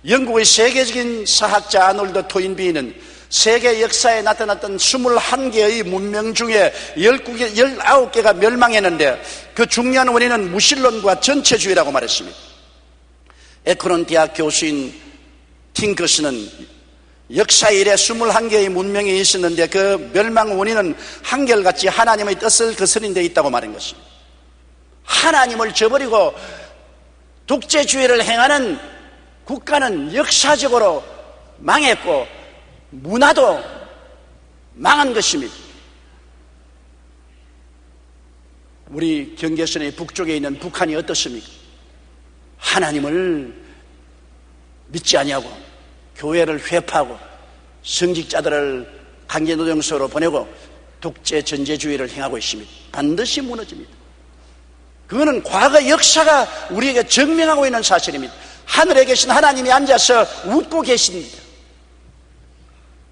영국의 세계적인 사학자 아놀드 토인비는 세계 역사에 나타났던 21개의 문명 중에 19개가 멸망했는데 그 중요한 원인은 무신론과 전체주의라고 말했습니다. 에크론 대학 교수인 팅커스는 역사 이래 21개의 문명이 있었는데 그 멸망 원인은 한결같이 하나님의 뜻을 거스린 데 있다고 말한 것입니다. 하나님을 저버리고 독재주의를 행하는 국가는 역사적으로 망했고 문화도 망한 것입니다. 우리 경계선의 북쪽에 있는 북한이 어떻습니까? 하나님을 믿지 아니하고 교회를 회파하고 성직자들을 강제노동소로 보내고 독재 전제주의를 행하고 있습니다. 반드시 무너집니다. 그거는 과거 역사가 우리에게 증명하고 있는 사실입니다. 하늘에 계신 하나님이 앉아서 웃고 계십니다.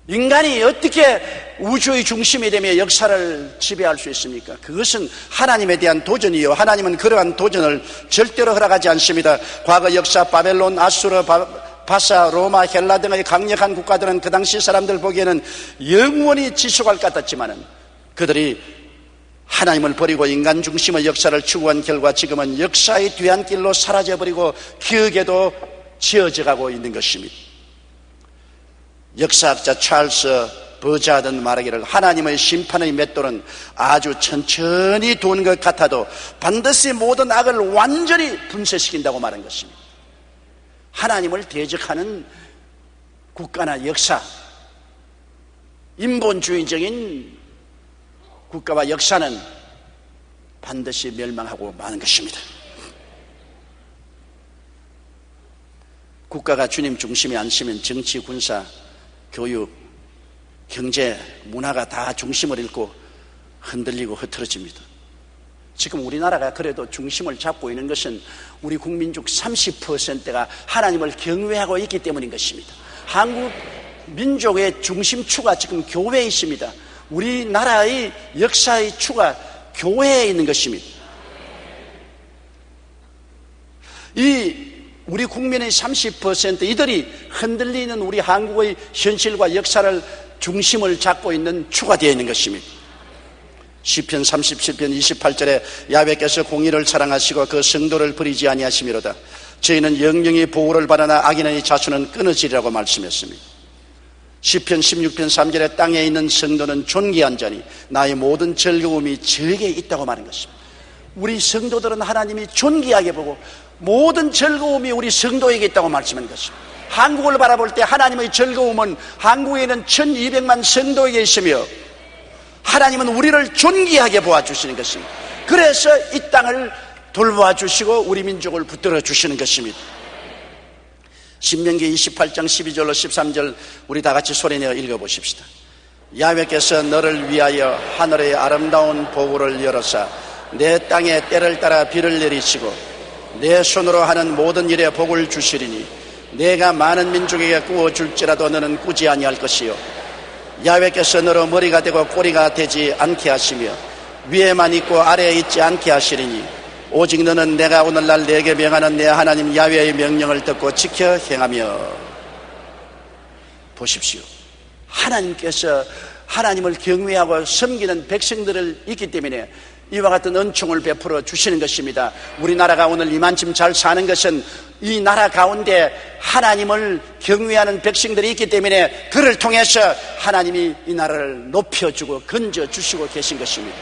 인간이 어떻게 우주의 중심이 되며 역사를 지배할 수 있습니까? 그것은 하나님에 대한 도전이요, 하나님은 그러한 도전을 절대로 허락하지 않습니다. 과거 역사 바벨론, 아수르, 바사, 로마, 헬라 등의 강력한 국가들은 그 당시 사람들 보기에는 영원히 지속할 것 같았지만 그들이 하나님을 버리고 인간 중심의 역사를 추구한 결과 지금은 역사의 뒤안길로 사라져버리고 기억에도 지어져가고 있는 것입니다. 역사학자 찰스 버자든 말하기를 하나님의 심판의 맷돌은 아주 천천히 도는 것 같아도 반드시 모든 악을 완전히 분쇄시킨다고 말한 것입니다. 하나님을 대적하는 국가나 역사, 인본주의적인 국가와 역사는 반드시 멸망하고 마는 것입니다. 국가가 주님 중심에 앉으면 정치, 군사, 교육, 경제, 문화가 다 중심을 잃고 흔들리고 흐트러집니다. 지금 우리나라가 그래도 중심을 잡고 있는 것은 우리 국민 중 30%가 하나님을 경외하고 있기 때문인 것입니다. 한국 민족의 중심추가 지금 교회에 있습니다. 우리나라의 역사의 추가 교회에 있는 것입니다. 우리 국민의 30% 이들이 흔들리는 우리 한국의 현실과 역사를 중심을 잡고 있는 추가 되어 있는 것입니다. 시편 37편 28절에 야훼께서 공의를 사랑하시고 그 성도를 버리지 아니하시미로다. 저희는 영영이 보호를 받으나 악인의 자손은 끊어지리라고 말씀했습니다. 시편 16편 3절에 땅에 있는 성도는 존귀한 자니 나의 모든 즐거움이 저에게 있다고 말한 것입니다. 우리 성도들은 하나님이 존귀하게 보고 모든 즐거움이 우리 성도에게 있다고 말씀한 것입니다. 한국을 바라볼 때 하나님의 즐거움은 한국에는 1200만 성도에게 있으며 하나님은 우리를 존귀하게 보아주시는 것입니다. 그래서 이 땅을 돌보아 주시고 우리 민족을 붙들어 주시는 것입니다. 신명기 28장 12절로 13절 우리 다 같이 소리내어 읽어보십시다. 야훼께서 너를 위하여 하늘의 아름다운 보고를 열어사 내 땅에 때를 따라 비를 내리시고 내 손으로 하는 모든 일에 복을 주시리니 내가 많은 민족에게 구워줄지라도 너는 꾸지 아니할 것이요 야훼께서 너로 머리가 되고 꼬리가 되지 않게 하시며 위에만 있고 아래에 있지 않게 하시리니 오직 너는 내가 오늘날 내게 명하는 내 하나님 야훼의 명령을 듣고 지켜 행하며. 보십시오. 하나님께서 하나님을 경외하고 섬기는 백성들을 있기 때문에 이와 같은 은총을 베풀어 주시는 것입니다. 우리나라가 오늘 이만큼 잘 사는 것은 이 나라 가운데 하나님을 경외하는 백성들이 있기 때문에 그를 통해서 하나님이 이 나라를 높여주고 건져주시고 계신 것입니다.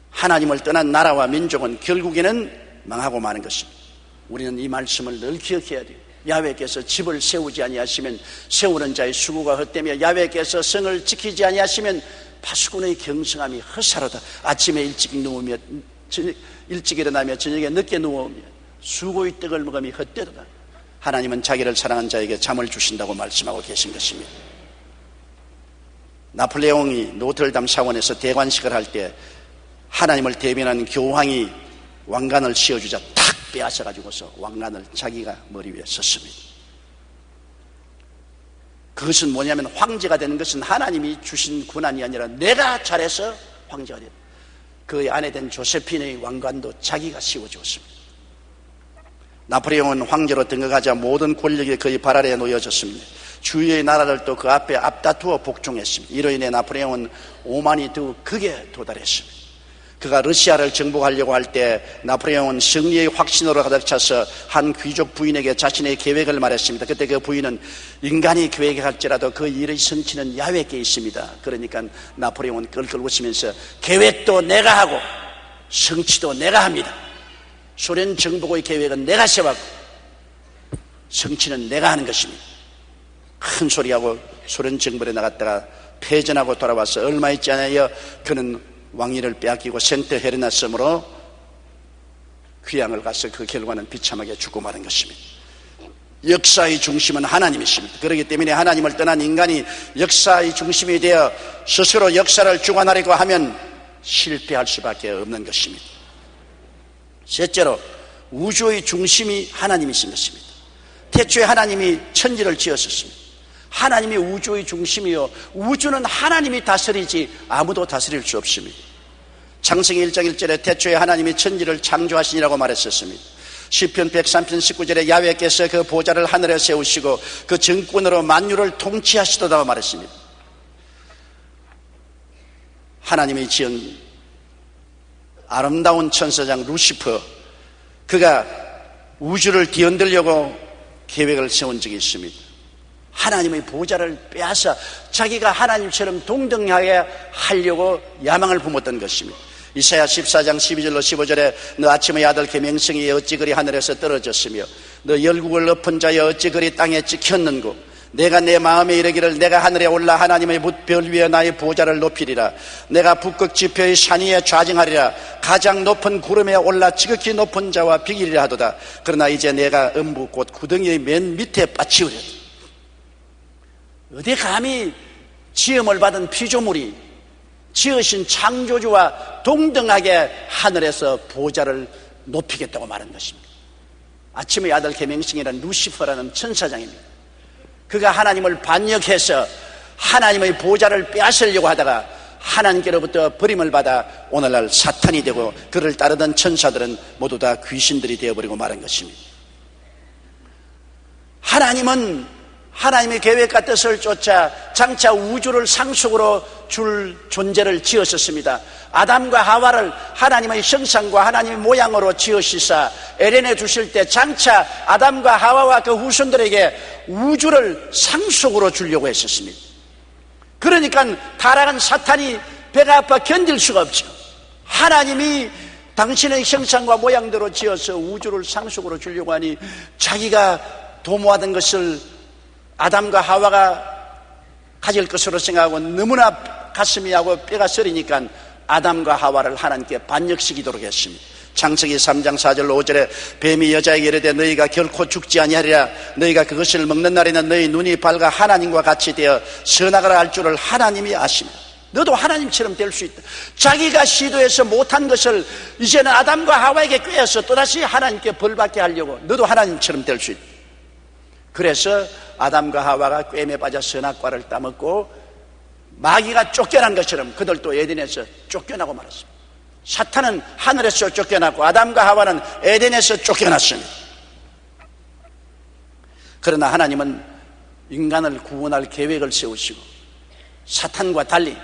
하나님을 떠난 나라와 민족은 결국에는 망하고 마는 것입니다. 우리는 이 말씀을 늘 기억해야 돼요. 야훼께서 집을 세우지 아니하시면 세우는 자의 수고가 헛되며 야훼께서 성을 지키지 아니하시면 파수꾼의 경성함이 헛사로다. 아침에 일찍 누우며 일찍 일어나며 저녁에 늦게 누우며 수고의 떡을 먹음이 헛되도다. 하나님은 자기를 사랑한 자에게 잠을 주신다고 말씀하고 계신 것입니다. 나폴레옹이 노틀담 사원에서 대관식을 할 때 하나님을 대변하는 교황이 왕관을 씌워주자 탁 빼앗아가지고서 왕관을 자기가 머리 위에 썼습니다. 그것은 뭐냐면 황제가 되는 것은 하나님이 주신 권한이 아니라 내가 잘해서 황제가 됐다. 그의 아내 된 조세핀의 왕관도 자기가 씌워주었습니다. 나폴레옹은 황제로 등극하자 모든 권력이 그의 발 아래에 놓여졌습니다. 주위의 나라들도 그 앞에 앞다투어 복종했습니다. 이로 인해 나폴레옹은 오만이 더 극에 도달했습니다. 그가 러시아를 정복하려고 할 때 나폴레옹은 승리의 확신으로 가득 차서 한 귀족 부인에게 자신의 계획을 말했습니다. 그때 그 부인은 인간이 계획할지라도 그 일의 성취는 야훼께 있습니다. 그러니까 나폴레옹은 끌끌 웃으면서 계획도 내가 하고 성취도 내가 합니다. 소련 정복의 계획은 내가 세웠고 성취는 내가 하는 것입니다. 큰 소리하고 소련 정벌에 나갔다가 패전하고 돌아와서 얼마 있지 않아요 그는 왕위를 빼앗기고 생태 헬레나 섬으로 귀향을 가서 그 결과는 비참하게 죽고 마는 것입니다. 역사의 중심은 하나님이십니다. 그렇기 때문에 하나님을 떠난 인간이 역사의 중심이 되어 스스로 역사를 주관하려고 하면 실패할 수밖에 없는 것입니다. 셋째로 우주의 중심이 하나님이신 것입니다. 태초에 하나님이 천지를 지었었습니다. 하나님이 우주의 중심이요 우주는 하나님이 다스리지 아무도 다스릴 수 없습니다. 창세기 1장 1절에 태초에 하나님이 천지를 창조하시니라고 말했었습니다. 시편 103편 19절에 야훼께서 그 보좌를 하늘에 세우시고 그 정권으로 만유를 통치하시도다 말했습니다. 하나님이 지은 아름다운 천사장 루시퍼, 그가 우주를 뒤흔들려고 계획을 세운 적이 있습니다. 하나님의 보좌를 빼앗아 자기가 하나님처럼 동등하게 하려고 야망을 품었던 것입니다. 이사야 14장 12절로 15절에 너 아침의 아들 계명성이 어찌 그리 하늘에서 떨어졌으며 너 열국을 엎은 자여 어찌 그리 땅에 찍혔는고 내가 내 마음에 이르기를 내가 하늘에 올라 하나님의 별 위에 나의 보좌를 높이리라. 내가 북극 지표의 산 위에 좌정하리라. 가장 높은 구름에 올라 지극히 높은 자와 비기리라 하도다. 그러나 이제 내가 음부 곧 구덩이의 맨 밑에 빠치우리라. 어디 감히 지음을 받은 피조물이 지으신 창조주와 동등하게 하늘에서 보좌를 높이겠다고 말한 것입니다. 아침의 아들 계명성이라는 루시퍼라는 천사장입니다. 그가 하나님을 반역해서 하나님의 보좌를 빼앗으려고 하다가 하나님께로부터 버림을 받아 오늘날 사탄이 되고 그를 따르던 천사들은 모두 다 귀신들이 되어버리고 말한 것입니다. 하나님은 하나님의 계획과 뜻을 쫓아 장차 우주를 상속으로 줄 존재를 지었었습니다. 아담과 하와를 하나님의 형상과 하나님의 모양으로 지으시사 에덴에 두실 때 장차 아담과 하와와 그 후손들에게 우주를 상속으로 주려고 했었습니다. 그러니까 타락한 사탄이 배가 아파 견딜 수가 없죠. 하나님이 당신의 형상과 모양대로 지어서 우주를 상속으로 주려고 하니 자기가 도모하던 것을 아담과 하와가 가질 것으로 생각하고 너무나 가슴이 하고 뼈가 서리니까 아담과 하와를 하나님께 반역시키도록 했습니다. 창세기 3장 4절로 5절에 뱀이 여자에게 이르되 너희가 결코 죽지 아니하리라. 너희가 그것을 먹는 날에는 너희 눈이 밝아 하나님과 같이 되어 선악을 알 줄을 하나님이 아십니다. 너도 하나님처럼 될 수 있다. 자기가 시도해서 못한 것을 이제는 아담과 하와에게 꾀어서 또다시 하나님께 벌받게 하려고 너도 하나님처럼 될 수 있다. 그래서 아담과 하와가 꿰매 빠져 선악과를 따먹고 마귀가 쫓겨난 것처럼 그들도 에덴에서 쫓겨나고 말았습니다. 사탄은 하늘에서 쫓겨났고 아담과 하와는 에덴에서 쫓겨났습니다. 그러나 하나님은 인간을 구원할 계획을 세우시고 사탄과 달리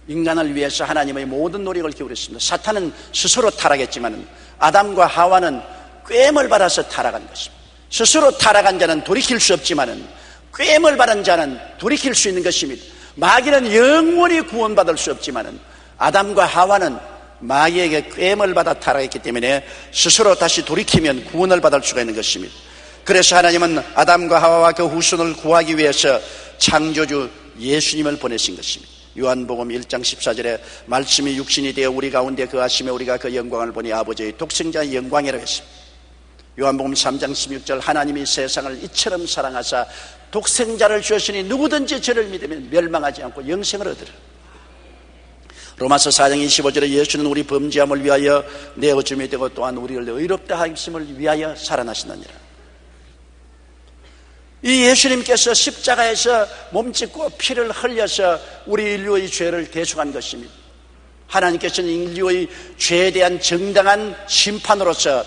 인간을 위해서 하나님의 모든 노력을 기울였습니다. 사탄은 스스로 타락했지만 아담과 하와는 꿰임을 받아서 타락한 것입니다. 스스로 타락한 자는 돌이킬 수 없지만 꿰임을 받은 자는 돌이킬 수 있는 것입니다. 마귀는 영원히 구원받을 수 없지만 아담과 하와는 마귀에게 꿰임을 받아 타락했기 때문에 스스로 다시 돌이키면 구원을 받을 수가 있는 것입니다. 그래서 하나님은 아담과 하와와 그 후손을 구하기 위해서 창조주 예수님을 보내신 것입니다. 요한복음 1장 14절에 말씀이 육신이 되어 우리 가운데 거하시며 우리가 그 영광을 보니 아버지의 독생자의 영광이라고 했습니다. 요한복음 3장 16절 하나님이 세상을 이처럼 사랑하사 독생자를 주셨으니 누구든지 저를 믿으면 멸망하지 않고 영생을 얻으리라. 로마서 4장 25절에 예수는 우리 범죄함을 위하여 내어줌이 되고 또한 우리를 의롭다 하심을 위하여 살아나시느니라. 이 예수님께서 십자가에서 몸짓고 피를 흘려서 우리 인류의 죄를 대속한 것입니다. 하나님께서는 인류의 죄에 대한 정당한 심판으로서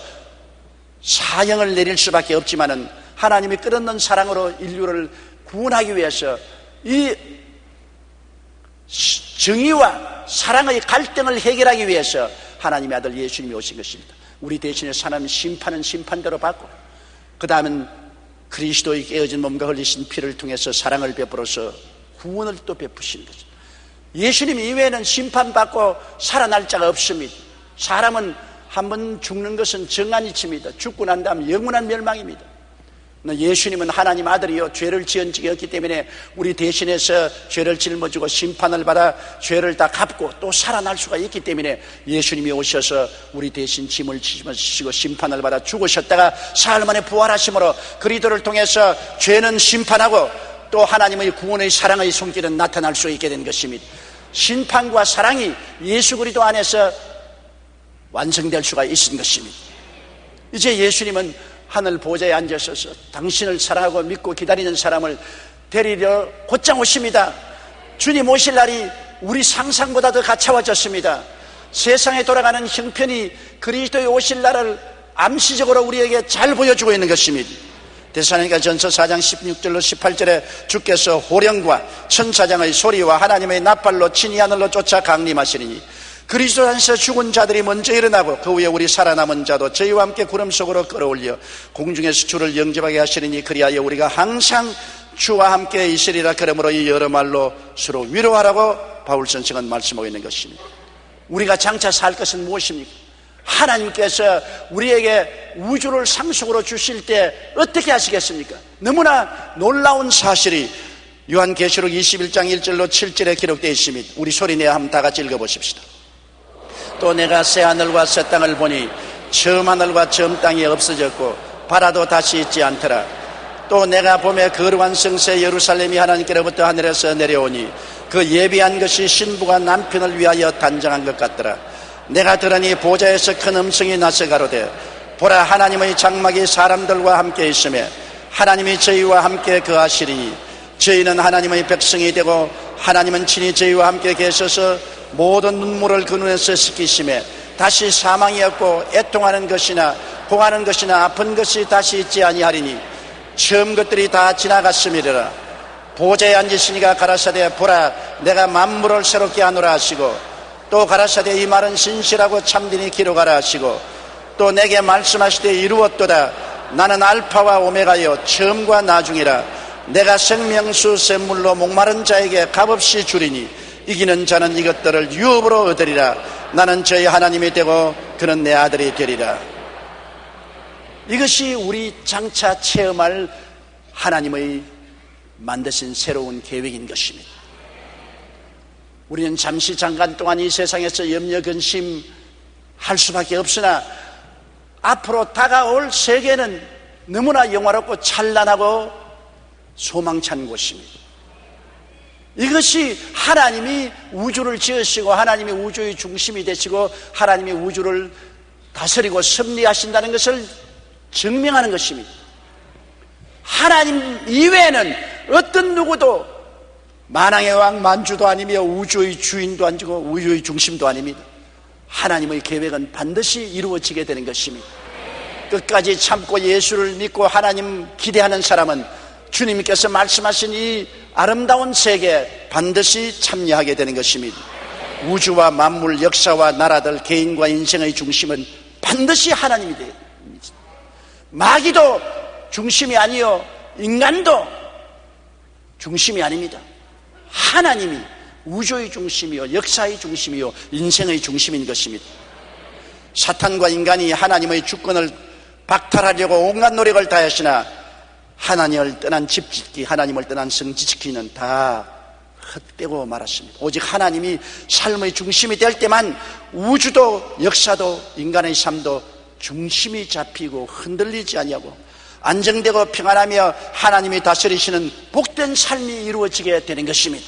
사형을 내릴 수밖에 없지만은 하나님이 끝없는 사랑으로 인류를 구원하기 위해서 이 정의와 사랑의 갈등을 해결하기 위해서 하나님의 아들 예수님이 오신 것입니다. 우리 대신에 사람 심판은 심판대로 받고 그 다음은 그리스도의 깨어진 몸과 흘리신 피를 통해서 사랑을 베풀어서 구원을 또 베푸시는 거죠. 예수님 이외에는 심판받고 살아날 자가 없습니다. 사람은 한번 죽는 것은 정한이치입니다. 죽고 난 다음 영원한 멸망입니다. 예수님은 하나님 아들이요 죄를 지은 적이 없기 때문에 우리 대신해서 죄를 짊어지고 심판을 받아 죄를 다 갚고 또 살아날 수가 있기 때문에 예수님이 오셔서 우리 대신 짐을 지시고 심판을 받아 죽으셨다가 사흘 만에 부활하심으로 그리스도를 통해서 죄는 심판하고 또 하나님의 구원의 사랑의 손길은 나타날 수 있게 된 것입니다. 심판과 사랑이 예수 그리스도 안에서 완성될 수가 있는 것입니다. 이제 예수님은 하늘 보좌에 앉으셔서 당신을 사랑하고 믿고 기다리는 사람을 데리러 곧장 오십니다. 주님 오실 날이 우리 상상보다 더 가까워졌습니다. 세상에 돌아가는 형편이 그리스도의 오실 날을 암시적으로 우리에게 잘 보여주고 있는 것입니다. 데살로니가전서 4장 16절로 18절에 주께서 호령과 천사장의 소리와 하나님의 나팔로 친히 하늘로 쫓아 강림하시리니 그리스도 안에서 죽은 자들이 먼저 일어나고 그 후에 우리 살아남은 자도 저희와 함께 구름 속으로 끌어올려 공중에서 주를 영접하게 하시리니 그리하여 우리가 항상 주와 함께 있으리라. 그러므로 이 여러 말로 서로 위로하라고 바울 선생은 말씀하고 있는 것입니다. 우리가 장차 살 것은 무엇입니까? 하나님께서 우리에게 우주를 상속으로 주실 때 어떻게 하시겠습니까? 너무나 놀라운 사실이 요한계시록 21장 1절로 7절에 기록되어 있습니다. 우리 소리내어 한번 다 같이 읽어보십시다. 또 내가 새 하늘과 새 땅을 보니 처음 하늘과 처음 땅이 없어졌고 바다도 다시 있지 않더라. 또 내가 봄에 거룩한 성새 예루살렘이 하나님께로부터 하늘에서 내려오니 그 예비한 것이 신부가 남편을 위하여 단장한 것 같더라. 내가 들으니 보좌에서 큰 음성이 나서 가로되 보라 하나님의 장막이 사람들과 함께 있으며 하나님이 저희와 함께 거하시리니 저희는 하나님의 백성이 되고 하나님은 친히 저희와 함께 계셔서 모든 눈물을 그 눈에서 씻기시며 다시 사망이 없고 애통하는 것이나 공하는 것이나 아픈 것이 다시 있지 아니하리니 처음 것들이 다 지나갔음이라. 보좌에 앉으시니가 가라사대 보라 내가 만물을 새롭게 하노라 하시고 또 가라사대 이 말은 신실하고 참되니 기록하라 하시고 또 내게 말씀하시되 이루었도다. 나는 알파와 오메가요 처음과 나중이라. 내가 생명수 샘물로 목마른 자에게 값없이 주리니 이기는 자는 이것들을 유업으로 얻으리라. 나는 저희 하나님이 되고 그는 내 아들이 되리라. 이것이 우리 장차 체험할 하나님의 만드신 새로운 계획인 것입니다. 우리는 잠시 잠깐 동안 이 세상에서 염려 근심할 수밖에 없으나 앞으로 다가올 세계는 너무나 영화롭고 찬란하고 소망찬 곳입니다. 이것이 하나님이 우주를 지으시고 하나님이 우주의 중심이 되시고 하나님이 우주를 다스리고 섭리하신다는 것을 증명하는 것입니다. 하나님 이외에는 어떤 누구도 만왕의 왕 만주도 아니며 우주의 주인도 아니고 우주의 중심도 아닙니다. 하나님의 계획은 반드시 이루어지게 되는 것입니다. 끝까지 참고 예수를 믿고 하나님 기대하는 사람은 주님께서 말씀하신 이 아름다운 세계에 반드시 참여하게 되는 것입니다. 우주와 만물, 역사와 나라들, 개인과 인생의 중심은 반드시 하나님이 됩니다. 마귀도 중심이 아니요, 인간도 중심이 아닙니다. 하나님이 우주의 중심이요, 역사의 중심이요, 인생의 중심인 것입니다. 사탄과 인간이 하나님의 주권을 박탈하려고 온갖 노력을 다하시나 하나님을 떠난 집짓기, 하나님을 떠난 성지지키는 다 헛되고 말았습니다. 오직 하나님이 삶의 중심이 될 때만 우주도 역사도 인간의 삶도 중심이 잡히고 흔들리지 아니하고 안정되고 평안하며 하나님이 다스리시는 복된 삶이 이루어지게 되는 것입니다.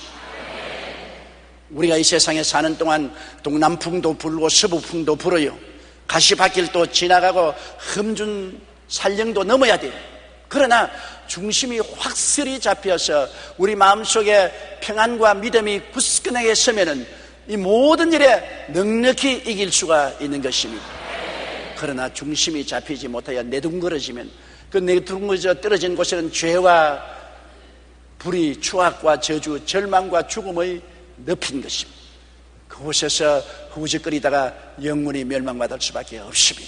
우리가 이 세상에 사는 동안 동남풍도 불고 서부풍도 불어요. 가시밭길도 지나가고 험준 산령도 넘어야 돼요. 그러나 중심이 확실히 잡혀서 우리 마음속에 평안과 믿음이 굳건하게 서면은 이 모든 일에 넉넉히 이길 수가 있는 것입니다. 그러나 중심이 잡히지 못하여 내둥거려지면 그 내둥거려 떨어진 곳에는 죄와 불의, 추악과 저주, 절망과 죽음의 늪인 것입니다. 그곳에서 후적거리다가 영원히 멸망받을 수밖에 없습니다.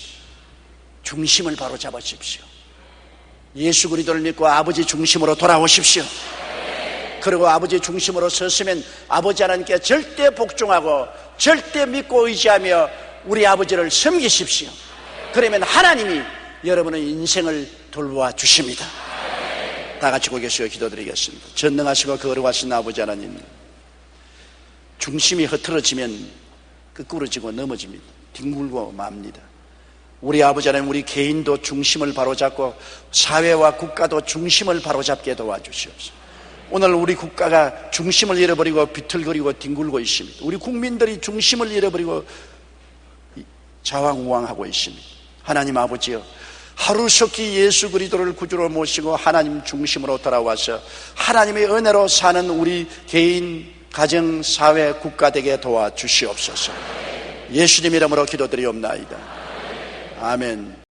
중심을 바로 잡으십시오. 예수 그리스도를 믿고 아버지 중심으로 돌아오십시오. 그리고 아버지 중심으로 섰으면 아버지 하나님께 절대 복종하고 절대 믿고 의지하며 우리 아버지를 섬기십시오. 그러면 하나님이 여러분의 인생을 돌보아 주십니다. 다 같이 고개 숙여 기도드리겠습니다. 전능하시고 거룩하신 아버지 하나님, 중심이 흐트러지면 끄꾸러지고 넘어집니다. 뒹굴고 맙니다. 우리 아버지 하나님, 우리 개인도 중심을 바로잡고 사회와 국가도 중심을 바로잡게 도와주시옵소서. 오늘 우리 국가가 중심을 잃어버리고 비틀거리고 뒹굴고 있습니다. 우리 국민들이 중심을 잃어버리고 좌왕우왕하고 있습니다. 하나님 아버지여, 하루속히 예수 그리스도를 구주로 모시고 하나님 중심으로 돌아와서 하나님의 은혜로 사는 우리 개인, 가정, 사회, 국가 되게 도와주시옵소서. 예수님 이름으로 기도드리옵나이다. 아멘.